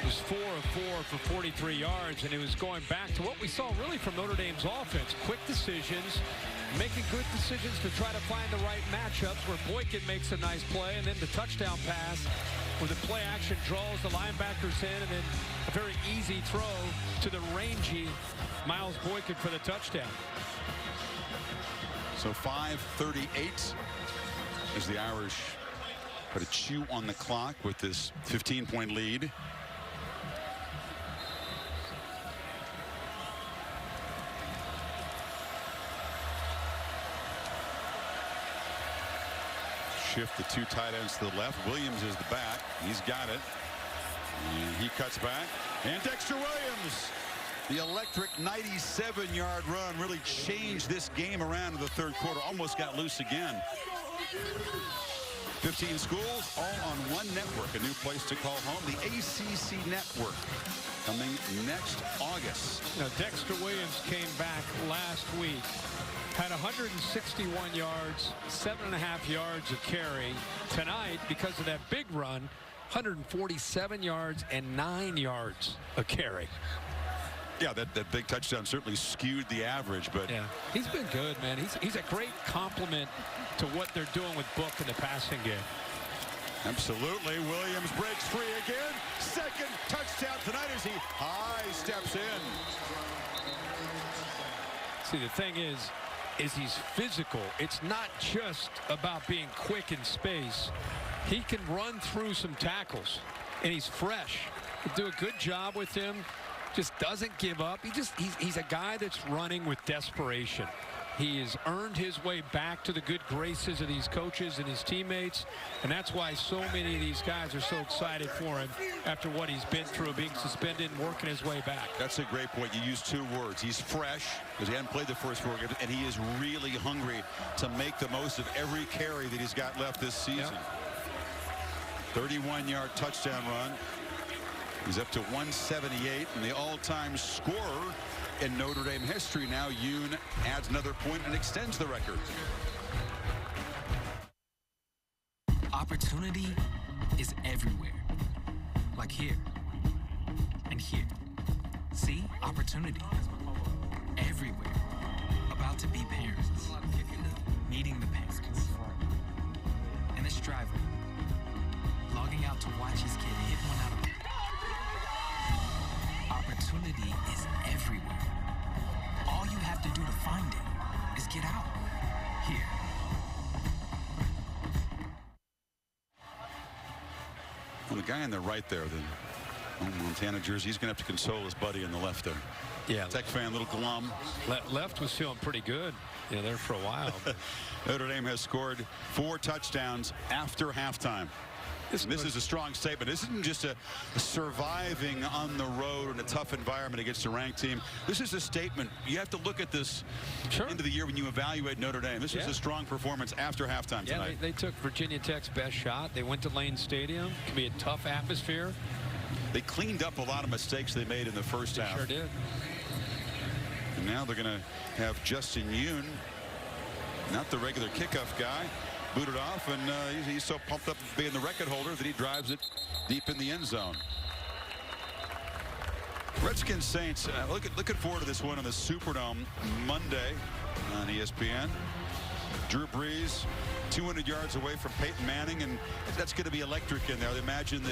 was 4 of 4 for 43 yards, and it was going back to what we saw really from Notre Dame's offense. Quick decisions, making good decisions to try to find the right matchups where Boykin makes a nice play, and then the touchdown pass where the play action draws the linebackers in, and then a very easy throw to the rangy Miles Boykin for the touchdown. So 5:38 as the Irish put a chew on the clock with this 15-point lead. Shift the 2 tight ends to the left. Williams is the back. He's got it. And he cuts back. And Dexter Williams, the electric 97-yard run, really changed this game around in the 3rd quarter. Almost got loose again. 15 schools, all on one network. A new place to call home, the ACC Network, coming next August. Now, Dexter Williams came back last week. Had 161 yards, 7.5 yards of carry. Tonight, because of that big run, 147 yards and 9 yards of carry. Yeah, that big touchdown certainly skewed the average, but yeah, he's been good, man. He's a great compliment to what they're doing with Book in the passing game. Absolutely. Williams breaks free again. Second touchdown tonight as he high steps in. See, the thing is he's physical. It's not just about being quick in space. He can run through some tackles, and he's fresh. They do a good job with him. Just doesn't give up. He's a guy that's running with desperation. He has earned his way back to the good graces of these coaches and his teammates, and that's why so many of these guys are so excited for him after what he's been through, being suspended and working his way back. That's a great point. You used two words. He's fresh, because he hadn't played the first 4 games, and he is really hungry to make the most of every carry that he's got left this season. 31-yard touchdown run. He's up to 178, and the all-time scorer in Notre Dame history. Now Yoon adds another point and extends the record. Opportunity is everywhere. Like here and here. See? Opportunity. Everywhere. About to be parents. Meeting the parents. And this driver logging out to watch his kid hit one out of the... Opportunity is everywhere. All you have to do to find it is get out. Here. Well, the guy on the right there, the Montana jersey, he's going to have to console his buddy on the left there. Yeah. Tech fan, little glum. Left was feeling pretty good, there for a while. Notre Dame has scored 4 touchdowns after halftime. This is a strong statement. This isn't just a surviving on the road in a tough environment against a ranked team. This is a statement. You have to look at this into the year when you evaluate Notre Dame. This is a strong performance after halftime tonight. They took Virginia Tech's best shot. They went to Lane Stadium. It can be a tough atmosphere. They cleaned up a lot of mistakes they made in the first half. Sure did. And now they're going to have Justin Yoon, not the regular kickoff guy, booted off, and he's so pumped up being the record holder that he drives it deep in the end zone. Redskins Saints, looking forward to this one on the Superdome Monday on ESPN. Drew Brees 200 yards away from Peyton Manning, and that's going to be electric in there. I imagine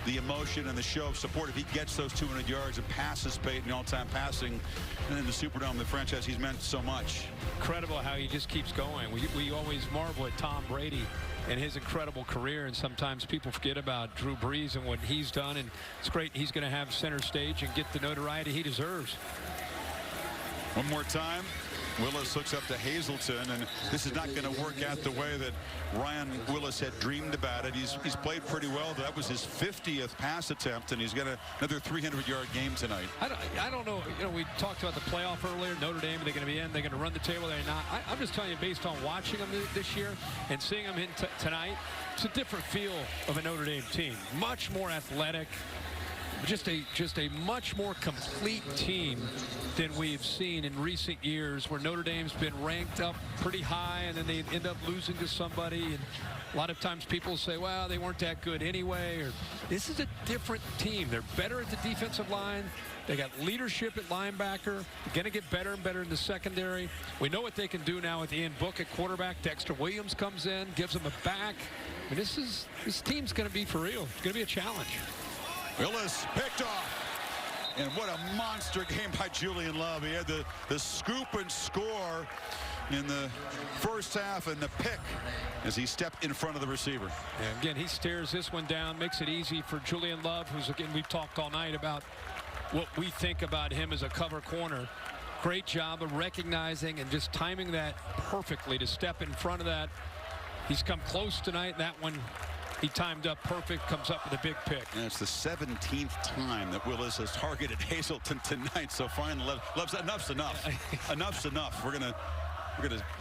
the emotion and the show of support if he gets those 200 yards and passes Peyton all-time passing, and in the Superdome, the franchise he's meant so much. Incredible how he just keeps going. We always marvel at Tom Brady and his incredible career, and sometimes people forget about Drew Brees and what he's done, and it's great he's going to have center stage and get the notoriety he deserves. One more time. Willis hooks up to Hazleton, and this is not going to work out the way that Ryan Willis had dreamed about it. He's played pretty well. That was his 50th pass attempt, and he's got another 300-yard game tonight. I don't know. We talked about the playoff earlier. Notre Dame, they're going to be in. They're going to run the table. They're not. I'm just telling you, based on watching them this year and seeing them in tonight, it's a different feel of a Notre Dame team. Much more athletic. Just a much more complete team than we've seen in recent years, where Notre Dame's been ranked up pretty high and then they end up losing to somebody. And a lot of times people say, well, they weren't that good anyway. Or this is a different team. They're better at the defensive line. They got leadership at linebacker. They're going to get better and better in the secondary. We know what they can do now with Ian Book at quarterback. Dexter Williams comes in, gives them a back. I mean, this team's going to be for real. It's going to be a challenge. Willis picked off. And what a monster game by Julian Love. He had the scoop and score in the first half, and the pick as he stepped in front of the receiver. And again, he stares this one down, makes it easy for Julian Love, who's, again, we've talked all night about what we think about him as a cover corner. Great job of recognizing and just timing that perfectly to step in front of that. He's come close tonight. That one, he timed up perfect, comes up with a big pick. And it's the 17th time that Willis has targeted Hazleton tonight. So finally, Love's enough's enough. Enough's enough. We're gonna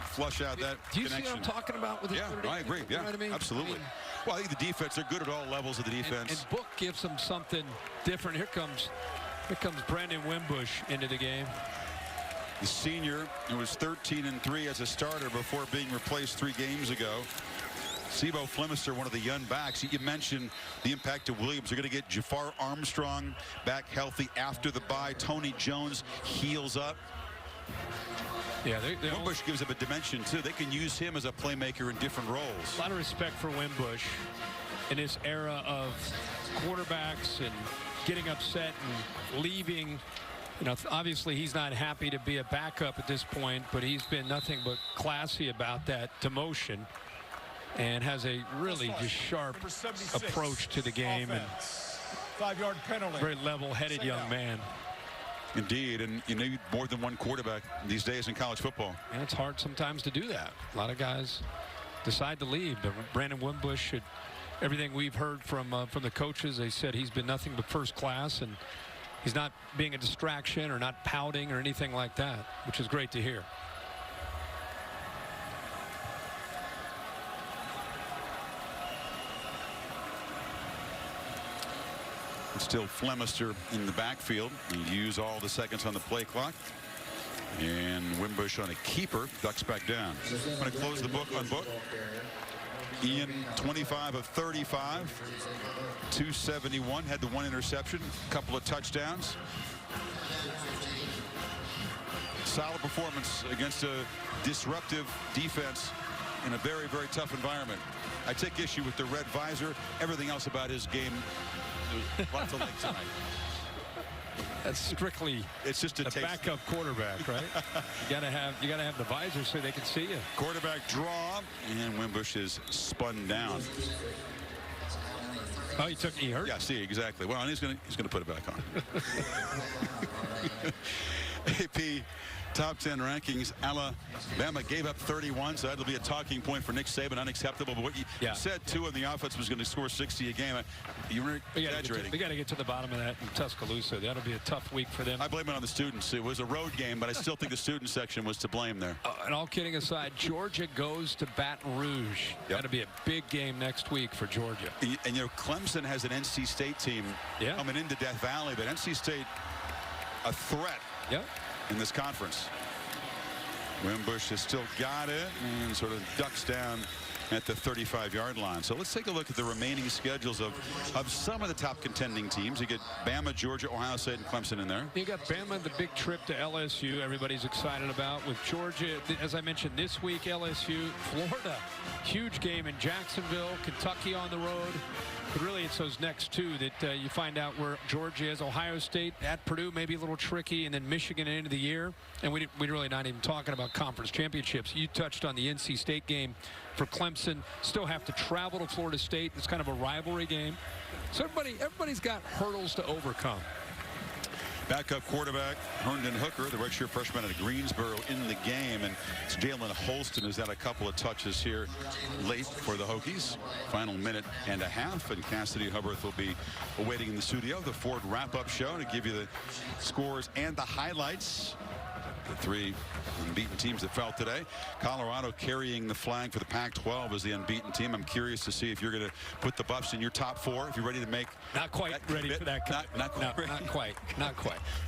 flush out that Do you connection. see what I'm talking about with his I agree. Yeah, you know what I mean? Absolutely. Well, I think the defense, they're good at all levels of the defense. And Book gives them something different. Here comes Brandon Wimbush into the game. The senior, who was 13-3 as a starter before being replaced 3 games ago. Sebo Flemister, one of the young backs. You mentioned the impact of Williams. They're going to get Jafar Armstrong back healthy after the bye. Tony Jones heals up. Yeah, Wimbush gives him a dimension, too. They can use him as a playmaker in different roles. A lot of respect for Wimbush in this era of quarterbacks and getting upset and leaving. You know, obviously he's not happy to be a backup at this point, but he's been nothing but classy about that demotion and has a really just sharp approach to the game. Offense. 5-yard penalty. Very level-headed young man. Indeed, and you need more than one quarterback these days in college football. And it's hard sometimes to do that. A lot of guys decide to leave, but Brandon Wimbush should. Everything we've heard from the coaches, they said he's been nothing but first class, and he's not being a distraction or not pouting or anything like that, which is great to hear. Still Flemister in the backfield. He used all the seconds on the play clock. And Wimbush on a keeper ducks back down. I'm going to close the book on Book. Ian, 25 of 35, 271, had the one interception, couple of touchdowns. Solid performance against a disruptive defense in a very, very tough environment. I take issue with the red visor. Everything else about his game, lots of legs tonight. That's strictly it's just a backup quarterback, right? you gotta have the visor so they can see you. Quarterback draw, and Wimbush is spun down. Oh, he hurt? Yeah, see, exactly. Well, and he's gonna put it back on. AP top 10 rankings. Alabama gave up 31, so that'll be a talking point for Nick Saban. Unacceptable. But what you said, too, on the offense was going to score 60 a game. You were exaggerating. We got to get to the bottom of that in Tuscaloosa. That'll be a tough week for them. I blame it on the students. It was a road game, but I still think the student section was to blame there. And all kidding aside, Georgia goes to Baton Rouge. Yep. That'll be a big game next week for Georgia. And you know, Clemson has an NC State team coming into Death Valley, but NC State a threat. Yep. In this conference. Wimbush has still got it and sort of ducks down at the 35-yard line. So let's take a look at the remaining schedules of some of the top contending teams. You get Bama, Georgia, Ohio State, and Clemson in there. You got Bama, the big trip to LSU. Everybody's excited about. With Georgia, as I mentioned, this week LSU, Florida, huge game in Jacksonville, Kentucky on the road. But really, it's those next two that you find out where Georgia is. Ohio State at Purdue, maybe a little tricky, and then Michigan at the end of the year. And we're really not even talking about conference championships. You touched on the NC State game for Clemson. Still have to travel to Florida State. It's kind of a rivalry game. So everybody's got hurdles to overcome. Backup quarterback Herndon Hooker, the redshirt freshman out of Greensboro, in the game, and it's Jalen Holston who's had a couple of touches here late for the Hokies. Final minute and a half, and Cassidy Hubbard will be awaiting in the studio the Ford wrap-up show to give you the scores and the highlights. The three unbeaten teams that fell today. Colorado carrying the flag for the Pac-12 as the unbeaten team. I'm curious to see if you're going to put the Buffs in your top four. If you're ready to make not quite ready for that. Not quite.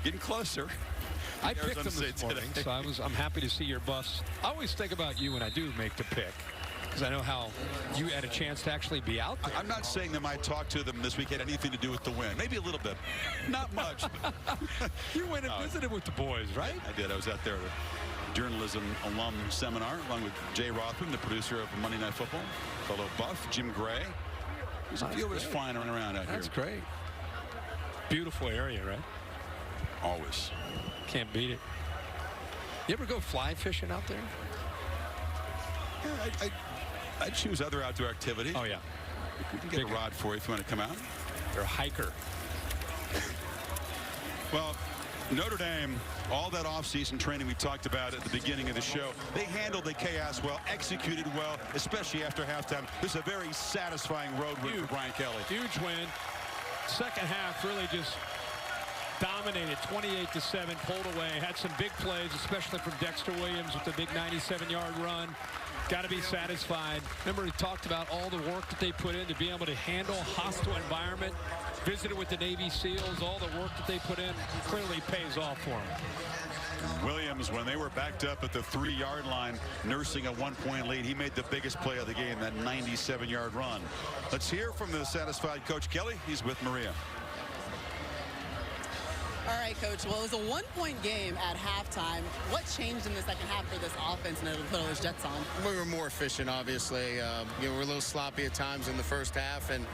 Getting closer. I picked them this morning, so I'm happy to see your Buffs. I always think about you when I do make the pick, because I know how you had a chance to actually be out there. I'm not saying that my talk to them this week had anything to do with the win. Maybe a little bit. Not much. You went and visited with the boys, right? I did. I was out there at a journalism alum seminar along with Jay Rothman, the producer of Monday Night Football, fellow Buff, Jim Gray. There's a few of us flying around out here. That's great. Beautiful area, right? Always. Can't beat it. You ever go fly fishing out there? Yeah, I choose other outdoor activities. Oh, yeah. We can get a rod for you if you want to come out. You're a hiker. Well, Notre Dame, all that offseason training we talked about at the beginning of the show, they handled the chaos well, executed well, especially after halftime. This is a very satisfying road win for Brian Kelly. Huge win. Second half really just dominated, 28-7, pulled away. Had some big plays, especially from Dexter Williams with the big 97-yard run. Got to be satisfied. Remember, he talked about all the work that they put in to be able to handle a hostile environment. Visited with the Navy SEALs, all the work that they put in clearly pays off for him. Williams, when they were backed up at the 3-yard line, nursing a 1-point lead, he made the biggest play of the game, that 97-yard run. Let's hear from the satisfied Coach Kelly. He's with Maria. All right, Coach. Well, it was a one-point game at halftime. What changed in the second half for this offense and it'll put all those Jets on? We were more efficient, obviously. We're a little sloppy at times in the first half, and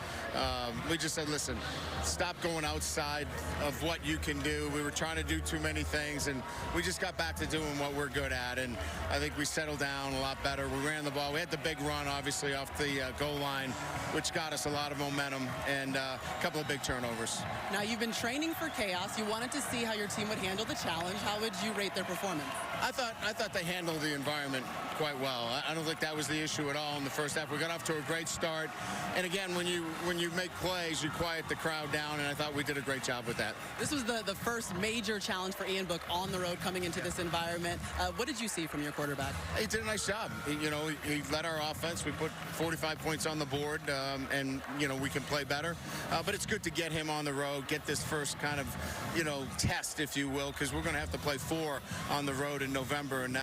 we just said, listen, stop going outside of what you can do. We were trying to do too many things, and we just got back to doing what we're good at, and I think we settled down a lot better. We ran the ball. We had the big run, obviously, off the goal line, which got us a lot of momentum, and a couple of big turnovers. Now, you've been training for Kaos. You wanted to see how your team would handle the challenge. How would you rate their performance? I thought they handled the environment quite well. I don't think that was the issue at all in the first half. We got off to a great start, and again, when you make plays, you quiet the crowd down, and I thought we did a great job with that. This was the first major challenge for Ian Book on the road coming into this environment. What did you see from your quarterback? He did a nice job. He led our offense. We put 45 points on the board, and we can play better. But it's good to get him on the road, get this first kind of test, if you will, because we're going to have to play 4 on the road in November, and